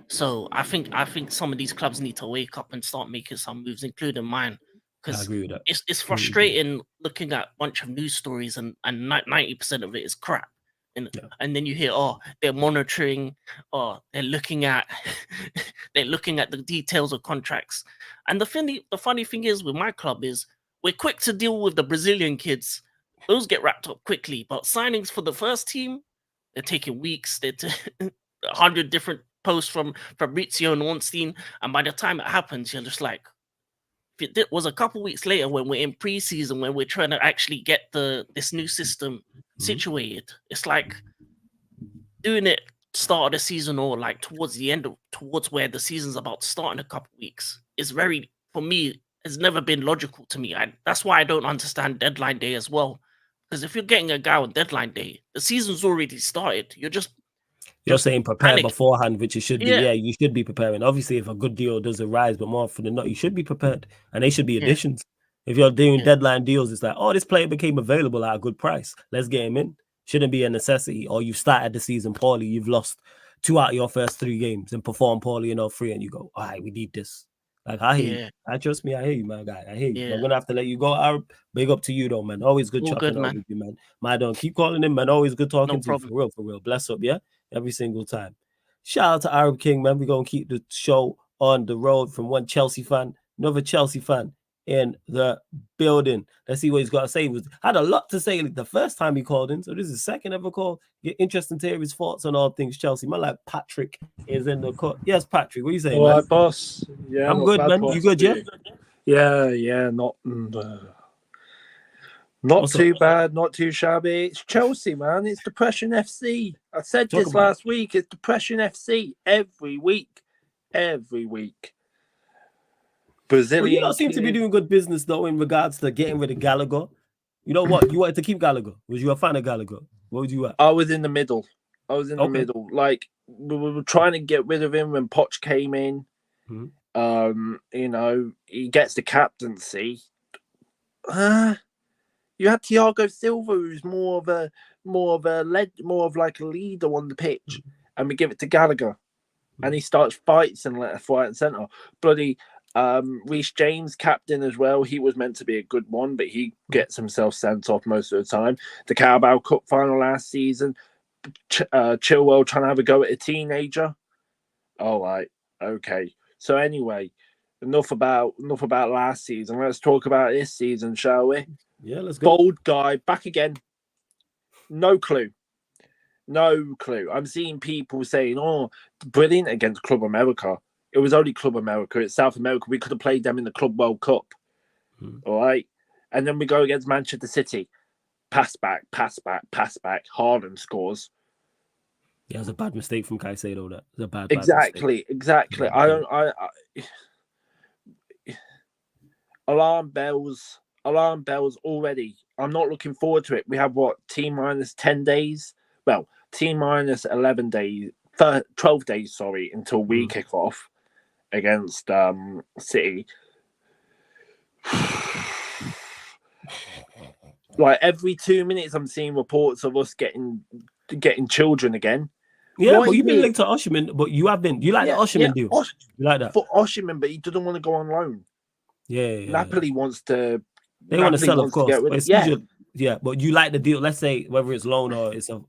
So I think some of these clubs need to wake up and start making some moves, including mine. Because I agree with that. It's frustrating looking at a bunch of news stories and 90% of it is crap. And then you hear, they're monitoring, they're looking at the details of contracts. And the funny thing is with my club is we're quick to deal with the Brazilian kids. Those get wrapped up quickly, but signings for the first team, they're taking weeks. They're 100 different posts from Fabrizio and Ornstein, and by the time it happens, you're just like, if it was a couple weeks later when we're in preseason, when we're trying to actually get this new system situated, it's like doing it start of the season or like towards where the season's about to start in a couple weeks is very, for me, has never been logical to me. That's why I don't understand deadline day as well. Because if you're getting a guy on deadline day, the season's already started. You're saying prepare beforehand, which it should be. Yeah. You should be preparing. Obviously, if a good deal does arise, but more often than not, you should be prepared. And they should be additions. If you're doing deadline deals, it's like, this player became available at a good price. Let's get him in. Shouldn't be a necessity. Or you've started the season poorly. You've lost 2 out of your first 3 games and performed poorly in all 3, and you go, all right, we need this. Like, I hear you. I trust me. I hear you, my guy. I hear you. I'm going to have to let you go. Arab, big up to you, though, man. Always good chopping up with you, man. My don't keep calling him, man. Always good talking to you. For real. Bless up, yeah? Every single time. Shout out to Arab King, man. We're going to keep the show on the road from one Chelsea fan, another Chelsea fan in the building. Let's see what he's got to say. He had a lot to say the first time he called in, so this is the second ever call. Get interesting to hear his thoughts on all things Chelsea. Man, like Patrick is in the court. Yes, Patrick, what are you saying, all man? right, boss. Yeah, I'm good, man. You good, yeah? Yeah, not too bad, not too shabby. It's Chelsea, man. It's Depression FC. I said this last week. It's Depression FC every week. Brazilian. Well, you don't seem to be doing good business though in regards to getting rid of Gallagher. You know what? You wanted to keep Gallagher. Was you a fan of Gallagher? What was you at? I was in the middle. The middle. Like we were trying to get rid of him when Poch came in. He gets the captaincy. You had Thiago Silva, who's more of like a leader on the pitch, and we give it to Gallagher, and he starts fights and left, right, and centre. Bloody Reece James, captain as well. He was meant to be a good one, but he gets himself sent off most of the time. The Carabao Cup final last season, Chilwell trying to have a go at a teenager. All right, okay. So anyway, enough about last season. Let's talk about this season, shall we? Yeah, let's go. Bold guy back again. No clue. I'm seeing people saying, brilliant against Club America. It was only Club America. It's South America. We could have played them in the Club World Cup. All right. And then we go against Manchester City. Pass back. Haaland scores. Yeah, it was a bad mistake from Caicedo. That was a bad Exactly. Alarm bells already. I'm not looking forward to it. We have T-minus 10 days? Well, T-minus 11 days, 12 days, until we kick off against City. Like every 2 minutes, I'm seeing reports of us getting children again. Yeah, What but is you've been it? linked to Osimhen, but you have been. You like the Osimhen deal? You like that? For Osimhen, but he doesn't want to go on loan. Yeah. Napoli wants to. They want to sell, of wants to course. get rid But of- it's usually, yeah, but you like the deal. Let's say whether it's loan or it's a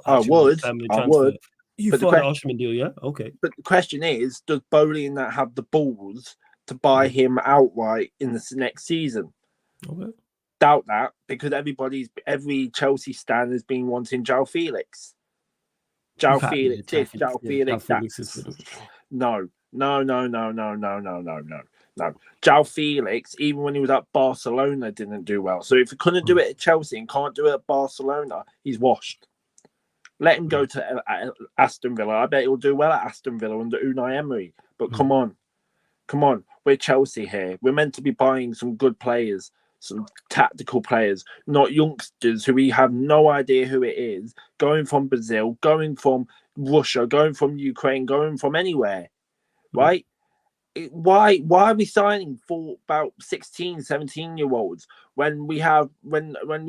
I would. family I transfer. would. You But the thought the question- Osimhen deal, yeah? Okay. But the question is, does Bowley and that have the balls to buy him outright in the next season? Okay. Doubt that, because every Chelsea stan has been wanting João Felix. João Felix this, João Felix that. No. João Felix, even when he was at Barcelona, didn't do well. So if he couldn't do it at Chelsea and can't do it at Barcelona, he's washed. Let him go to Aston Villa. I bet he'll do well at Aston Villa under Unai Emery. But come on. We're Chelsea here. We're meant to be buying some good players, some tactical players, not youngsters who we have no idea who it is, going from Brazil, going from Russia, going from Ukraine, going from anywhere, right? Why are we signing for about 16, 17-year-olds when we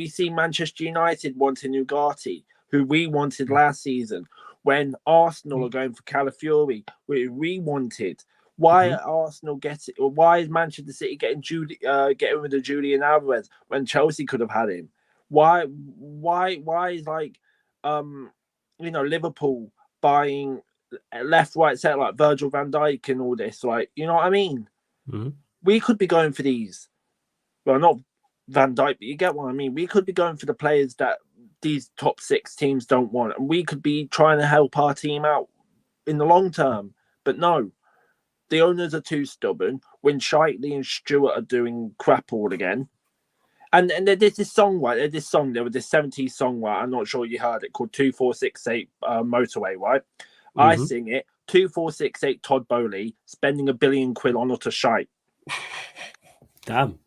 see Manchester United wanting Ugarte, who we wanted last season, when Arsenal are going for Calafiori, we wanted? Why are Arsenal getting? Or why is Manchester City getting rid of Julian Alvarez when Chelsea could have had him? Why is Liverpool buying left, right, center like Virgil van Dijk and all this? Like, you know what I mean? Mm-hmm. We could be going for these. Well, not Van Dijk, but you get what I mean. We could be going for the players that these top 6 teams don't want, and we could be trying to help our team out in the long term. But no. The owners are too stubborn. When Shitley and Stewart are doing crap all again. And there's this song, right? There's this song, there was this 70s song, right? I'm not sure you heard it, called 2468 Motorway, right? Mm-hmm. I sing it, 2468 Todd Bowley, spending £1 billion on utter shite. Damn.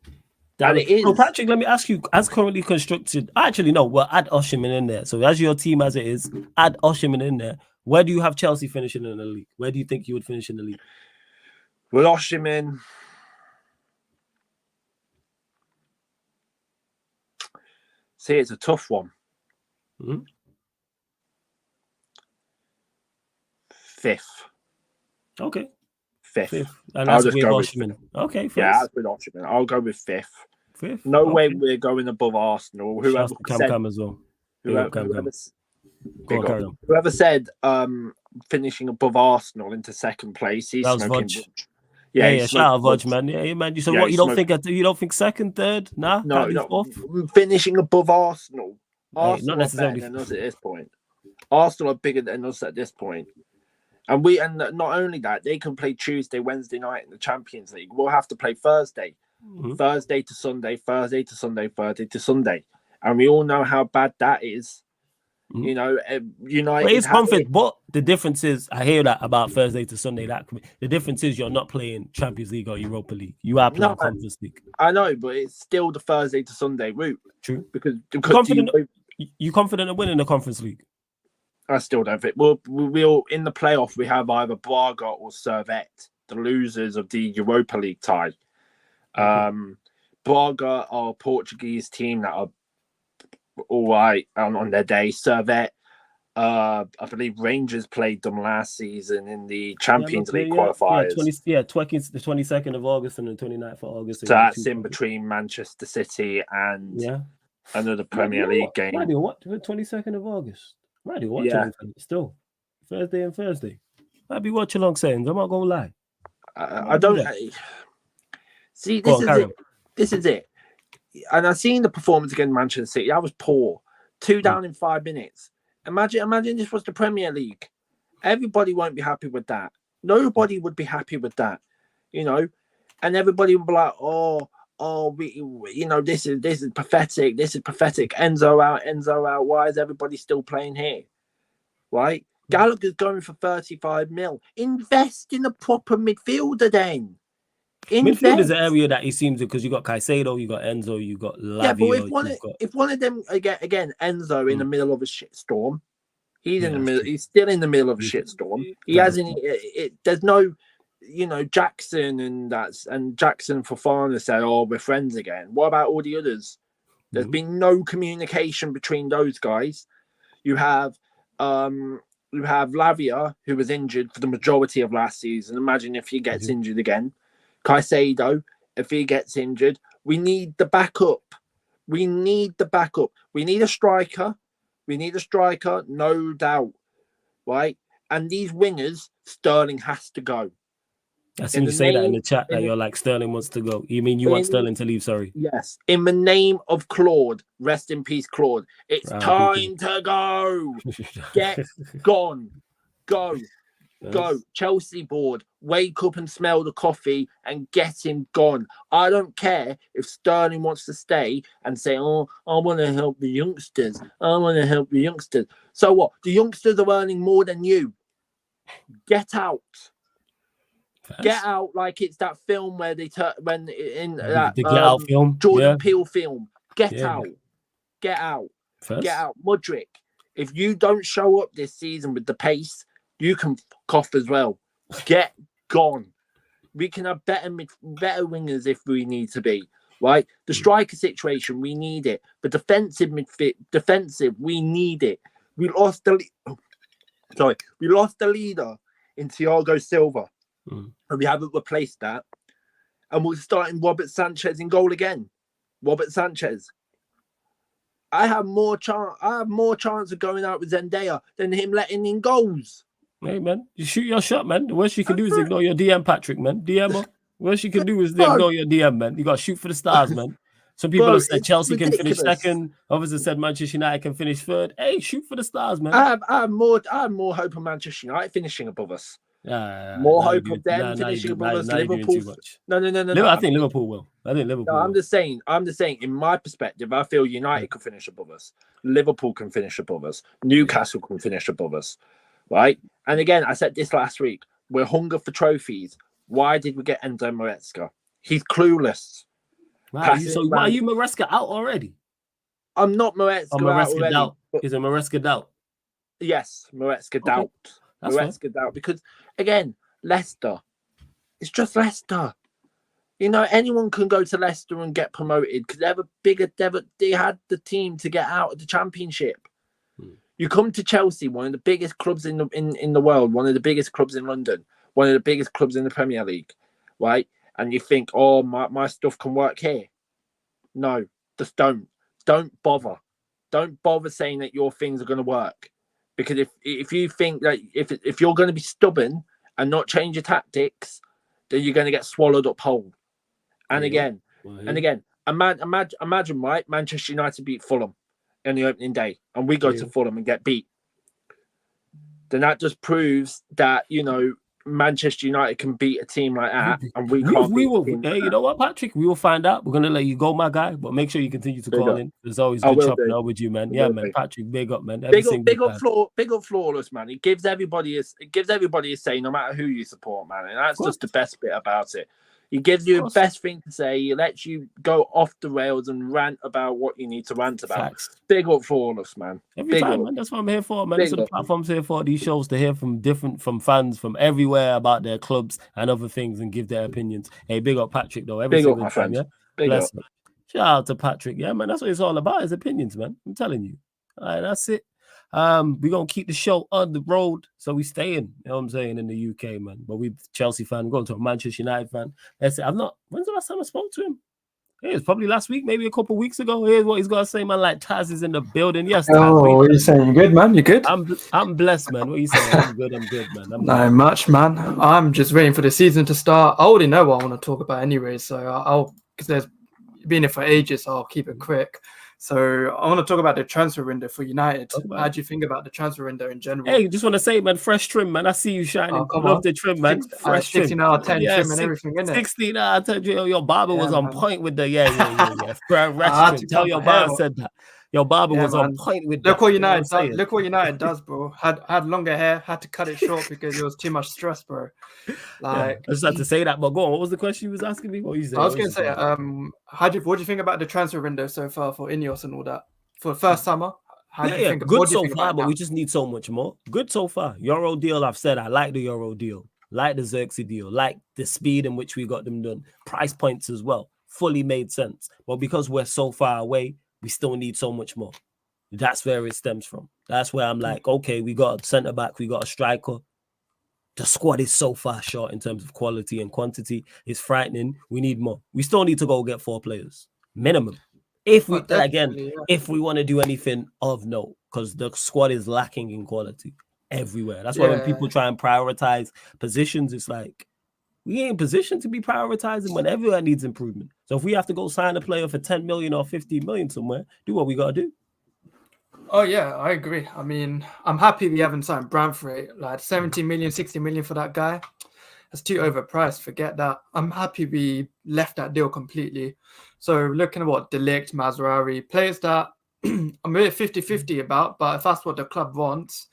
And it is. So Patrick, let me ask you, as currently constructed, actually, no, we'll add Osimhen in there. So as your team as it is, add Osimhen in there. Where do you have Chelsea finishing in the league? Where do you think you would finish in the league? With Osimhen, see, it's a tough one. Mm-hmm. 5th. Okay. 5th. And that's with Osimhen. Okay, first. Yeah, that's with Osimhen. I'll go with 5th. 5th. No way we're going above Arsenal. Whoever said as well. Whoever said finishing above Arsenal into 2nd place, he's smoking. Yeah, shout out Vodge, man. Yeah, man. You said what? You don't think 2nd, 3rd? Nah, no, can't be 4th. Finishing above Arsenal. Arsenal not necessarily better than us at this point. Arsenal are bigger than us at this point. And not only that, they can play Tuesday, Wednesday night in the Champions League. We'll have to play Thursday. Mm-hmm. Thursday to Sunday, Thursday to Sunday, Thursday to Sunday. And we all know how bad that is. Mm-hmm. You know, United. But it's confident, but the difference is, I hear that about Thursday to Sunday. The difference is you're not playing Champions League or Europa League. You are playing Conference League. I know, but it's still the Thursday to Sunday route. True. Because you confident of winning the Conference League? I still don't think. We'll in the playoff, we have either Braga or Servette, the losers of the Europa League tie. Okay. Braga are a Portuguese team that are all right on their day. Servette, I believe Rangers played them last season in the Champions League qualifiers. The 22nd of August and the 29th of August. So that's in between Manchester City and another Premier League game. What? 22nd of August. Might be watching still. Thursday and Thursday. Might be watching along saying, I'm not going to lie. I don't... See, this is it. And I've seen the performance against Manchester City. That was poor. 2 down in 5 minutes. Imagine this was the Premier League. Everybody won't be happy with that. Nobody would be happy with that. You know? And everybody would be like, this is pathetic. This is pathetic. Enzo out. Why is everybody still playing here? Right? Gallagher's going for 35 mil. Invest in a proper midfielder then. Midfield is an area that he seems to, because you got Caicedo, you got Enzo, you got Lavio. Yeah, but if one of them again, Enzo in the middle of a shitstorm, he's in the middle. He's still in the middle of a shitstorm. He hasn't. There's no. Jackson and Jackson Fofana said, "Oh, we're friends again." What about all the others? There's been no communication between those guys. You have Lavia, who was injured for the majority of last season. Imagine if he gets injured again. Caicedo, if he gets injured, we need the backup. We need the backup. We need a striker. No doubt, right? And these wingers, Sterling has to go. I seen you say that in the chat that you're like Sterling wants to go. You mean you want Sterling to leave? Sorry. Yes. In the name of Claude, rest in peace, Claude. It's time to go. Get gone. Go. Go. Chelsea board. Wake up and smell the coffee and get him gone. I don't care if Sterling wants to stay and say, "Oh, I want to help the youngsters. So what? The youngsters are earning more than you. Get out. Get out like it's that film where they the Get Out film, Jordan Peele film. Get out. Get out. Mudryk, if you don't show up this season with the pace, you can fuck off as well. Get gone. We can have better wingers if we need to be, right? The striker situation, we need it. But defensive, we need it. We lost the leader in Thiago Silva. And we haven't replaced that. And we're starting Robert Sanchez in goal again. Robert Sanchez. I have more chance of going out with Zendaya than him letting in goals. Hey man, you shoot your shot, man. The worst you can do is ignore your DM, Patrick, man. DM her. Worst you can do is ignore your DM, man. You gotta shoot for the stars, man. Some people have said Chelsea can finish second. Others have said Manchester United can finish third. Hey, shoot for the stars, man. I have more hope of Manchester United finishing above us. More hope of them finishing above us. Liverpool. No. I think Liverpool will. I'm just saying. In my perspective, I feel United can finish above us. Liverpool can finish above us. Newcastle can finish above us. Right? And again, I said this last week. We're hunger for trophies. Why did we get Enzo Maresca? He's clueless. Why are you Maresca out already? I'm not Maresca out already. Doubt. Is it Maresca doubt? Yes, Maresca doubt. Maresca doubt. Because, again, Leicester. It's just Leicester. Anyone can go to Leicester and get promoted because they had the team to get out of the Championship. You come to Chelsea, one of the biggest clubs in the world, one of the biggest clubs in London, one of the biggest clubs in the Premier League, right? And you think, oh, my stuff can work here. No, just don't. Don't bother. Don't bother saying that your things are going to work. Because if you think that if you're going to be stubborn and not change your tactics, then you're going to get swallowed up whole. And again, imagine, right? Manchester United beat Fulham in the opening day, and we go to Fulham and get beat. Then that just proves that Manchester United can beat a team like that, and we can't. We will. Hey, you know what, Patrick? We will find out. We're gonna let you go, my guy, but make sure you continue to call in. It's always good chopping up with you, man. Yeah, man. Patrick, big up, man. Big up, Flawless, man. It gives everybody a say, no matter who you support, man. And that's just the best bit about it. He gives you the best thing to say. He lets you go off the rails and rant about what you need to rant about. Facts. Big up Flawless, man. Every time, man. That's what I'm here for, man. That's what the platform's here for. These shows to hear from fans from everywhere about their clubs and other things and give their opinions. Hey, big up Patrick, though. Every single time, friend. Yeah? Big up. Shout out to Patrick. Yeah, man. That's what it's all about, his opinions, man. I'm telling you. All right, that's it. We're gonna keep the show on the road, so we staying, you know what I'm saying, in the UK, man. But we Chelsea fan, we're going to a Manchester United fan. That's it. When's the last time I spoke to him? It was probably last week, maybe a couple of weeks ago. Here's what he's got to say, man. Like Taz is in the building. Yes, Taz. Oh, what are you saying? You good, man? You good? I'm blessed, man. What are you saying? I'm good, man. Not much, man. I'm just waiting for the season to start. I already know what I want to talk about anyway, so because there's been here for ages, so I'll keep it quick. So I want to talk about the transfer window for United. How do you think about the transfer window in general? Hey, just want to say, man, fresh trim, man. I see you shining. Love the trim, man. Fresh 16 trim. Out of 10 trim and everything, innit? 16 out of 10. Your barber was on point with the Tell your barber said that. Your barber was on point with Look what United does, bro. Had longer hair, had to cut it short because it was too much stress, bro. I just had to say that, but go on. What was the question you was asking me? What you saying? I was going to say, what do you think about the transfer window so far for Ineos and all that? For the first summer? Good so far, but we just need so much more. Good so far. Euro deal, I've said I like the Euro deal. like the Xerxes deal, like the speed in which we got them done, price points as well, fully made sense. But because we're so far away, we still need so much more. That's where it stems from. That's where I'm like, okay, we got a centre back, we got a striker. The squad is so far short in terms of quality and quantity. It's frightening. We need more. We still need to go get 4 players minimum. If we if we want to do anything of note, because the squad is lacking in quality everywhere. That's why when people try and prioritize positions, it's like we ain't positioned to be prioritizing when everyone needs improvement. So if we have to go sign a player for 10 million or 15 million somewhere, do what we gotta do. Oh yeah, I agree. I mean, I'm happy we haven't signed Brown for it. Like 70 million, 60 million for that guy. That's too overpriced. Forget that. I'm happy we left that deal completely. So looking at what De Ligt, Mazraoui, players that I'm a bit 50-50 about, but if that's what the club wants,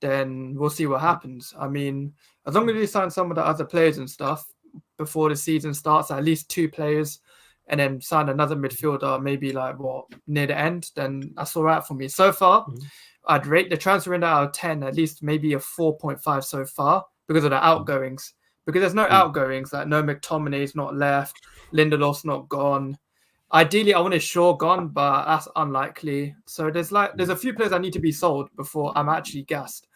then we'll see what happens. I mean, as long as we sign some of the other players and stuff before the season starts, at least 2 players, and then sign another midfielder, maybe like near the end, then that's all right for me. So far, I'd rate the transfer window out of 10, at least maybe a 4.5 so far because of the outgoings. Because there's no outgoings, like no McTominay's not left, Lindelof's not gone. Ideally, I want Shaw gone, but that's unlikely. So there's a few players that need to be sold before I'm actually gassed.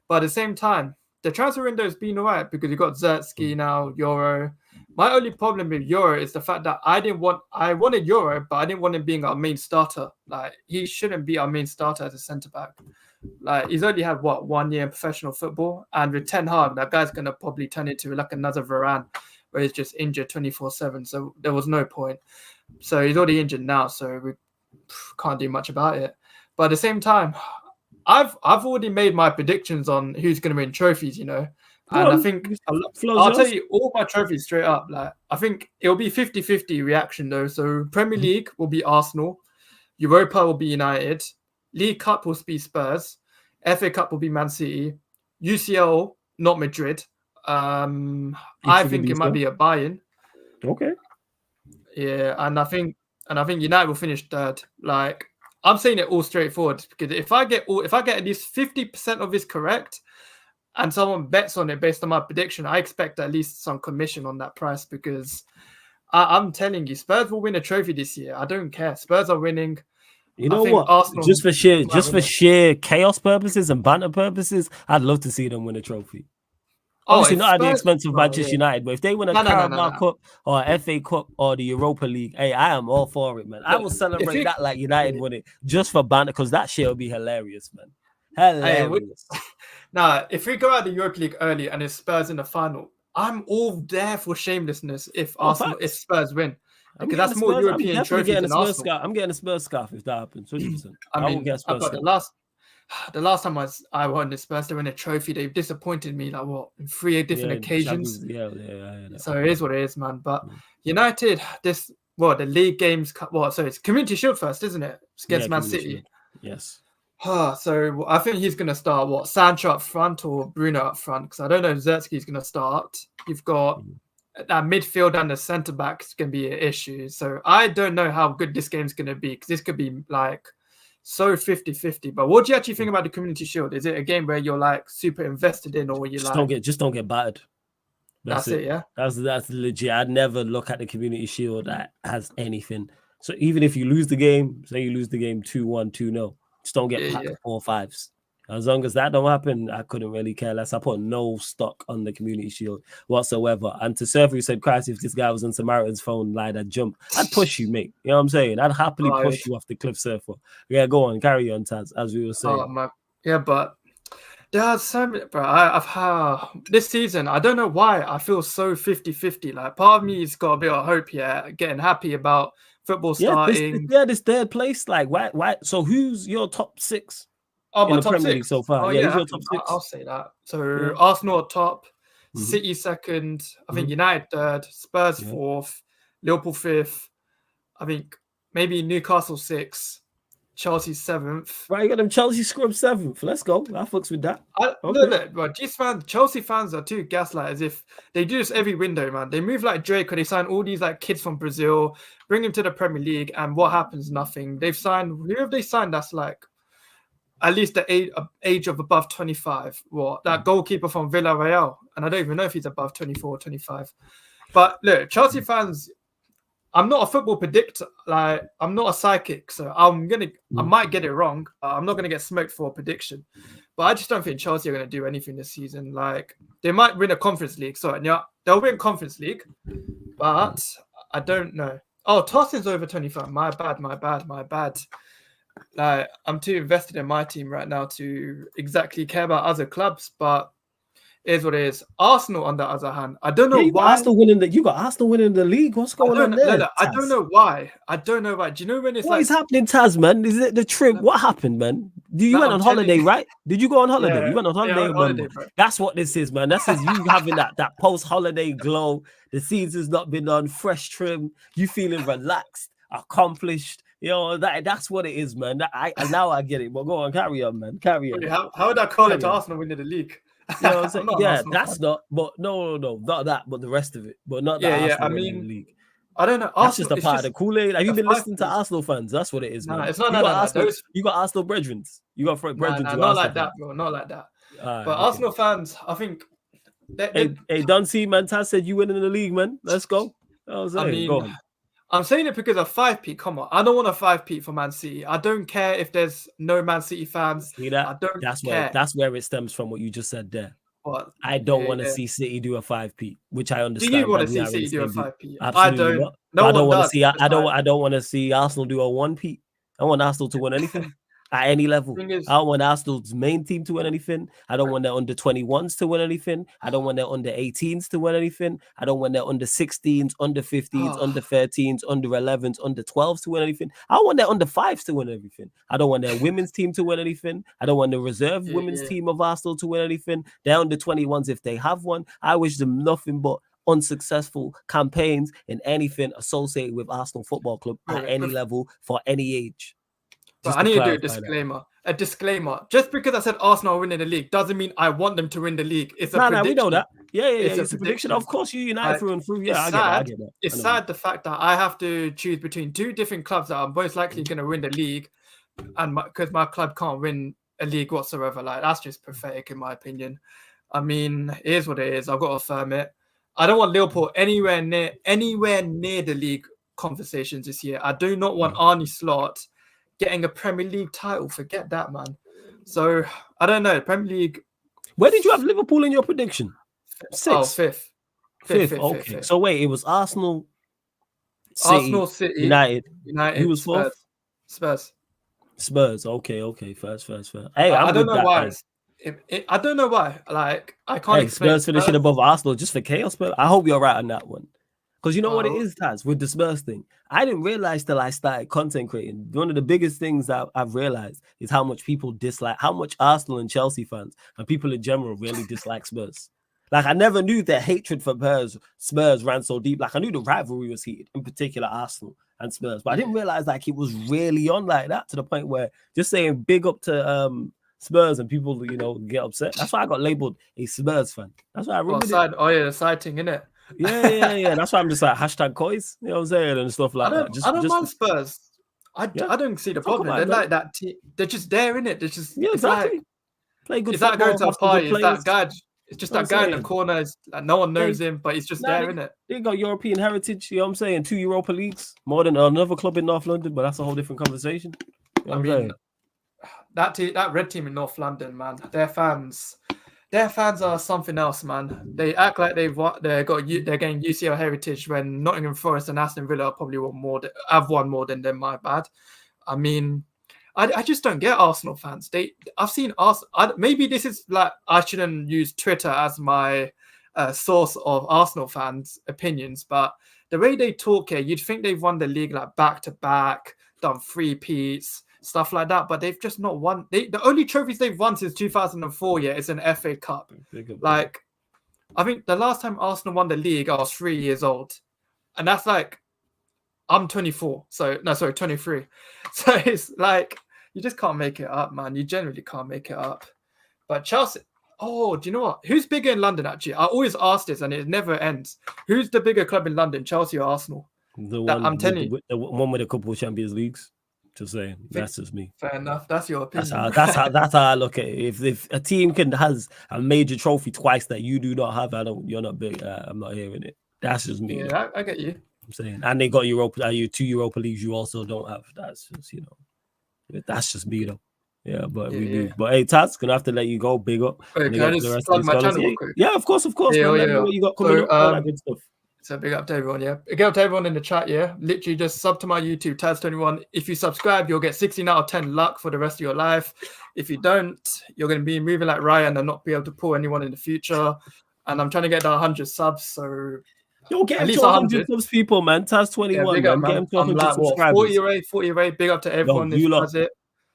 But at the same time, the transfer window has been all right because you've got Zertsky now, Euro. My only problem with Euro is the fact that I wanted Euro, but I didn't want him being our main starter. Like, he shouldn't be our main starter as a centre-back. Like, he's only had, 1 year in professional football? And with Ten Hag, that guy's going to probably turn into like another Varane, where he's just injured 24/7. So there was no point. So he's already injured now, so we can't do much about it. But at the same time, I've already made my predictions on who's going to win trophies, you know. And I think I'll tell you all my trophies straight up. Like, I think it'll be 50-50 reaction though. So Premier League will be Arsenal, Europa will be United, League Cup will be Spurs, FA Cup will be Man City, UCL not Madrid. I think it might be a Bayern. Okay. Yeah, and I think United will finish 3rd. Like, I'm saying it all straightforward because if I get at least 50% of this correct, and someone bets on it based on my prediction, I expect at least some commission on that price because I'm telling you, Spurs will win a trophy this year. I don't care. Spurs are winning. You know what? Arsenal just for sheer chaos purposes and banter purposes, I'd love to see them win a trophy. Obviously not at the expense of Manchester United, but if they win a Carabao Cup or a FA Cup or the Europa League, hey, I am all for it, man. I will celebrate that like United won it just for banter because that shit will be hilarious, man. Hilarious. Now, if we go out the Europa League early and it's Spurs in the final, I'm all there for shamelessness if Spurs win. Because that's more European trophies than Arsenal. I'm getting a Spurs scarf if that happens. 100%. I will get a Spurs scarf. The last time I won the Spurs to win a trophy, they've disappointed me like in 3 different occasions. Yeah. So it is what it is, man. But United, the league games. So it's Community Shield first, isn't it? It's against Man City. Shield. Yes. So I think he's going to start Sancho up front or Bruno up front because I don't know if Zertsky's going to start. You've got that midfield and the centre back is going to be an issue. So I don't know how good this game's going to be because this could be like so 50-50. But what do you actually think about the Community Shield? Is it a game where you're like super invested in, or you just don't get battered? That's it. Yeah. That's legit. I'd never look at the Community Shield that has anything. So even if you lose the game, say you lose the game 2-1, 2-0. Just don't get packed 4-5s. As long as that don't happen, I couldn't really care less. I put no stock on the Community Shield whatsoever. And to Surfer, who said, Christ, if this guy was on Samaritan's phone, like I'd jump. I'd push you, mate. You know what I'm saying? I'd happily push you off the cliff, Surfer. Yeah, go on. Carry on, Taz, as we were saying. Yeah, but there are so many, bro. I've had this season, I don't know why I feel so 50-50. Like, part of me has got a bit of hope here, getting happy about football starting. This 3rd place. Like, why? So who's your top 6? My the top Premier 6 League so far. Who's your top 6? I'll say that. So Arsenal at top, City 2nd, I think United 3rd, Spurs 4th, Liverpool 5th. I think maybe Newcastle 6th, Chelsea 7th. Right, you got them Chelsea scrub 7th. Let's go. I fucks with that. Look, bro, Chelsea fans are too gaslight as if they do this every window, man. They move like Drake, or they sign all these like kids from Brazil, bring them to the Premier League, and what happens? Nothing. Who have they signed that's like at least the age of above 25. That goalkeeper from Villarreal, and I don't even know if he's above 24 or 25. But look, Chelsea fans, I'm not a football predictor. Like, I'm not a psychic, so I might get it wrong. I'm not gonna get smoked for a prediction. But I just don't think Chelsea are gonna do anything this season. Like, they might win a Conference League. So yeah, they'll win Conference League, but I don't know. Oh, Tottenham's over 25. My bad. Like, I'm too invested in my team right now to exactly care about other clubs, but it is what it is. Arsenal, on the other hand, I don't know you why. got Arsenal winning the league. What's going on there? I don't know why. Do you know when it's what is happening, Taz, man? Is it the trip? What happened, man? You went on holiday, right? Did you go on holiday? Yeah, you went on holiday, on holiday, bro. That's what this is, man. This is you having that post-holiday glow. The season's not been done, fresh trim. You feeling relaxed, accomplished. You know, that's what it is, man. Now I get it. But go on, carry on, man. Carry on. How would I call it Arsenal winning the league? You know what I'm saying? Yeah, that's fan. Not. But no, not that. But the rest of it. But not that. Yeah. Arsenal winning the league. I don't know. That's just a part of the Kool-Aid. Have you been listening to Arsenal fans? That's what it is, man. Nah, it's not You got Arsenal brethren. You got brethren. Not like that, bro. Not like that. But Arsenal fans, I think. Hey, Don C, man. Taz said you winning the league, man. Let's go. Go on. I'm saying it because of 5p. Come on, I don't want a 5p for Man City. I don't care if there's no Man City fans. See that? I don't care. That's where it stems from. What you just said there. What? I don't want to see City do a 5p, which I understand. Do you want to see City do a 5p? Absolutely not. I don't want to see Arsenal do a 1p. I want Arsenal to win anything at any level. I don't want Arsenal's main team to win anything. I don't want their under 21s to win anything. I don't want their under 18s to win anything. I don't want their under 16s, under 15s, under 13s, under 11s, under 12s to win anything. I want their under 5s to win everything. I don't want their women's team to win anything. I don't want the reserve women's team of Arsenal to win anything. Their under 21s, if they have one, I wish them nothing but unsuccessful campaigns in anything associated with Arsenal Football Club at any level for any age. But I need to do a disclaimer. A disclaimer. Just because I said Arsenal are winning the league doesn't mean I want them to win the league. It's a prediction. We know that. Yeah. It's a prediction. Of course, you United through and through. Yeah, I get that. It's sad the fact that I have to choose between two different clubs that are most likely going to win the league, and because my club can't win a league whatsoever. Like, that's just pathetic in my opinion. I mean, it is what it is. I've got to affirm it. I don't want Liverpool anywhere near the league conversations this year. I do not want Arne Slot getting a Premier League title. Forget that, man. So I don't know. Premier League. Where did you have Liverpool in your prediction? Fifth. Okay. Fifth. So wait, it was Arsenal, City, United. Who was fourth? Spurs. Okay. First. Hey, I don't know why. I don't know why. Like, I can't explain. Spurs finishing above Arsenal just for chaos. But I hope you're right on that one. Because you know what it is, Taz, with the Spurs thing. I didn't realize till I started content creating. One of the biggest things that I've realized is how much people dislike, how much Arsenal and Chelsea fans and people in general really dislike Spurs. Like, I never knew their hatred for Spurs ran so deep. Like, I knew the rivalry was heated, in particular Arsenal and Spurs. But I didn't realize, like, it was really on like that to the point where just saying big up to Spurs and people, get upset. That's why I got labeled a Spurs fan. That's why I remember the sighting, innit? Yeah. That's why I'm just like #coys, you know what I'm saying, and stuff like that. I don't mind Spurs. I don't see the problem. They're like that. They're just there, innit? They're just exactly. Play good. Is that going to a party? Is that guy? It's just that guy in the corner. No one knows him, but he's just there, innit? They got European heritage. You know what I'm saying? 2 Europa Leagues, more than another club in North London, but that's a whole different conversation. You know I mean, that red team in North London, man. Their fans are something else, man. They act like they're getting UCL heritage when Nottingham Forest and Aston Villa probably have won more than them. My bad. I mean, I just don't get Arsenal fans. I've seen Arsenal. Maybe this is like, I shouldn't use Twitter as my source of Arsenal fans' opinions, but the way they talk here, you'd think they've won the league like back to back, done 3-peats, stuff like that, but they've just not won. The only trophies they've won since 2004 is an FA Cup. Like, I think the last time Arsenal won the league, I was 3 years old, and that's like, I'm 24. So no, sorry, 23. So it's like, you just can't make it up, man. You generally can't make it up. But Chelsea. Oh, do you know what? Who's bigger in London? Actually, I always ask this, and it never ends. Who's the bigger club in London, Chelsea or Arsenal? I'm telling you, the one with a couple of Champions Leagues. Just saying. That's just me. Fair enough. That's your opinion. That's how I look at it. If a team has a major trophy twice that you do not have, you're not big. I'm not hearing it. That's just me. Yeah, I get you. I'm saying, and they got Europa. You 2 Europa leagues. You also don't have. That's just That's just me though. Yeah, but we do. But hey, Taz, gonna have to let you go. Big up. Wait, can I just plug my channel real quick? Yeah, of course, man. Let me know what you got coming up. All that good stuff. So big up to everyone, yeah. Big up to everyone in the chat, yeah. Literally just sub to my YouTube, Taz21. If you subscribe, you'll get 16 out of 10 luck for the rest of your life. If you don't, you're going to be moving like Ryan and not be able to pull anyone in the future. And I'm trying to get that 100 subs, so... Yo, get him to 100 subs, people, man. Taz21, yeah, man. Get him to 100 like, subscribers. 40 rate. Big up to everyone who does it.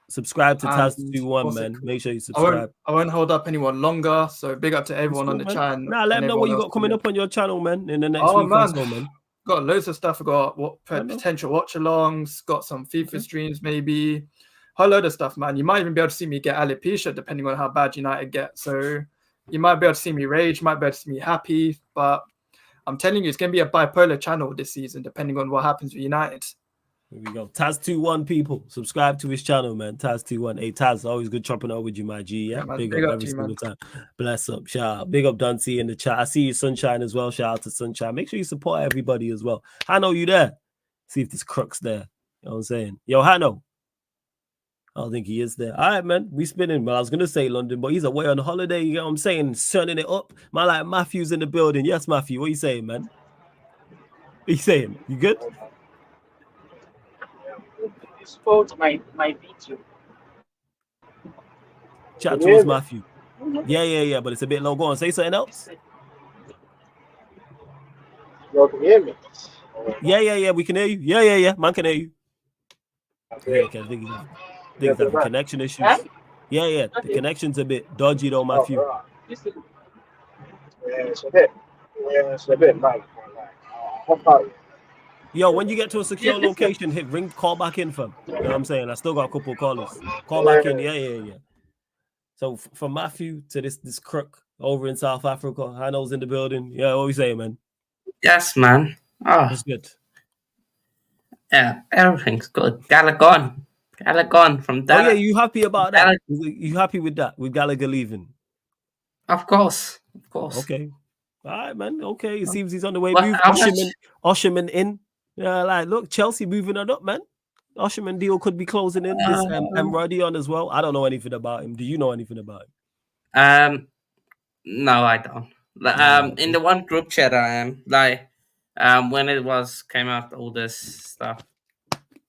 Subscribe to Taz21, man. Make sure you subscribe. I won't hold up anyone longer, so big up to everyone on the channel. Nah, let them know what you got coming up on your channel, man, in the next week or so, man. Got loads of stuff. I got potential watch-alongs, got some FIFA streams, maybe. A whole load of stuff, man. You might even be able to see me get alopecia, depending on how bad United get. So you might be able to see me rage, might be able to see me happy, but I'm telling you, it's going to be a bipolar channel this season, depending on what happens with United. Here we go. Taz21, people. Subscribe to his channel, man. Taz21. Hey, Taz, always good chopping over with you, my G. Yeah, man, big up every single time. Bless up. Shout out. Big up Dunsey in the chat. I see you, Sunshine, as well. Shout out to Sunshine. Make sure you support everybody as well. Hano, you there? See if this crook's there. You know what I'm saying? Yo, Hano. I don't think he is there. All right, man. We spinning. Well, I was going to say London, but he's away on holiday. You know what I'm saying? Turning it up. Man, like Matthew's in the building. Yes, Matthew. What are you saying, man? What are you saying? You good? Spoke my video. Chat to us, Matthew. Yeah, but it's a bit low. Go on, say something else. You can hear me? Yeah, we can hear you. Yeah, man can hear you. Okay, I think he's having connection issues. Huh? Yeah, the connection's a bit dodgy though, Matthew. It's a bit bad. How about you? Yo, when you get to a secure location, call back in, fam. You know what I'm saying? I still got a couple of callers. Call back in, yeah. So from Matthew to this crook over in South Africa, Hano's in the building. Yeah, what we saying, man? Yes, man. Oh, that's good. Yeah, everything's good. Gallagher from that. Oh yeah, you happy about that? You happy with that? With Gallagher leaving? Of course. Okay. All right, man. Okay, it seems he's on the way. Well, Osherman in. Yeah, like look, Chelsea moving on up, man. Osherman deal could be closing in. This Roddy on as well. I don't know anything about him. Do you know anything about him? No, I don't. In the one group chat I am, like, when it came out all this stuff,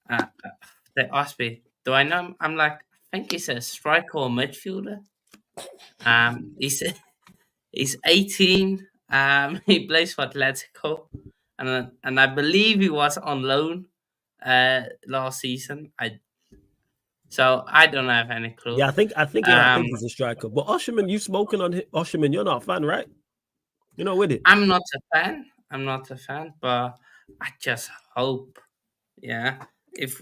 they asked me, do I know him? I'm like, I think he's a striker or midfielder. He's 18. He plays for Atletico. And I believe he was on loan last season. So I don't have any clue. Yeah, I think he's a striker. But Osherman, you've spoken on Osherman. You're not a fan, right? You're not with it. I'm not a fan, but I just hope, yeah. If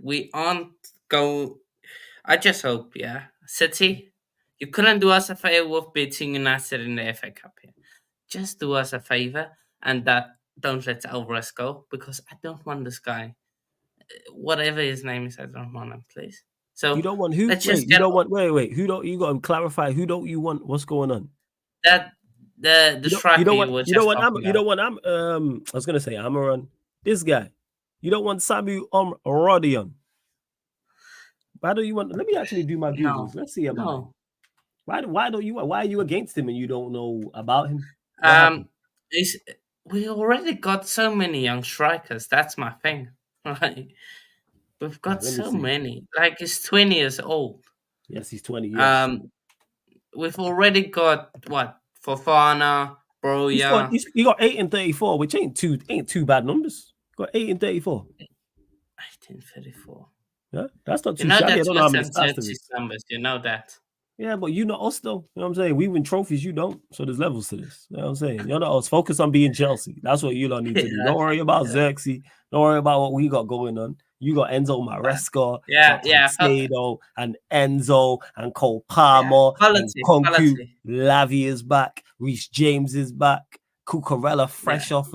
we aren't I just hope, yeah. City, you couldn't do us a favor with beating United in the FA Cup here. Just do us a favor. And don't let Alvarez go, because I don't want this guy. Whatever his name is, I don't want him, please. So you don't want who? Wait, Who don't you got to clarify? Who don't you want? What's going on? The striker you don't want I was gonna say Amaron. This guy. You don't want Samu Rodion. Why do you want? Let me actually do my Googles. Let's see about him. Why don't you? Why are you against him and you don't know about him? We already got so many young strikers. That's my thing. Like, we've got so many. Like, he's 20 years old. Yes, he's 20 years. We've already got what? Fofana, Broya. You got 8 and 34, which ain't too bad numbers. Got 8 and 34. 8 and 34. Yeah, that's not too shabby. I don't know how many numbers. You know that. Yeah, but you know us though. You know what I'm saying? We win trophies, you don't. So there's levels to this. You know what I'm saying? You're not us. Focus on being Chelsea. That's what you don't need to do. Don't worry about Xerxes. Don't worry about what we got going on. You got Enzo Maresca, Sado, and Enzo, and Cole Palmer, and Konku. Lavi is back. Reece James is back. Cucurella fresh off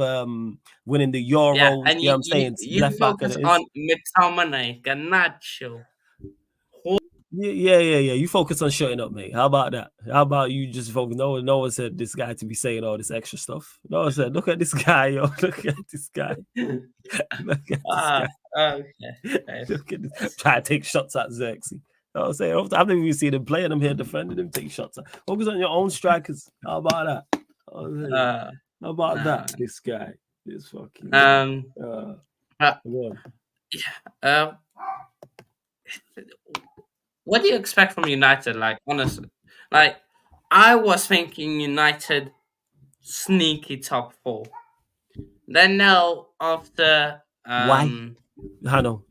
winning the Euros. Yeah, and you know what I'm saying? you Left back focus on McTominay, Garnacho. Yeah. You focus on shutting up, mate. How about that? How about you just focus? No one said this guy to be saying all this extra stuff. No one said, look at this guy, yo. Look at this guy. Look at this guy. Okay. Look at this. Try to take shots at Xerxes. You know what I'm saying? I've never even seen him play, and I'm here defending him, take shots at. Focus on your own strikers. How about that? How about that? This guy. This fucking what do you expect from United? Like, honestly, like I was thinking United sneaky top 4. Then now after why? Hano.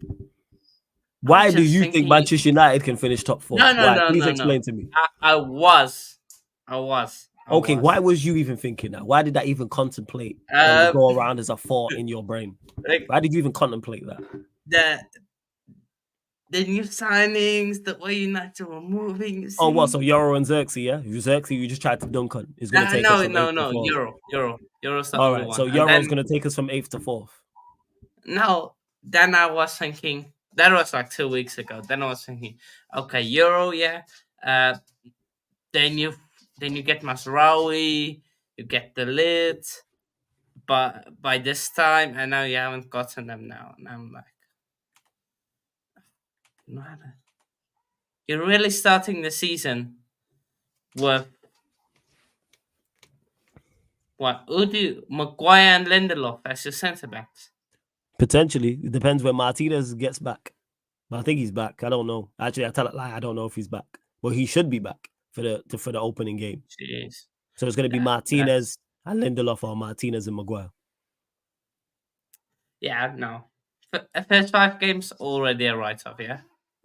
Why do you think Manchester United can finish top 4? No. Please explain to me. I was. Okay, why was you even thinking that? Why did that even contemplate and go around as a thought in your brain? Why did you even contemplate that? The new signings, the way United were moving. Oh, what? So Euro and Xerxes, yeah? Xerxes, you just tried to dunk on. It's going to take us from 8th to 4th. Euro's the all only right, one. so Euro's going to take us from 8th to 4th. No, then I was thinking, that was like 2 weeks ago. Then I was thinking, okay, Euro, yeah. Then you get Masraoui, you get the lid, but by this time, and now you haven't gotten them now. And I'm like, you're really starting the season with what? Udu, Maguire, and Lindelof as your centre backs. Potentially, it depends when Martinez gets back. I think he's back. I don't know. Actually, I tell it like I don't know if he's back, but he should be back for the opening game. Jeez. So it's going to be Martinez and Lindelof, or Martinez and Maguire. Yeah, no. First 5 games already a write-off, yeah?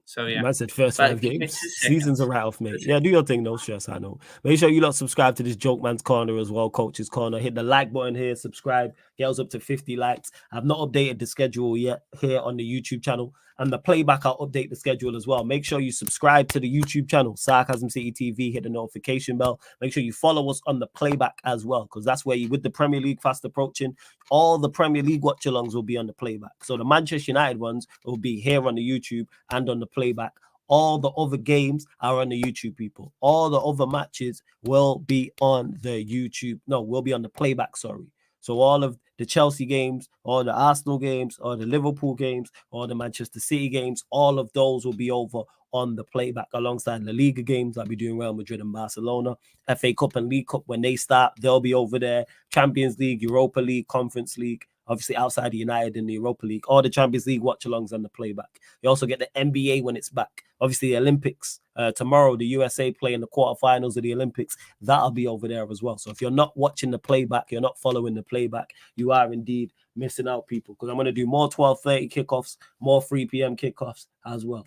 So, yeah. I said first 5 games. Season's a write-off, mate. Yeah, do your thing, no stress, I know. Make sure you lot subscribe to this Joke Man's Corner as well, Coach's Corner. Hit the like button here, subscribe. Get us up to 50 likes. I've not updated the schedule yet here on the YouTube channel. And the playback, I'll update the schedule as well. Make sure you subscribe to the YouTube channel, Sarcasm City TV. Hit the notification bell. Make sure you follow us on the playback as well, because that's where with the Premier League fast approaching, all the Premier League watch-alongs will be on the playback. So the Manchester United ones will be here on the YouTube and on the playback. All the other games are on the YouTube, people. All the other matches will be on the YouTube. No, will be on the playback, sorry. So all of the Chelsea games, all the Arsenal games, or the Liverpool games, or the Manchester City games, all of those will be over on the playback alongside the Liga games. I'll be doing Real Madrid and Barcelona. FA Cup and League Cup, when they start, they'll be over there. Champions League, Europa League, Conference League, obviously outside of United in the Europa League, all the Champions League watch-alongs on the playback. You also get the NBA when it's back. Obviously, the Olympics. Tomorrow, the USA play in the quarterfinals of the Olympics. That'll be over there as well. So if you're not watching the playback, you're not following the playback, you are indeed missing out, people. Because I'm going to do more 12:30 kickoffs, more 3 p.m. kickoffs as well.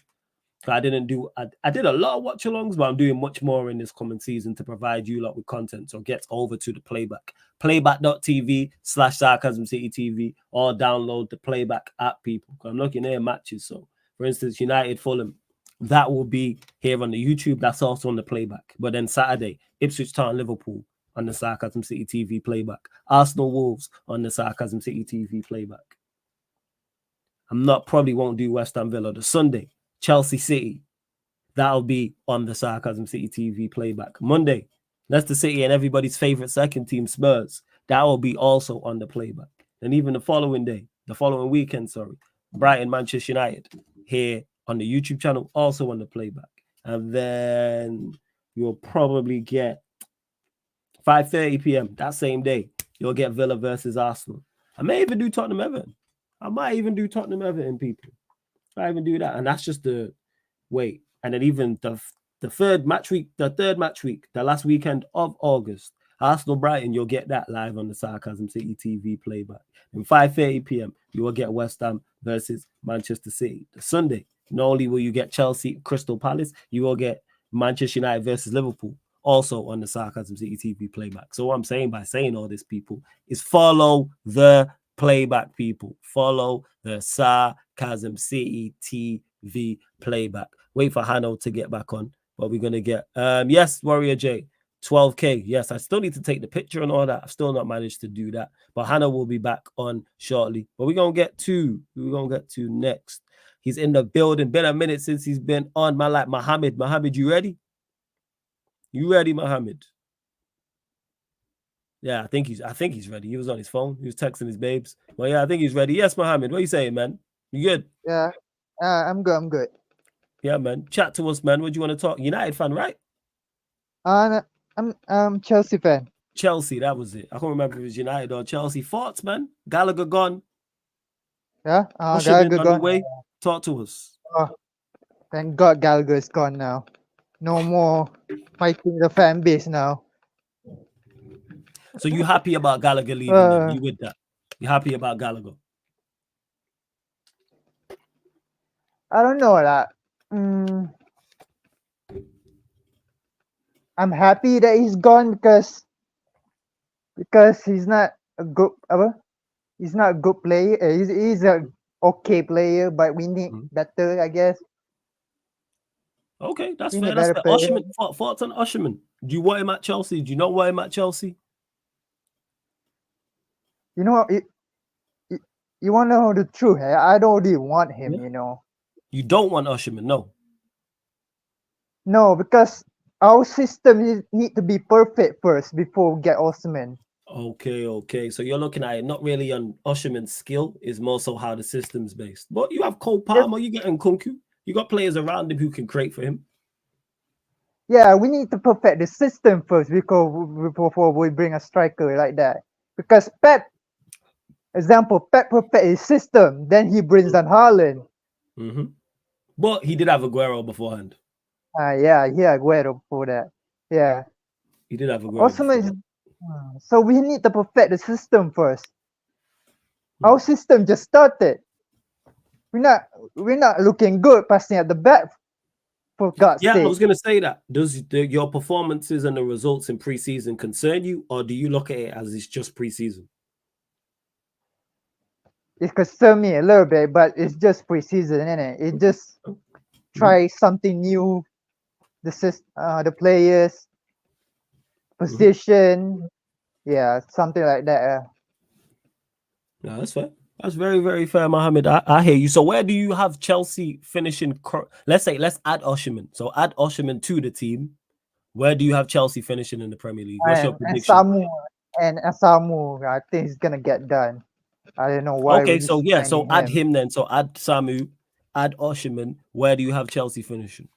I did a lot of watch-alongs, but I'm doing much more in this coming season to provide you lot with content. So get over to the playback. Playback.tv/Sarcasm City TV, or download the playback app, people. I'm looking at matches. So, for instance, United Fulham, that will be here on the YouTube. That's also on the playback. But then Saturday, Ipswich Town Liverpool on the Sarcasm City TV playback. Arsenal Wolves on the Sarcasm City TV playback. Probably won't do West Ham Villa. The Sunday, Chelsea City, that'll be on the Sarcasm City TV playback. Monday, Leicester City and everybody's favorite second team, Spurs, that will be also on the playback. And even the following weekend, Brighton, Manchester United, here on the YouTube channel, also on the playback. And then you'll probably get 5:30 p.m. that same day, you'll get Villa versus Arsenal. I may even do Tottenham Everton. People. I even do that, and that's just the wait. And then even the third match week, the last weekend of August, Arsenal Brighton, you'll get that live on the Sarcasm City TV playback. And 5:30 p.m. you will get West Ham versus Manchester City. The Sunday, not only will you get Chelsea Crystal Palace, you will get Manchester United versus Liverpool, also on the Sarcasm City TV playback. So what I'm saying by saying all this, people, is follow the playback, people. Follow the Sarcasm City TV playback. Wait for Hano to get back on, but we're gonna get yes, Warrior J. 12K. Yes, I still need to take the picture and all that. I've still not managed to do that. But Hannah will be back on shortly. But we're going to get to next. He's in the building. Been a minute since he's been on. Man, like Mohammed. Mohammed, you ready? You ready, Mohammed? Yeah, I think he's ready. He was on his phone. He was texting his babes. Well, yeah, I think he's ready. Yes, Mohammed. What are you saying, man? You good? Yeah. I'm good. Yeah, man. Chat to us, man. What do you want to talk? United fan, right? I'm Chelsea fan. Chelsea, that was it. I can't remember if it was United or Chelsea. Thoughts, man? Gallagher gone. Yeah. Gallagher on the way. Talk to us. Thank God Gallagher is gone now. No more fighting the fan base now. So you happy about Gallagher leaving? Then? You with that? You happy about Gallagher? I don't know that. I'm happy that he's gone because he's not a good he's not a good player. He's a okay player, but we need better, I guess. Okay, that's fair. That's fair. Usherman, thoughts on Usherman? Do you want him at Chelsea? Do you not want him at Chelsea? You know what? You want to know the truth? I don't really want him. Yeah. You know. You don't want Usherman, no. No, because our system need to be perfect first before we get Usherman. Okay. So you're looking at it not really on Usherman's skill, is more so how the system's based. But you have Cole Palmer, you getting Kunku. You got players around him who can create for him. Yeah, we need to perfect the system first before we bring a striker like that. Because Pep perfect his system, then he brings on Haaland. But he did have Aguero beforehand. Yeah, Aguero before that. Yeah. He did have Aguero. So we need to perfect the system first. Our system just started. We're not looking good passing at the back. For God's sake. I was going to say that. Does your performances and the results in preseason concern you, or do you look at it as it's just preseason? It concerns me a little bit, but it's just preseason, isn't it? It just try something new. The players, position, something like that. No, that's fair. That's very, very fair, Mohammed. I hear you. So where do you have Chelsea finishing? Let's add Usherman. So add Usherman to the team. Where do you have Chelsea finishing in the Premier League? What's your prediction? Samu, I think he's gonna get done. I don't know why. Okay, so add him then. So add Samu, add Usherman. Where do you have Chelsea finishing?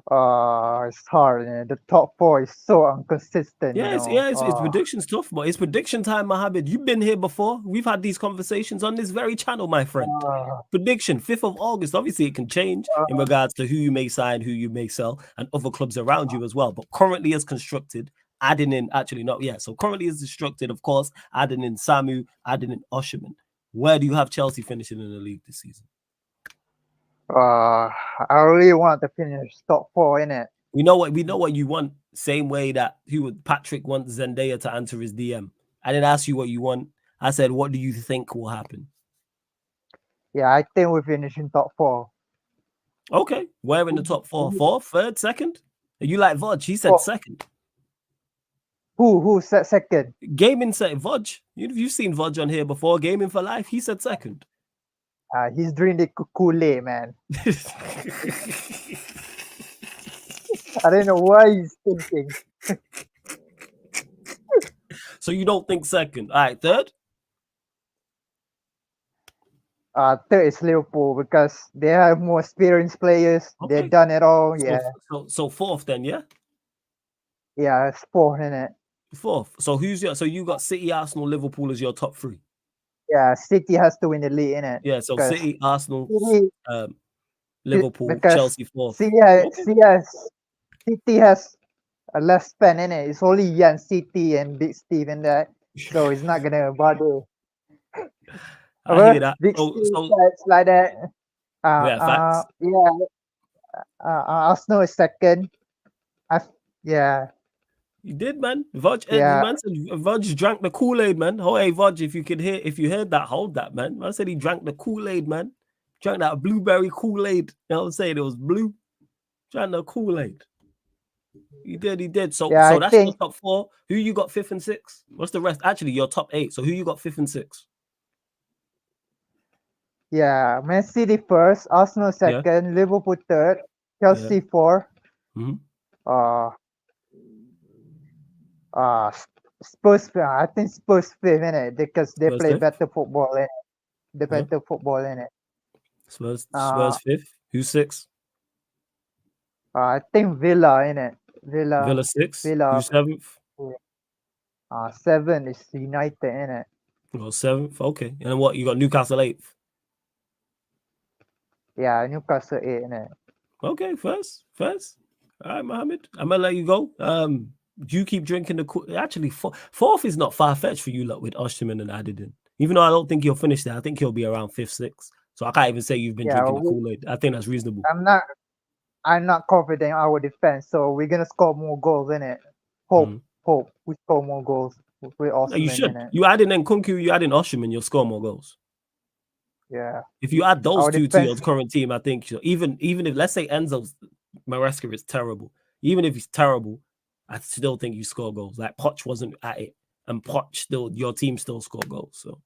It's hard. Man. The top four is so inconsistent. It's predictions tough, but it's prediction time, Mohammed. You've been here before. We've had these conversations on this very channel, my friend. Prediction 5th of August. Obviously, it can change in regards to who you may sign, who you may sell, and other clubs around you as well. But currently, as constructed, adding in So currently, as constructed, of course, adding in Samu, adding in Usherman. Where do you have Chelsea finishing in the league this season? I really want to finish top 4, innit? We know what you want. Same way that Patrick wants Zendaya to answer his DM. I didn't ask you what you want. I said, what do you think will happen? Yeah, I think we're finishing top 4. Okay, where in the top 4? 4th, 3rd, 2nd? You like Vodge? He said 2nd. Who said 2nd? Gaming said Vodge. You've seen Vodge on here before. Gaming for life. He said 2nd. He's drinking Kool-Aid, man. I don't know why he's thinking. So you don't think 2nd? All right, 3rd? 3rd is Liverpool because they have more experienced players. Okay. They've done it all. So 4th then, yeah? Yeah, it's 4th, isn't it? 4th. So you got City, Arsenal, Liverpool as your top 3. Yeah, City has to win the league, innit? Yeah, so City, Arsenal, Liverpool, Chelsea 4th. City has a less spend, innit? It's only Jan City and Big Steve in that, so it's not gonna bother. I hear that. Big Steve like that. Facts. Arsenal is 2nd. You did, man. Vodge drank the Kool-Aid, man. Oh, hey, Vodge, if you heard that, hold that, man. I said he drank the Kool-Aid, man. Drank that blueberry Kool-Aid. You know what I'm saying? It was blue. Drank the Kool-Aid. He did. So Yeah, so I that's think your top 4. Who you got 5th and 6th? What's the rest? Actually, your top 8. So who you got 5th and 6th? yeah, Man City first, Arsenal Yeah. second, Liverpool third, Chelsea 4. Mhm. Spurs. I think Spurs 5th in it because they Spurs play 5th. better football in it. The Yeah. better football in it. Spurs Uh, 5th. Who's 6th? I think Villa in it. Villa 6th. Villa. Who's 7th? 7 is United in it. Well, 7th. Okay. And what you got? Newcastle 8th. Yeah, Newcastle 8 in it. Okay, first. All right, Mohammed. I'm gonna let you go. Do you keep drinking the? Actually, 4th is not far fetched for you, lot, with Osimhen and Adidin. Even though I don't think he'll finish there, I think he'll be around 5th, 6th. So I can't even say you've been drinking the Kool-Aid. I think that's reasonable. I'm not confident in our defense, so we're gonna score more goals in it. Hope we score more goals with Osimhen You should. in it. You add in Nkunku, you add in Osimhen, you'll score more goals. Yeah. If you add those Our two to defense- your current team, I think even if, let's say, Maresca is terrible, even if he's terrible, I still think you score goals. Like Poch wasn't at it, and Poch still, your team still score goals. So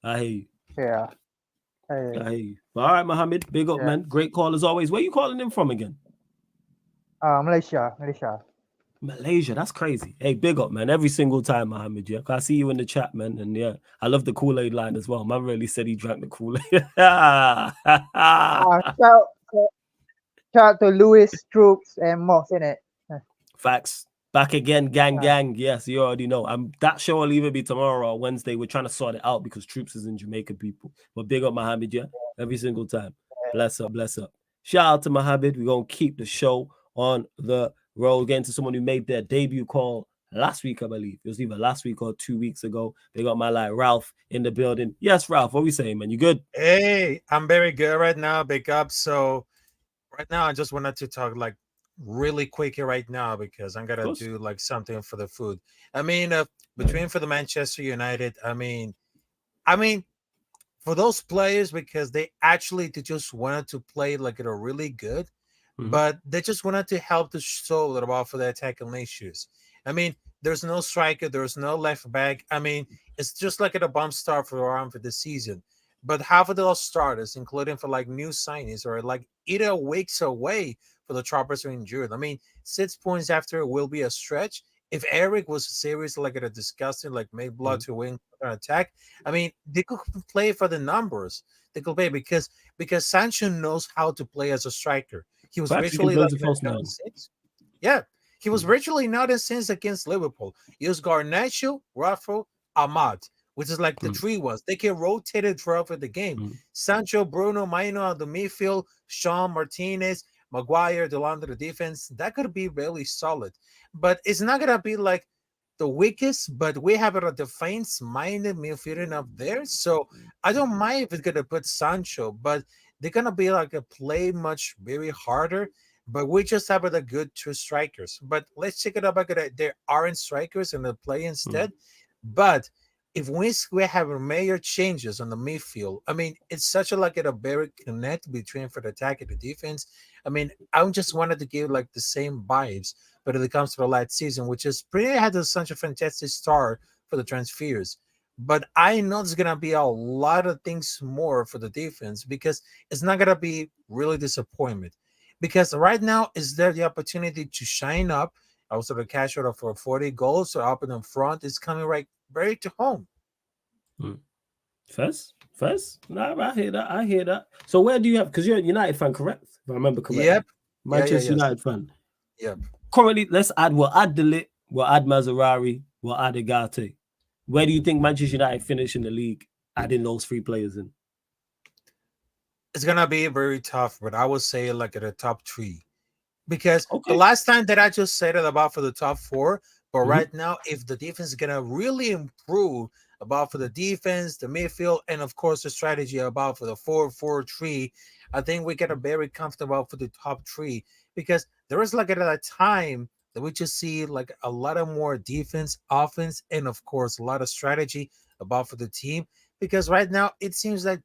I hear you. Yeah. I hear you. All right, Mohammed, big up, man. Great call as always. Where you calling in from again? Malaysia. Malaysia, that's crazy. Hey, big up, man. Every single time, Mohammed. Yeah, I see you in the chat, man. And yeah, I love the Kool-Aid line as well. Man really said he drank the Kool-Aid. Shout out to Lewis, Troops, and Moss in it. Facts. Back again, gang. Yes, you already know. That show will either be tomorrow or Wednesday. We're trying to sort it out because Troops is in Jamaica, people. But big up Mohammed, yeah. Every single time. Bless up. Shout out to Mohammed. We're gonna keep the show on the road. Getting to someone who made their debut call last week, I believe. It was either last week or 2 weeks ago. They got my Ralph in the building. Yes, Ralph. What we saying, man? You good? Hey, I'm very good right now. Big up. So right now I just wanted to talk like really quick here right now because I'm gonna do like something for the food. I mean, for the Manchester United, I mean, for those players because they just wanted to play like a really good, but they just wanted to help to show a little bit for the attacking issues. I mean, there's no striker, there's no left back. I mean, it's just like a bump start for the season. But half of those starters, including for like new signings, are like either weeks away for the Choppers are injured. I mean, 6 points after will be a stretch. If Eric was serious, like at a disgusting, like made blood to win an attack, I mean, they could play for the numbers. They could play because Sancho knows how to play as a striker. He was virtually like he was virtually not in sense against Liverpool. He was Garnacho, Rafa, Ahmad, which is like the 3 ones. They can rotate it throughout the game. Sancho, Bruno, Maino on the midfield, Sean, Martinez, Maguire, Delano, the defense. That could be really solid. But it's not going to be like the weakest, but we have a defense-minded midfielder up there. So I don't mind if it's going to put Sancho, but they're going to be like a play much very harder. But we just have the good 2 strikers. But let's check it out. There aren't strikers in the play instead. But if we have major changes on the midfield, I mean, it's such a very connect between for the attack and the defense. I mean, I just wanted to give like the same vibes, but when it comes to the last season, which is had such a fantastic start for the transfers. But I know there's gonna be a lot of things more for the defense because it's not gonna be really disappointment. Because right now is there the opportunity to shine up. Also, the cash out for 40 goals, so up in front is coming right very to home. First? No, I hear that. So where do you have? Because you're a United fan, correct? If I remember correctly. Yep. Manchester United fan. Yep. Currently, we'll add De Ligt, we'll add Mazzarri, we'll add Igate. Where do you think Manchester United finish in the league, adding those 3 players in? It's gonna be very tough, but I would say like at the top 3. Because the last time that I just said it about for the top 4, but right now, if the defense is gonna really improve about for the defense, the midfield, and of course the strategy about for the 4-4-3, I think we get a very comfortable for the top 3 because there is like at a time that we just see like a lot of more defense, offense, and of course a lot of strategy about for the team. Because right now it seems like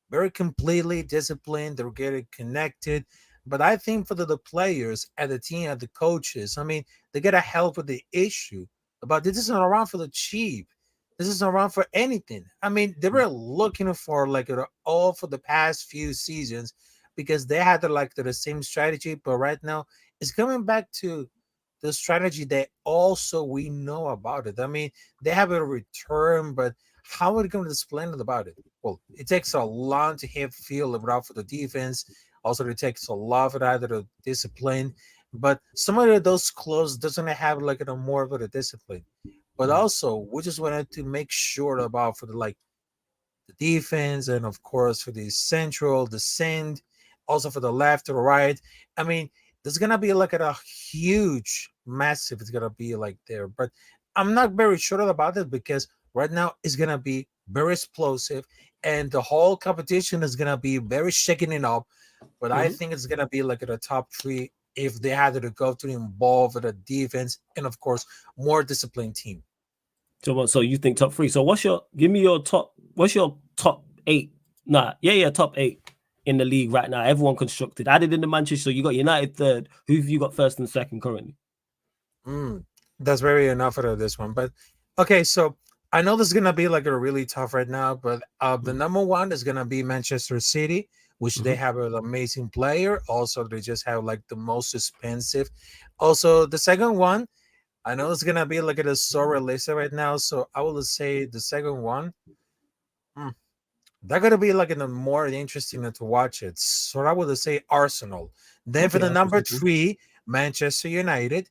very completely disciplined. They're getting connected. But I think for the players and the team and the coaches, I mean, they gotta help with the issue about this isn't around for the cheap. This isn't around for anything. I mean, they were looking for like all for the past few seasons because they had the same strategy, but right now it's coming back to the strategy that also we know about it. I mean, they have a return, but how are they going to explain it about it? Well, it takes a lot to have feel around for the defense. Also, it takes a lot for either the discipline. But some of those clubs doesn't have like a more of a discipline. But also, we just wanted to make sure about for the defense and of course for the central, the send, also for the left or right. I mean, there's gonna be like a huge, massive. It's gonna be like there, but I'm not very sure about it because right now it's gonna be very explosive, and the whole competition is gonna be very shaking it up. But I think it's gonna be like at the top three if they had to go to involve the defense and of course more disciplined team. So you think top three? So what's your top 8? Top 8 in the league right now. Everyone constructed. Added in the Manchester. So you got United third. Who have you got first and second currently? That's very enough for this one. But okay, so I know this is gonna be like a really tough right now, but the number one is gonna be Manchester City, which they have an amazing player. Also, they just have like the most expensive. Also, the second one, I know it's gonna be like a so realistic right now, so I will say the second one. They're gonna be like in a more interesting to watch it. So I would say Arsenal. Then for the number 3, Manchester United.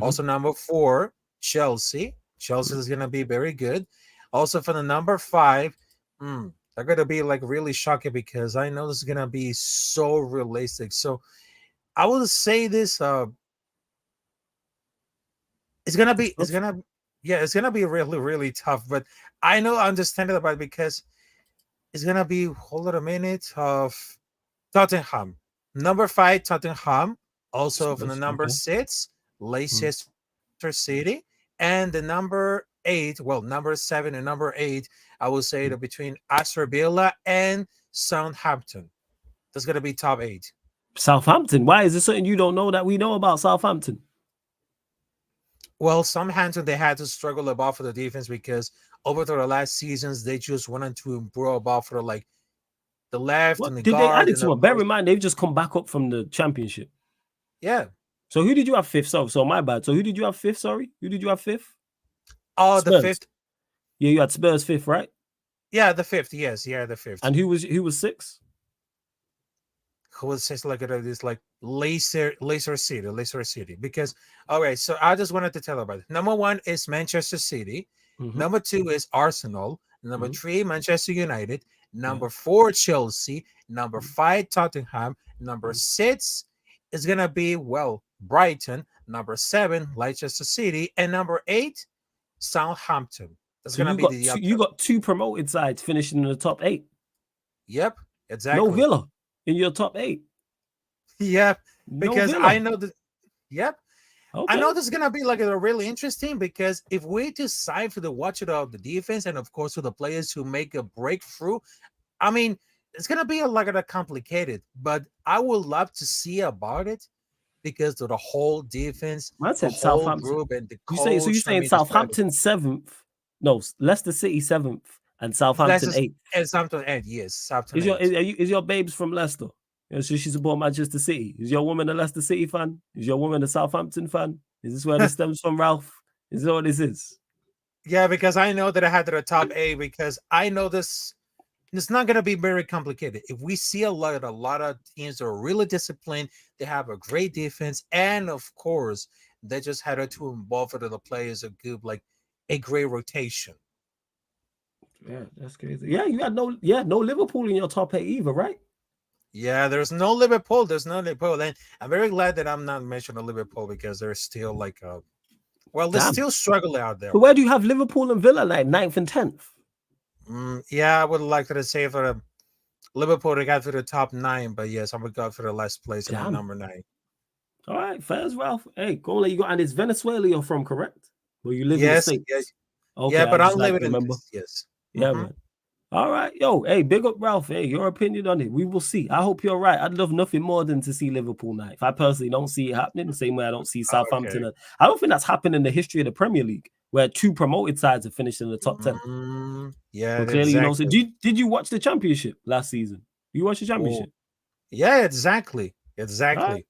Also number 4, Chelsea. Chelsea is gonna be very good. Also for the number 5, they're gonna be like really shocking because I know this is gonna be so realistic. So I will say this. It's gonna be really really tough. But I understand it about it because it's gonna be hold on a minute of Tottenham. Number 5, Tottenham. Also from the number 6, Leicester City. And the number 8, number 7 and number 8, I will say that between Aston Villa and Southampton. That's gonna be top 8. Southampton. Why is there something you don't know that we know about Southampton? Well, Southampton, they had to struggle about for the defense because over the last seasons, they just wanted to improve about for like the left and the Did guard. they add it to? Bear in mind, they've just come back up from the championship. Yeah. So who did you have 5th? So my bad. So who did you have 5th? Sorry, who did you have 5th? Oh, Spurs. the 5th. Yeah, you had Spurs 5th, right? Yeah, the 5th. Yes, yeah, the 5th. And who was 6th? Who was just like this like Leicester City. Because so I just wanted to tell about it. Number 1 is Manchester City. Number 2 is Arsenal. Number 3, Manchester United. Number 4, Chelsea. Number 5, Tottenham. Number 6 is gonna be Brighton. Number 7, Leicester City, and number 8, Southampton. That's gonna be you got 2 promoted sides finishing in the top 8. Yep, exactly. No Villa in your top 8. Yep, because no I know that. Yep. Okay. I know this is gonna be like a really interesting because if we decide for the watch of the defense and of course for the players who make a breakthrough, I mean it's gonna be a complicated, but I would love to see about it because of the whole defense, the whole group, and the coach. You're saying Southampton 7th? No, Leicester City 7th and Southampton 8th. And Southampton 8th, yes. Southampton is your babes from Leicester? So she support Manchester City. Is your woman a Leicester City fan? Is your woman a Southampton fan? Is this where this stems from, Ralph? Is that what this is? Yeah, because I know that I had the top 8 because I know this. It's not going to be very complicated. If we see a lot of teams that are really disciplined, they have a great defense, and of course, they just had to involve the players a good, like a great rotation. Yeah, that's crazy. Yeah, you had no Liverpool in your top 8 either, right? Yeah, there's no Liverpool. And I'm very glad that I'm not mentioning Liverpool because they're still like they're still struggling out there. But where do you have Liverpool and Villa, like 9th and 10th? Yeah, I would like to say for Liverpool, they got to the top 9, but yes, I would go for the last place at number 9. All right, fair, Ralph. Hey, go let you go. And it's Venezuela you're from, correct? Where you live in the States? Yes. Okay, yeah, but I'm living living in this. Yes. Yeah, man. All right, yo, hey, big up Ralph. Hey, your opinion on it. We will see. I hope you're right. I'd love nothing more than to see Liverpool ninth. I personally don't see it happening the same way I don't see Southampton. Okay. I don't think that's happened in the history of the Premier League, where 2 promoted sides have finished in the top 10. Yeah, But clearly, exactly. you know. So did you watch the championship last season? You watched the championship? Yeah, exactly. Right.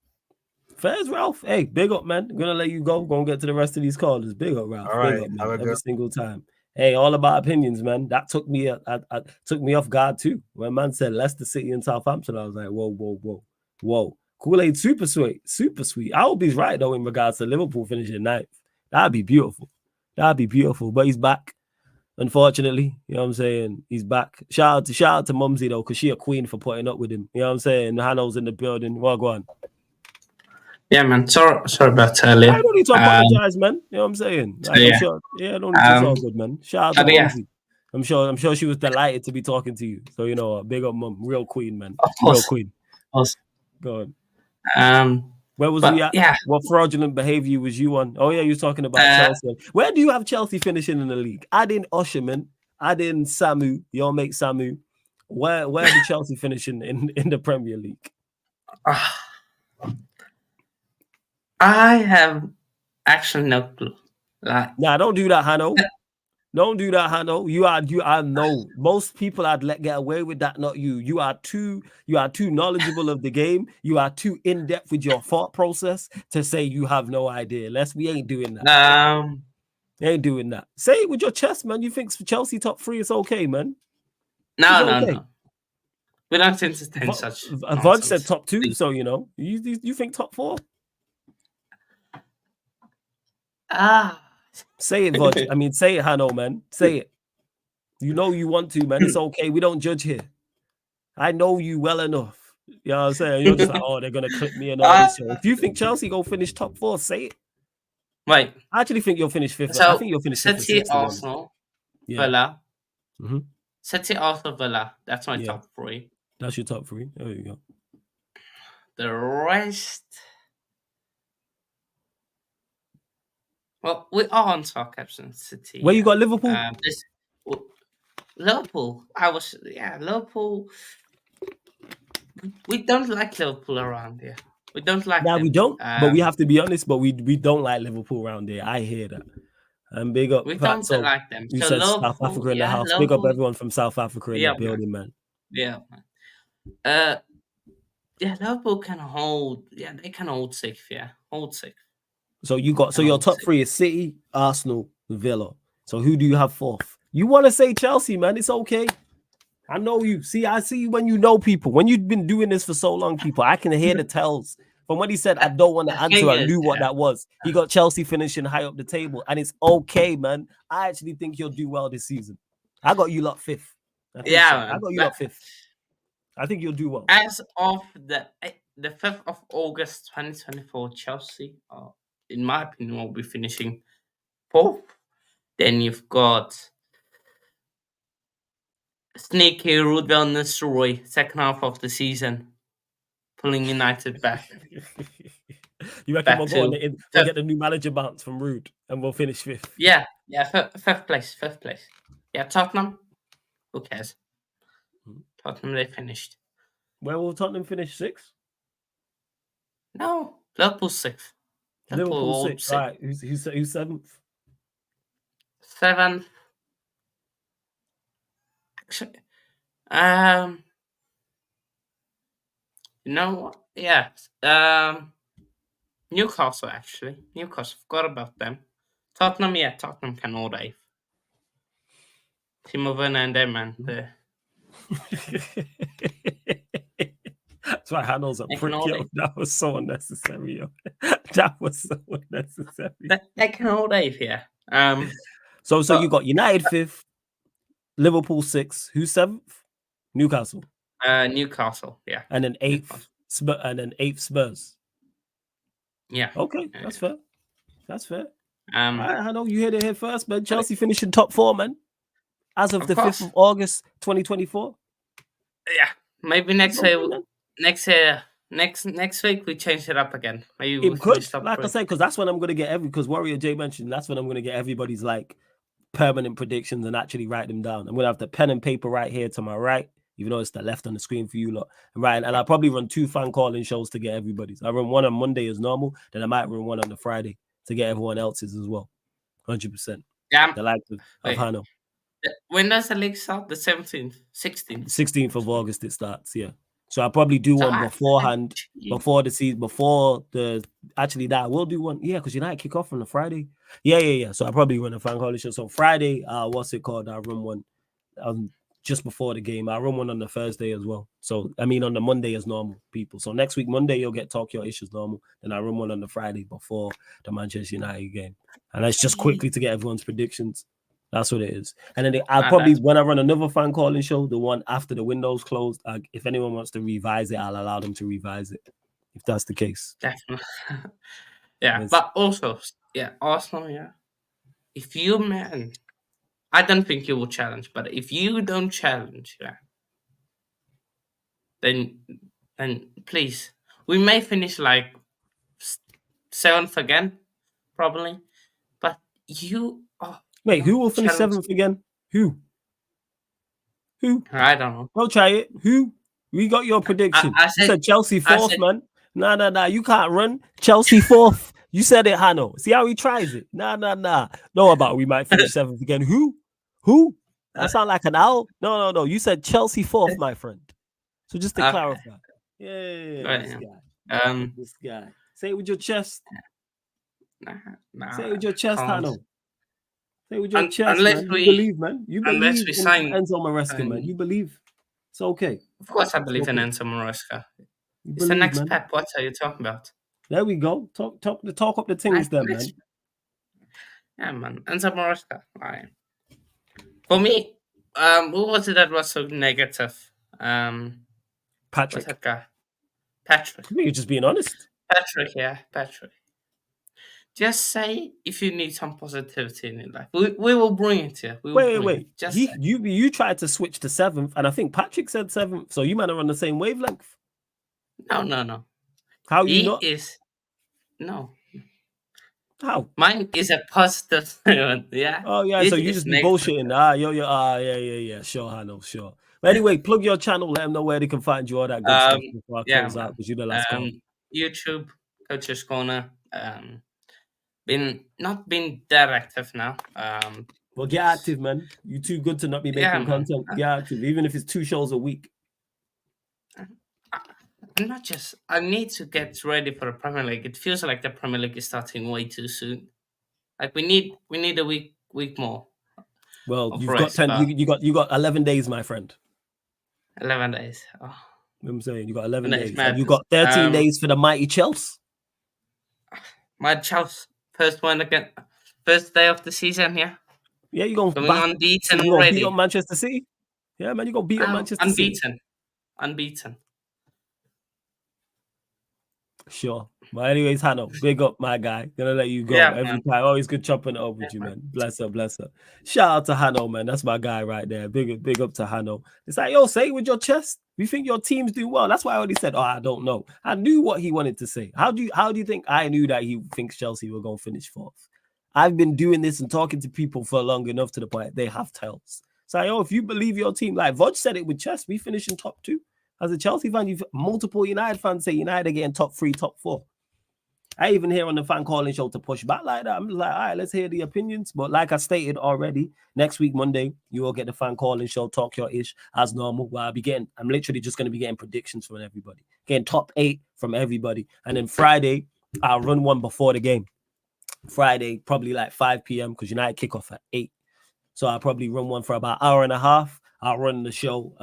Fairs, Ralph. Hey, big up, man. I'm gonna let you go. Go and get to the rest of these callers. Big up, Ralph. All Big right, up, have man. a Every good- single time. Hey, all about opinions, man. That took me took me off guard too. When man said Leicester City and Southampton, I was like, whoa. Kool-Aid super sweet. I hope he's right though in regards to Liverpool finishing ninth. That'd be beautiful. But he's back. Unfortunately, you know what I'm saying? He's back. Shout out to Mumsy though, because she a queen for putting up with him. You know what I'm saying? Hannah's in the building. Well, go on. Yeah, man. Sorry about earlier. I don't need to apologize, man. You know what I'm saying? Like, yeah. It's all good, man. Shout out to yeah. Mumsy. I'm sure she was delighted to be talking to you. So, you know, big up Mum. Real queen, man. Of course. Real queen. Of course. Go on. Where was we at? Yeah. What fraudulent behavior was you on? Oh, yeah, you was talking about Chelsea. Where do you have Chelsea finishing in the league? Add in Osherman. Add in Samu. Your mate Samu. Where do Chelsea finishing in the Premier League? I have actually no clue. Nah, don't do that, Hanno. Don't do that, Hanno. I know most people I'd let get away with that, not you. You are too knowledgeable of the game. You are too in-depth with your thought process to say you have no idea. We ain't doing that. Ain't doing that. Say it with your chest, man. You think Chelsea top 3 is okay, man? No. We don't entertain such. Vod said top 2, so you know. You think top 4? Say it, Vod. I mean, say it, Hanno, man. Say it. You know you want to, man. It's okay. We don't judge here. I know you well enough. You know what I'm saying? You're just like, oh, they're gonna clip me and all this. So if you think Chelsea go finish top 4, say it. Right. I actually think you'll finish 5th. So I think you'll finish 5th. City, Arsenal, Villa. Mm-hmm. City, Arsenal, Villa. That's my top 3. That's your top 3. There you go. The rest. Well, we are on Southampton City. Where you got Liverpool? Liverpool. Liverpool. We don't like Liverpool around here. We don't like them. We don't. But we have to be honest. But we don't like Liverpool around here. I hear that. And big up. We don't like them. You so said Liverpool, South Africa in the house. Liverpool, big up everyone from South Africa in the building, man. Yeah. Liverpool can hold. Yeah, they can hold 6th. Yeah, hold 6th. So your top 3 is City, Arsenal, Villa. So who do you have 4th? You want to say Chelsea, man? It's okay. I know you. I see you when you know people. When you've been doing this for so long, people, I can hear the tells. From what he said, I don't want to answer. I knew what that was. He got Chelsea finishing high up the table, and it's okay, man. I actually think you'll do well this season. I got you lot 5th. I got you lot 5th. I think you'll do well. As of the 5th of August 2024, Chelsea, in my opinion, will be finishing 4th. Then you've got sneaky Rudwell Nisroy, second half of the season, pulling United back. You reckon we'll get the new manager bounce from Rude and we'll finish 5th? Yeah, 5th place. Yeah, Tottenham, who cares? Tottenham, they finished. Where will Tottenham finish? 6th? No, Liverpool 6th. Liverpool 6th. Right, who's 7th? 7th. Actually, you know what? Yeah. Newcastle, actually. Newcastle, forgot about them. Tottenham can hold 8th. Timo Werner and them, man. That's why Hannah's a prick, yo. That was so unnecessary, yo. That was so unnecessary. They can hold 8th, yeah. So you got United 5th, Liverpool 6th. Who's 7th? Newcastle. Newcastle, yeah. And then 8th, Spurs. Yeah. Okay, that's fair. I know you heard it here first, man. Chelsea finishing top 4, man. As of the 5th of August, 2024. Yeah, maybe next week we change it up again. Maybe it could, like I said, because that's when I'm gonna get because Warrior J mentioned that's when I'm gonna get everybody's like permanent predictions and actually write them down. I'm going to have the pen and paper right here to my right, even though it's the left on the screen for you lot. Right, and I'll probably run 2 fan calling shows to get everybody's. I run one on Monday as normal, then I might run one on the Friday to get everyone else's as well. 100%. Yeah. The likes of Hano. When does the league start? The 17th, 16th? 16th of August it starts, yeah. So I'll probably do one beforehand, before the season, actually that I will do one, yeah, because United kick off on the Friday. Yeah. So I'll probably run a fan calling show. So Friday, what's it called? I'll run one just before the game. I'll run one on the Thursday as well. So, I mean, on the Monday as normal, people. So next week, Monday, you'll get Talk Your Issues normal. Then I'll run one on the Friday before the Manchester United game. And that's just quickly to get everyone's predictions. That's what it is. And then I'll probably, when I run another fan calling show, the one after the window's closed, if anyone wants to revise it, I'll allow them to revise it, if that's the case. Definitely. Yeah, but also, Arsenal, if you, man, I don't think you will challenge, but if you don't challenge, then please, we may finish like 7th again, probably, but you... Wait, who will finish 7th again? Who? I don't know. Don't try it. Who? We got your prediction. I said Chelsea 4th, man. Nah. You can't run. Chelsea 4th. You said it, Hano. See how he tries it? Nah. Know about we might finish 7th again. Who? That sound like an owl? No. You said Chelsea 4th, my friend. So just to clarify. Yeah. This guy. Say it with your chest. Say it with your chest, Hano. Say with your chest, man. You believe, man. You believe in Enzo Maresca, man. You believe. It's okay. Of course I believe in Enzo Maresca. It's the next Pep. What are you talking about? There we go. Talk up the things there, man. Yeah, man. Enzo Maresca. Right. For me, who was it that was so negative? Patrick. What's that guy? Patrick. You're just being honest. Patrick. Just say if you need some positivity in your life. We will bring it to you. Wait. You tried to switch to 7th, and I think Patrick said 7th, so you might are on the same wavelength. No. How you not? No. How? Mine is a positive one, yeah. Oh, yeah, so you just be bullshitting. Yeah. Sure, I know, sure. But anyway, plug your channel, let them know where they can find you, all that good stuff before I close out, because you're the last call. YouTube, Coach's Corner. Not been that active now. Well, get active, man. You're too good to not be making content. Get active, even if it's 2 shows a week. I need to get ready for the Premier League. It feels like the Premier League is starting way too soon. Like we need a week more. Well, you've got 10. You got 11 days, my friend. 11 days. Oh. You know what I'm saying? You got 11 days. And you got 13 days for the mighty Chelsea. My Chelsea first one again. First day of the season, yeah. Yeah, you're going unbeaten so already. Beat up Manchester City. Yeah, man, you're gonna beat up Manchester City. Unbeaten. Sure. But anyways, Hano, big up my guy. Gonna let you go every time. Always good chopping it up with you, man. Bless her. Shout out to Hano, man. That's my guy right there. Big up to Hano. It's like, yo, say it with your chest. You think your teams do well? That's why I already said, I don't know. I knew what he wanted to say. How do you think I knew that he thinks Chelsea were gonna finish 4th? I've been doing this and talking to people for long enough to the point they have tells. So, yo, if you believe your team, like Voj said it with chest, we finish in top 2. As a Chelsea fan, you've multiple United fans say United are getting top 3, top 4. I even hear on the fan calling show to push back like that. I'm just like, all right, let's hear the opinions. But like I stated already, next week, Monday, you will get the fan calling show, Talk Your Ish, as normal. Where I'm literally just going to be getting predictions from everybody. Getting top 8 from everybody. And then Friday, I'll run one before the game. Friday, probably like 5 p.m. because United kick off at 8. So I'll probably run one for about an hour and a half. I'll run the show,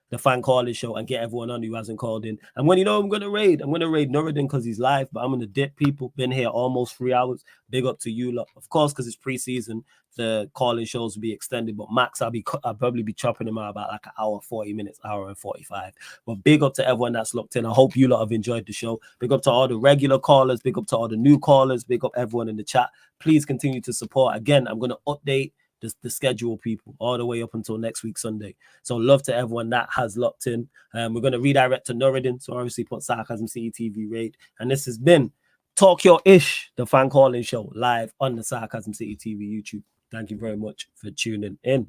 the fan calling show, and get everyone on who hasn't called in. And when I'm going to raid Nuruddin because he's live, but I'm going to dip people. Been here almost 3 hours. Big up to you lot. Of course, because it's preseason, the calling shows will be extended, but max, I'll probably be chopping them out about like an hour, 40 minutes, hour and 45. But big up to everyone that's locked in. I hope you lot have enjoyed the show. Big up to all the regular callers. Big up to all the new callers. Big up everyone in the chat. Please continue to support. Again, I'm going to update the schedule, people, all the way up until next week, Sunday. So love to everyone that has locked in. We're going to redirect to Nuruddin. So obviously put Sarcasm City TV raid. And this has been Talk Your Ish, the fan calling show, live on the Sarcasm City TV YouTube. Thank you very much for tuning in.